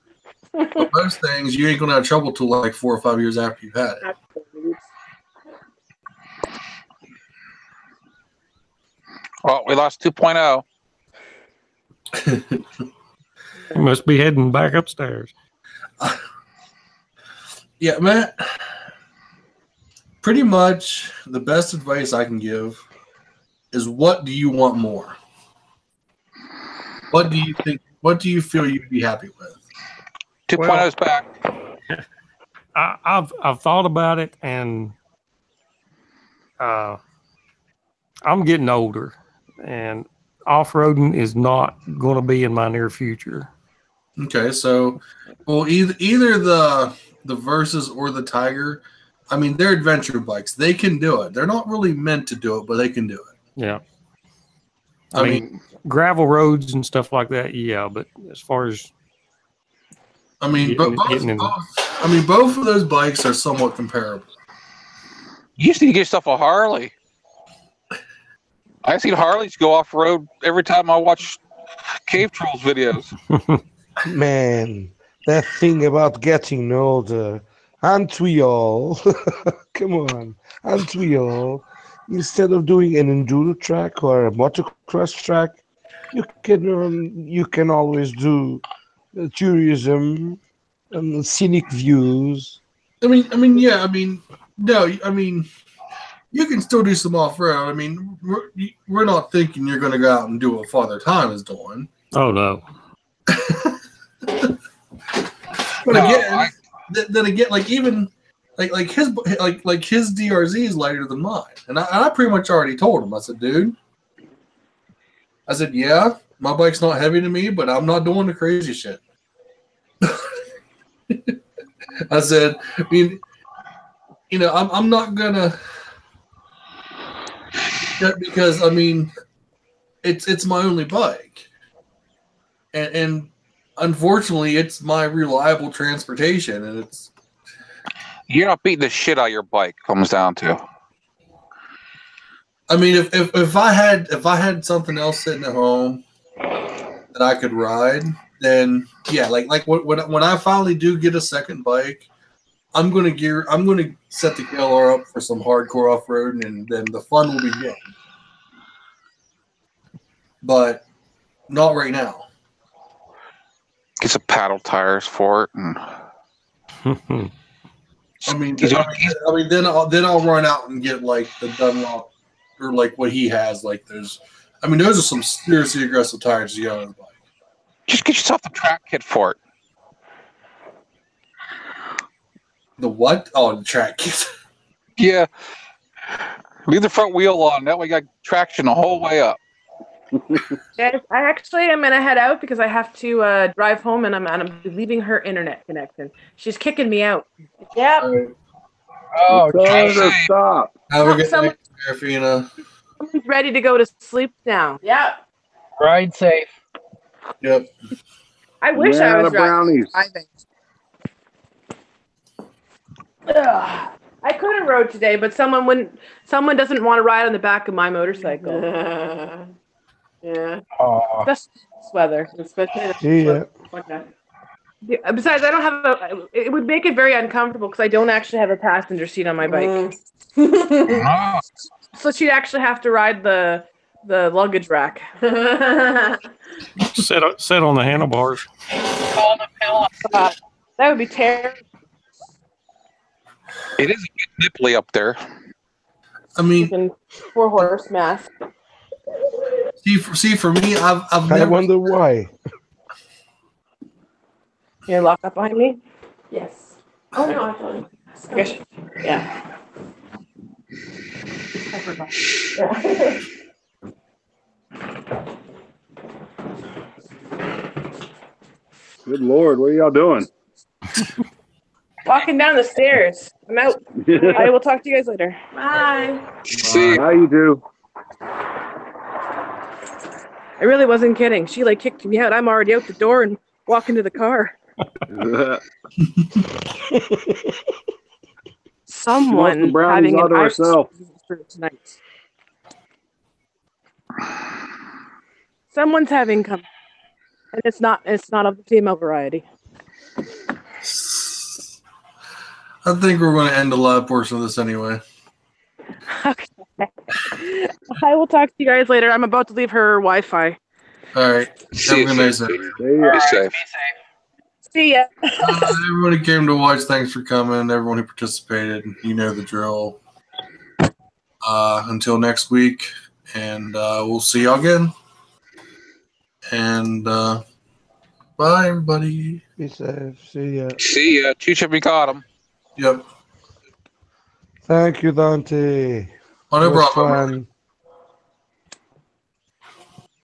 But most things, you ain't going to have trouble till like 4 or 5 years after you've had it. Well, we lost 2.0. You must be heading back upstairs. Yeah, Matt. Pretty much the best advice I can give is, what do you want more? What do you think? What do you feel you'd be happy with? 2.0 is back. I've thought about it, and I'm getting older, and off-roading is not going to be in my near future. Okay, so either the Versus or the Tiger. I mean, they're adventure bikes. They can do it. They're not really meant to do it, but they can do it. Yeah. I mean, gravel roads and stuff like that, yeah. But as far as both of those bikes are somewhat comparable. You used to get yourself a Harley. I've seen Harleys go off road every time I watch Cave Trolls videos. Man, that thing about getting older, aren't we all? Come on, aren't we all? Instead of doing an enduro track or a motocross track, you can always do tourism and scenic views. No, you can still do some off-road. I mean, we're not thinking you're going to go out and do what Father Time is doing. Oh, no. But again, then again, like even like his DRZ is lighter than mine, and I pretty much already told him. I said, dude, yeah, my bike's not heavy to me, but I'm not doing the crazy shit. I said, I mean, I'm not gonna, because I mean, it's my only bike, and unfortunately, it's my reliable transportation, and it's. You're not beating the shit out of your bike. Comes down to. I mean, if I had something else sitting at home that I could ride, then yeah, like when I finally do get a second bike, I'm gonna set the KLR up for some hardcore off road, and then the fun will begin. But not right now. Get some paddle tires for it, and I mean, then I'll run out and get like the Dunlop or like what he has. Like those are some seriously aggressive tires to get on his bike. Just get yourself the track kit for it. The what? Oh, the track kit. Yeah. Leave the front wheel on. That way you got traction the whole way up. Guys, I actually am gonna head out because I have to drive home, and I'm leaving her internet connection. She's kicking me out. Yep. Right. Oh, stop. Have a good night, Sarafyna. Someone's ready to go to sleep now. Yep. Ride safe. Yep. I wish I was driving. Ugh. I could have rode today, but someone doesn't want to ride on the back of my motorcycle. Yeah. Especially this weather. Yeah. Yeah, besides, I don't have it would make it very uncomfortable because I don't actually have a passenger seat on my bike. So she'd actually have to ride the luggage rack. Sit on the handlebars. That would be terrible. It is a bit nipply up there. I mean, 4-horse mass. See, for me, I've never. I wonder why. You're locked up behind me? Yes. Oh no, I thought. Yes. Yeah. I forgot. Good Lord, what are y'all doing? Walking down the stairs. I'm out. I will talk to you guys later. Bye. See, How you do? I really wasn't kidding. She like kicked me out. I'm already out the door and walking to the car. Someone having an herself. tonight. Someone's having company, and it's not of the female variety. I think we're going to end the live portion of this anyway. Okay. I will talk to you guys later. I'm about to leave her Wi-Fi. All right. See Have a good night. Be safe. See ya. Everyone who came to watch, thanks for coming. Everyone who participated, you know the drill. Until next week, and we'll see y'all again. And bye, everybody. Be safe. See ya. See ya. Chicha, we got him. Yep. Thank you, Dante. Oh, no It was problem. fun.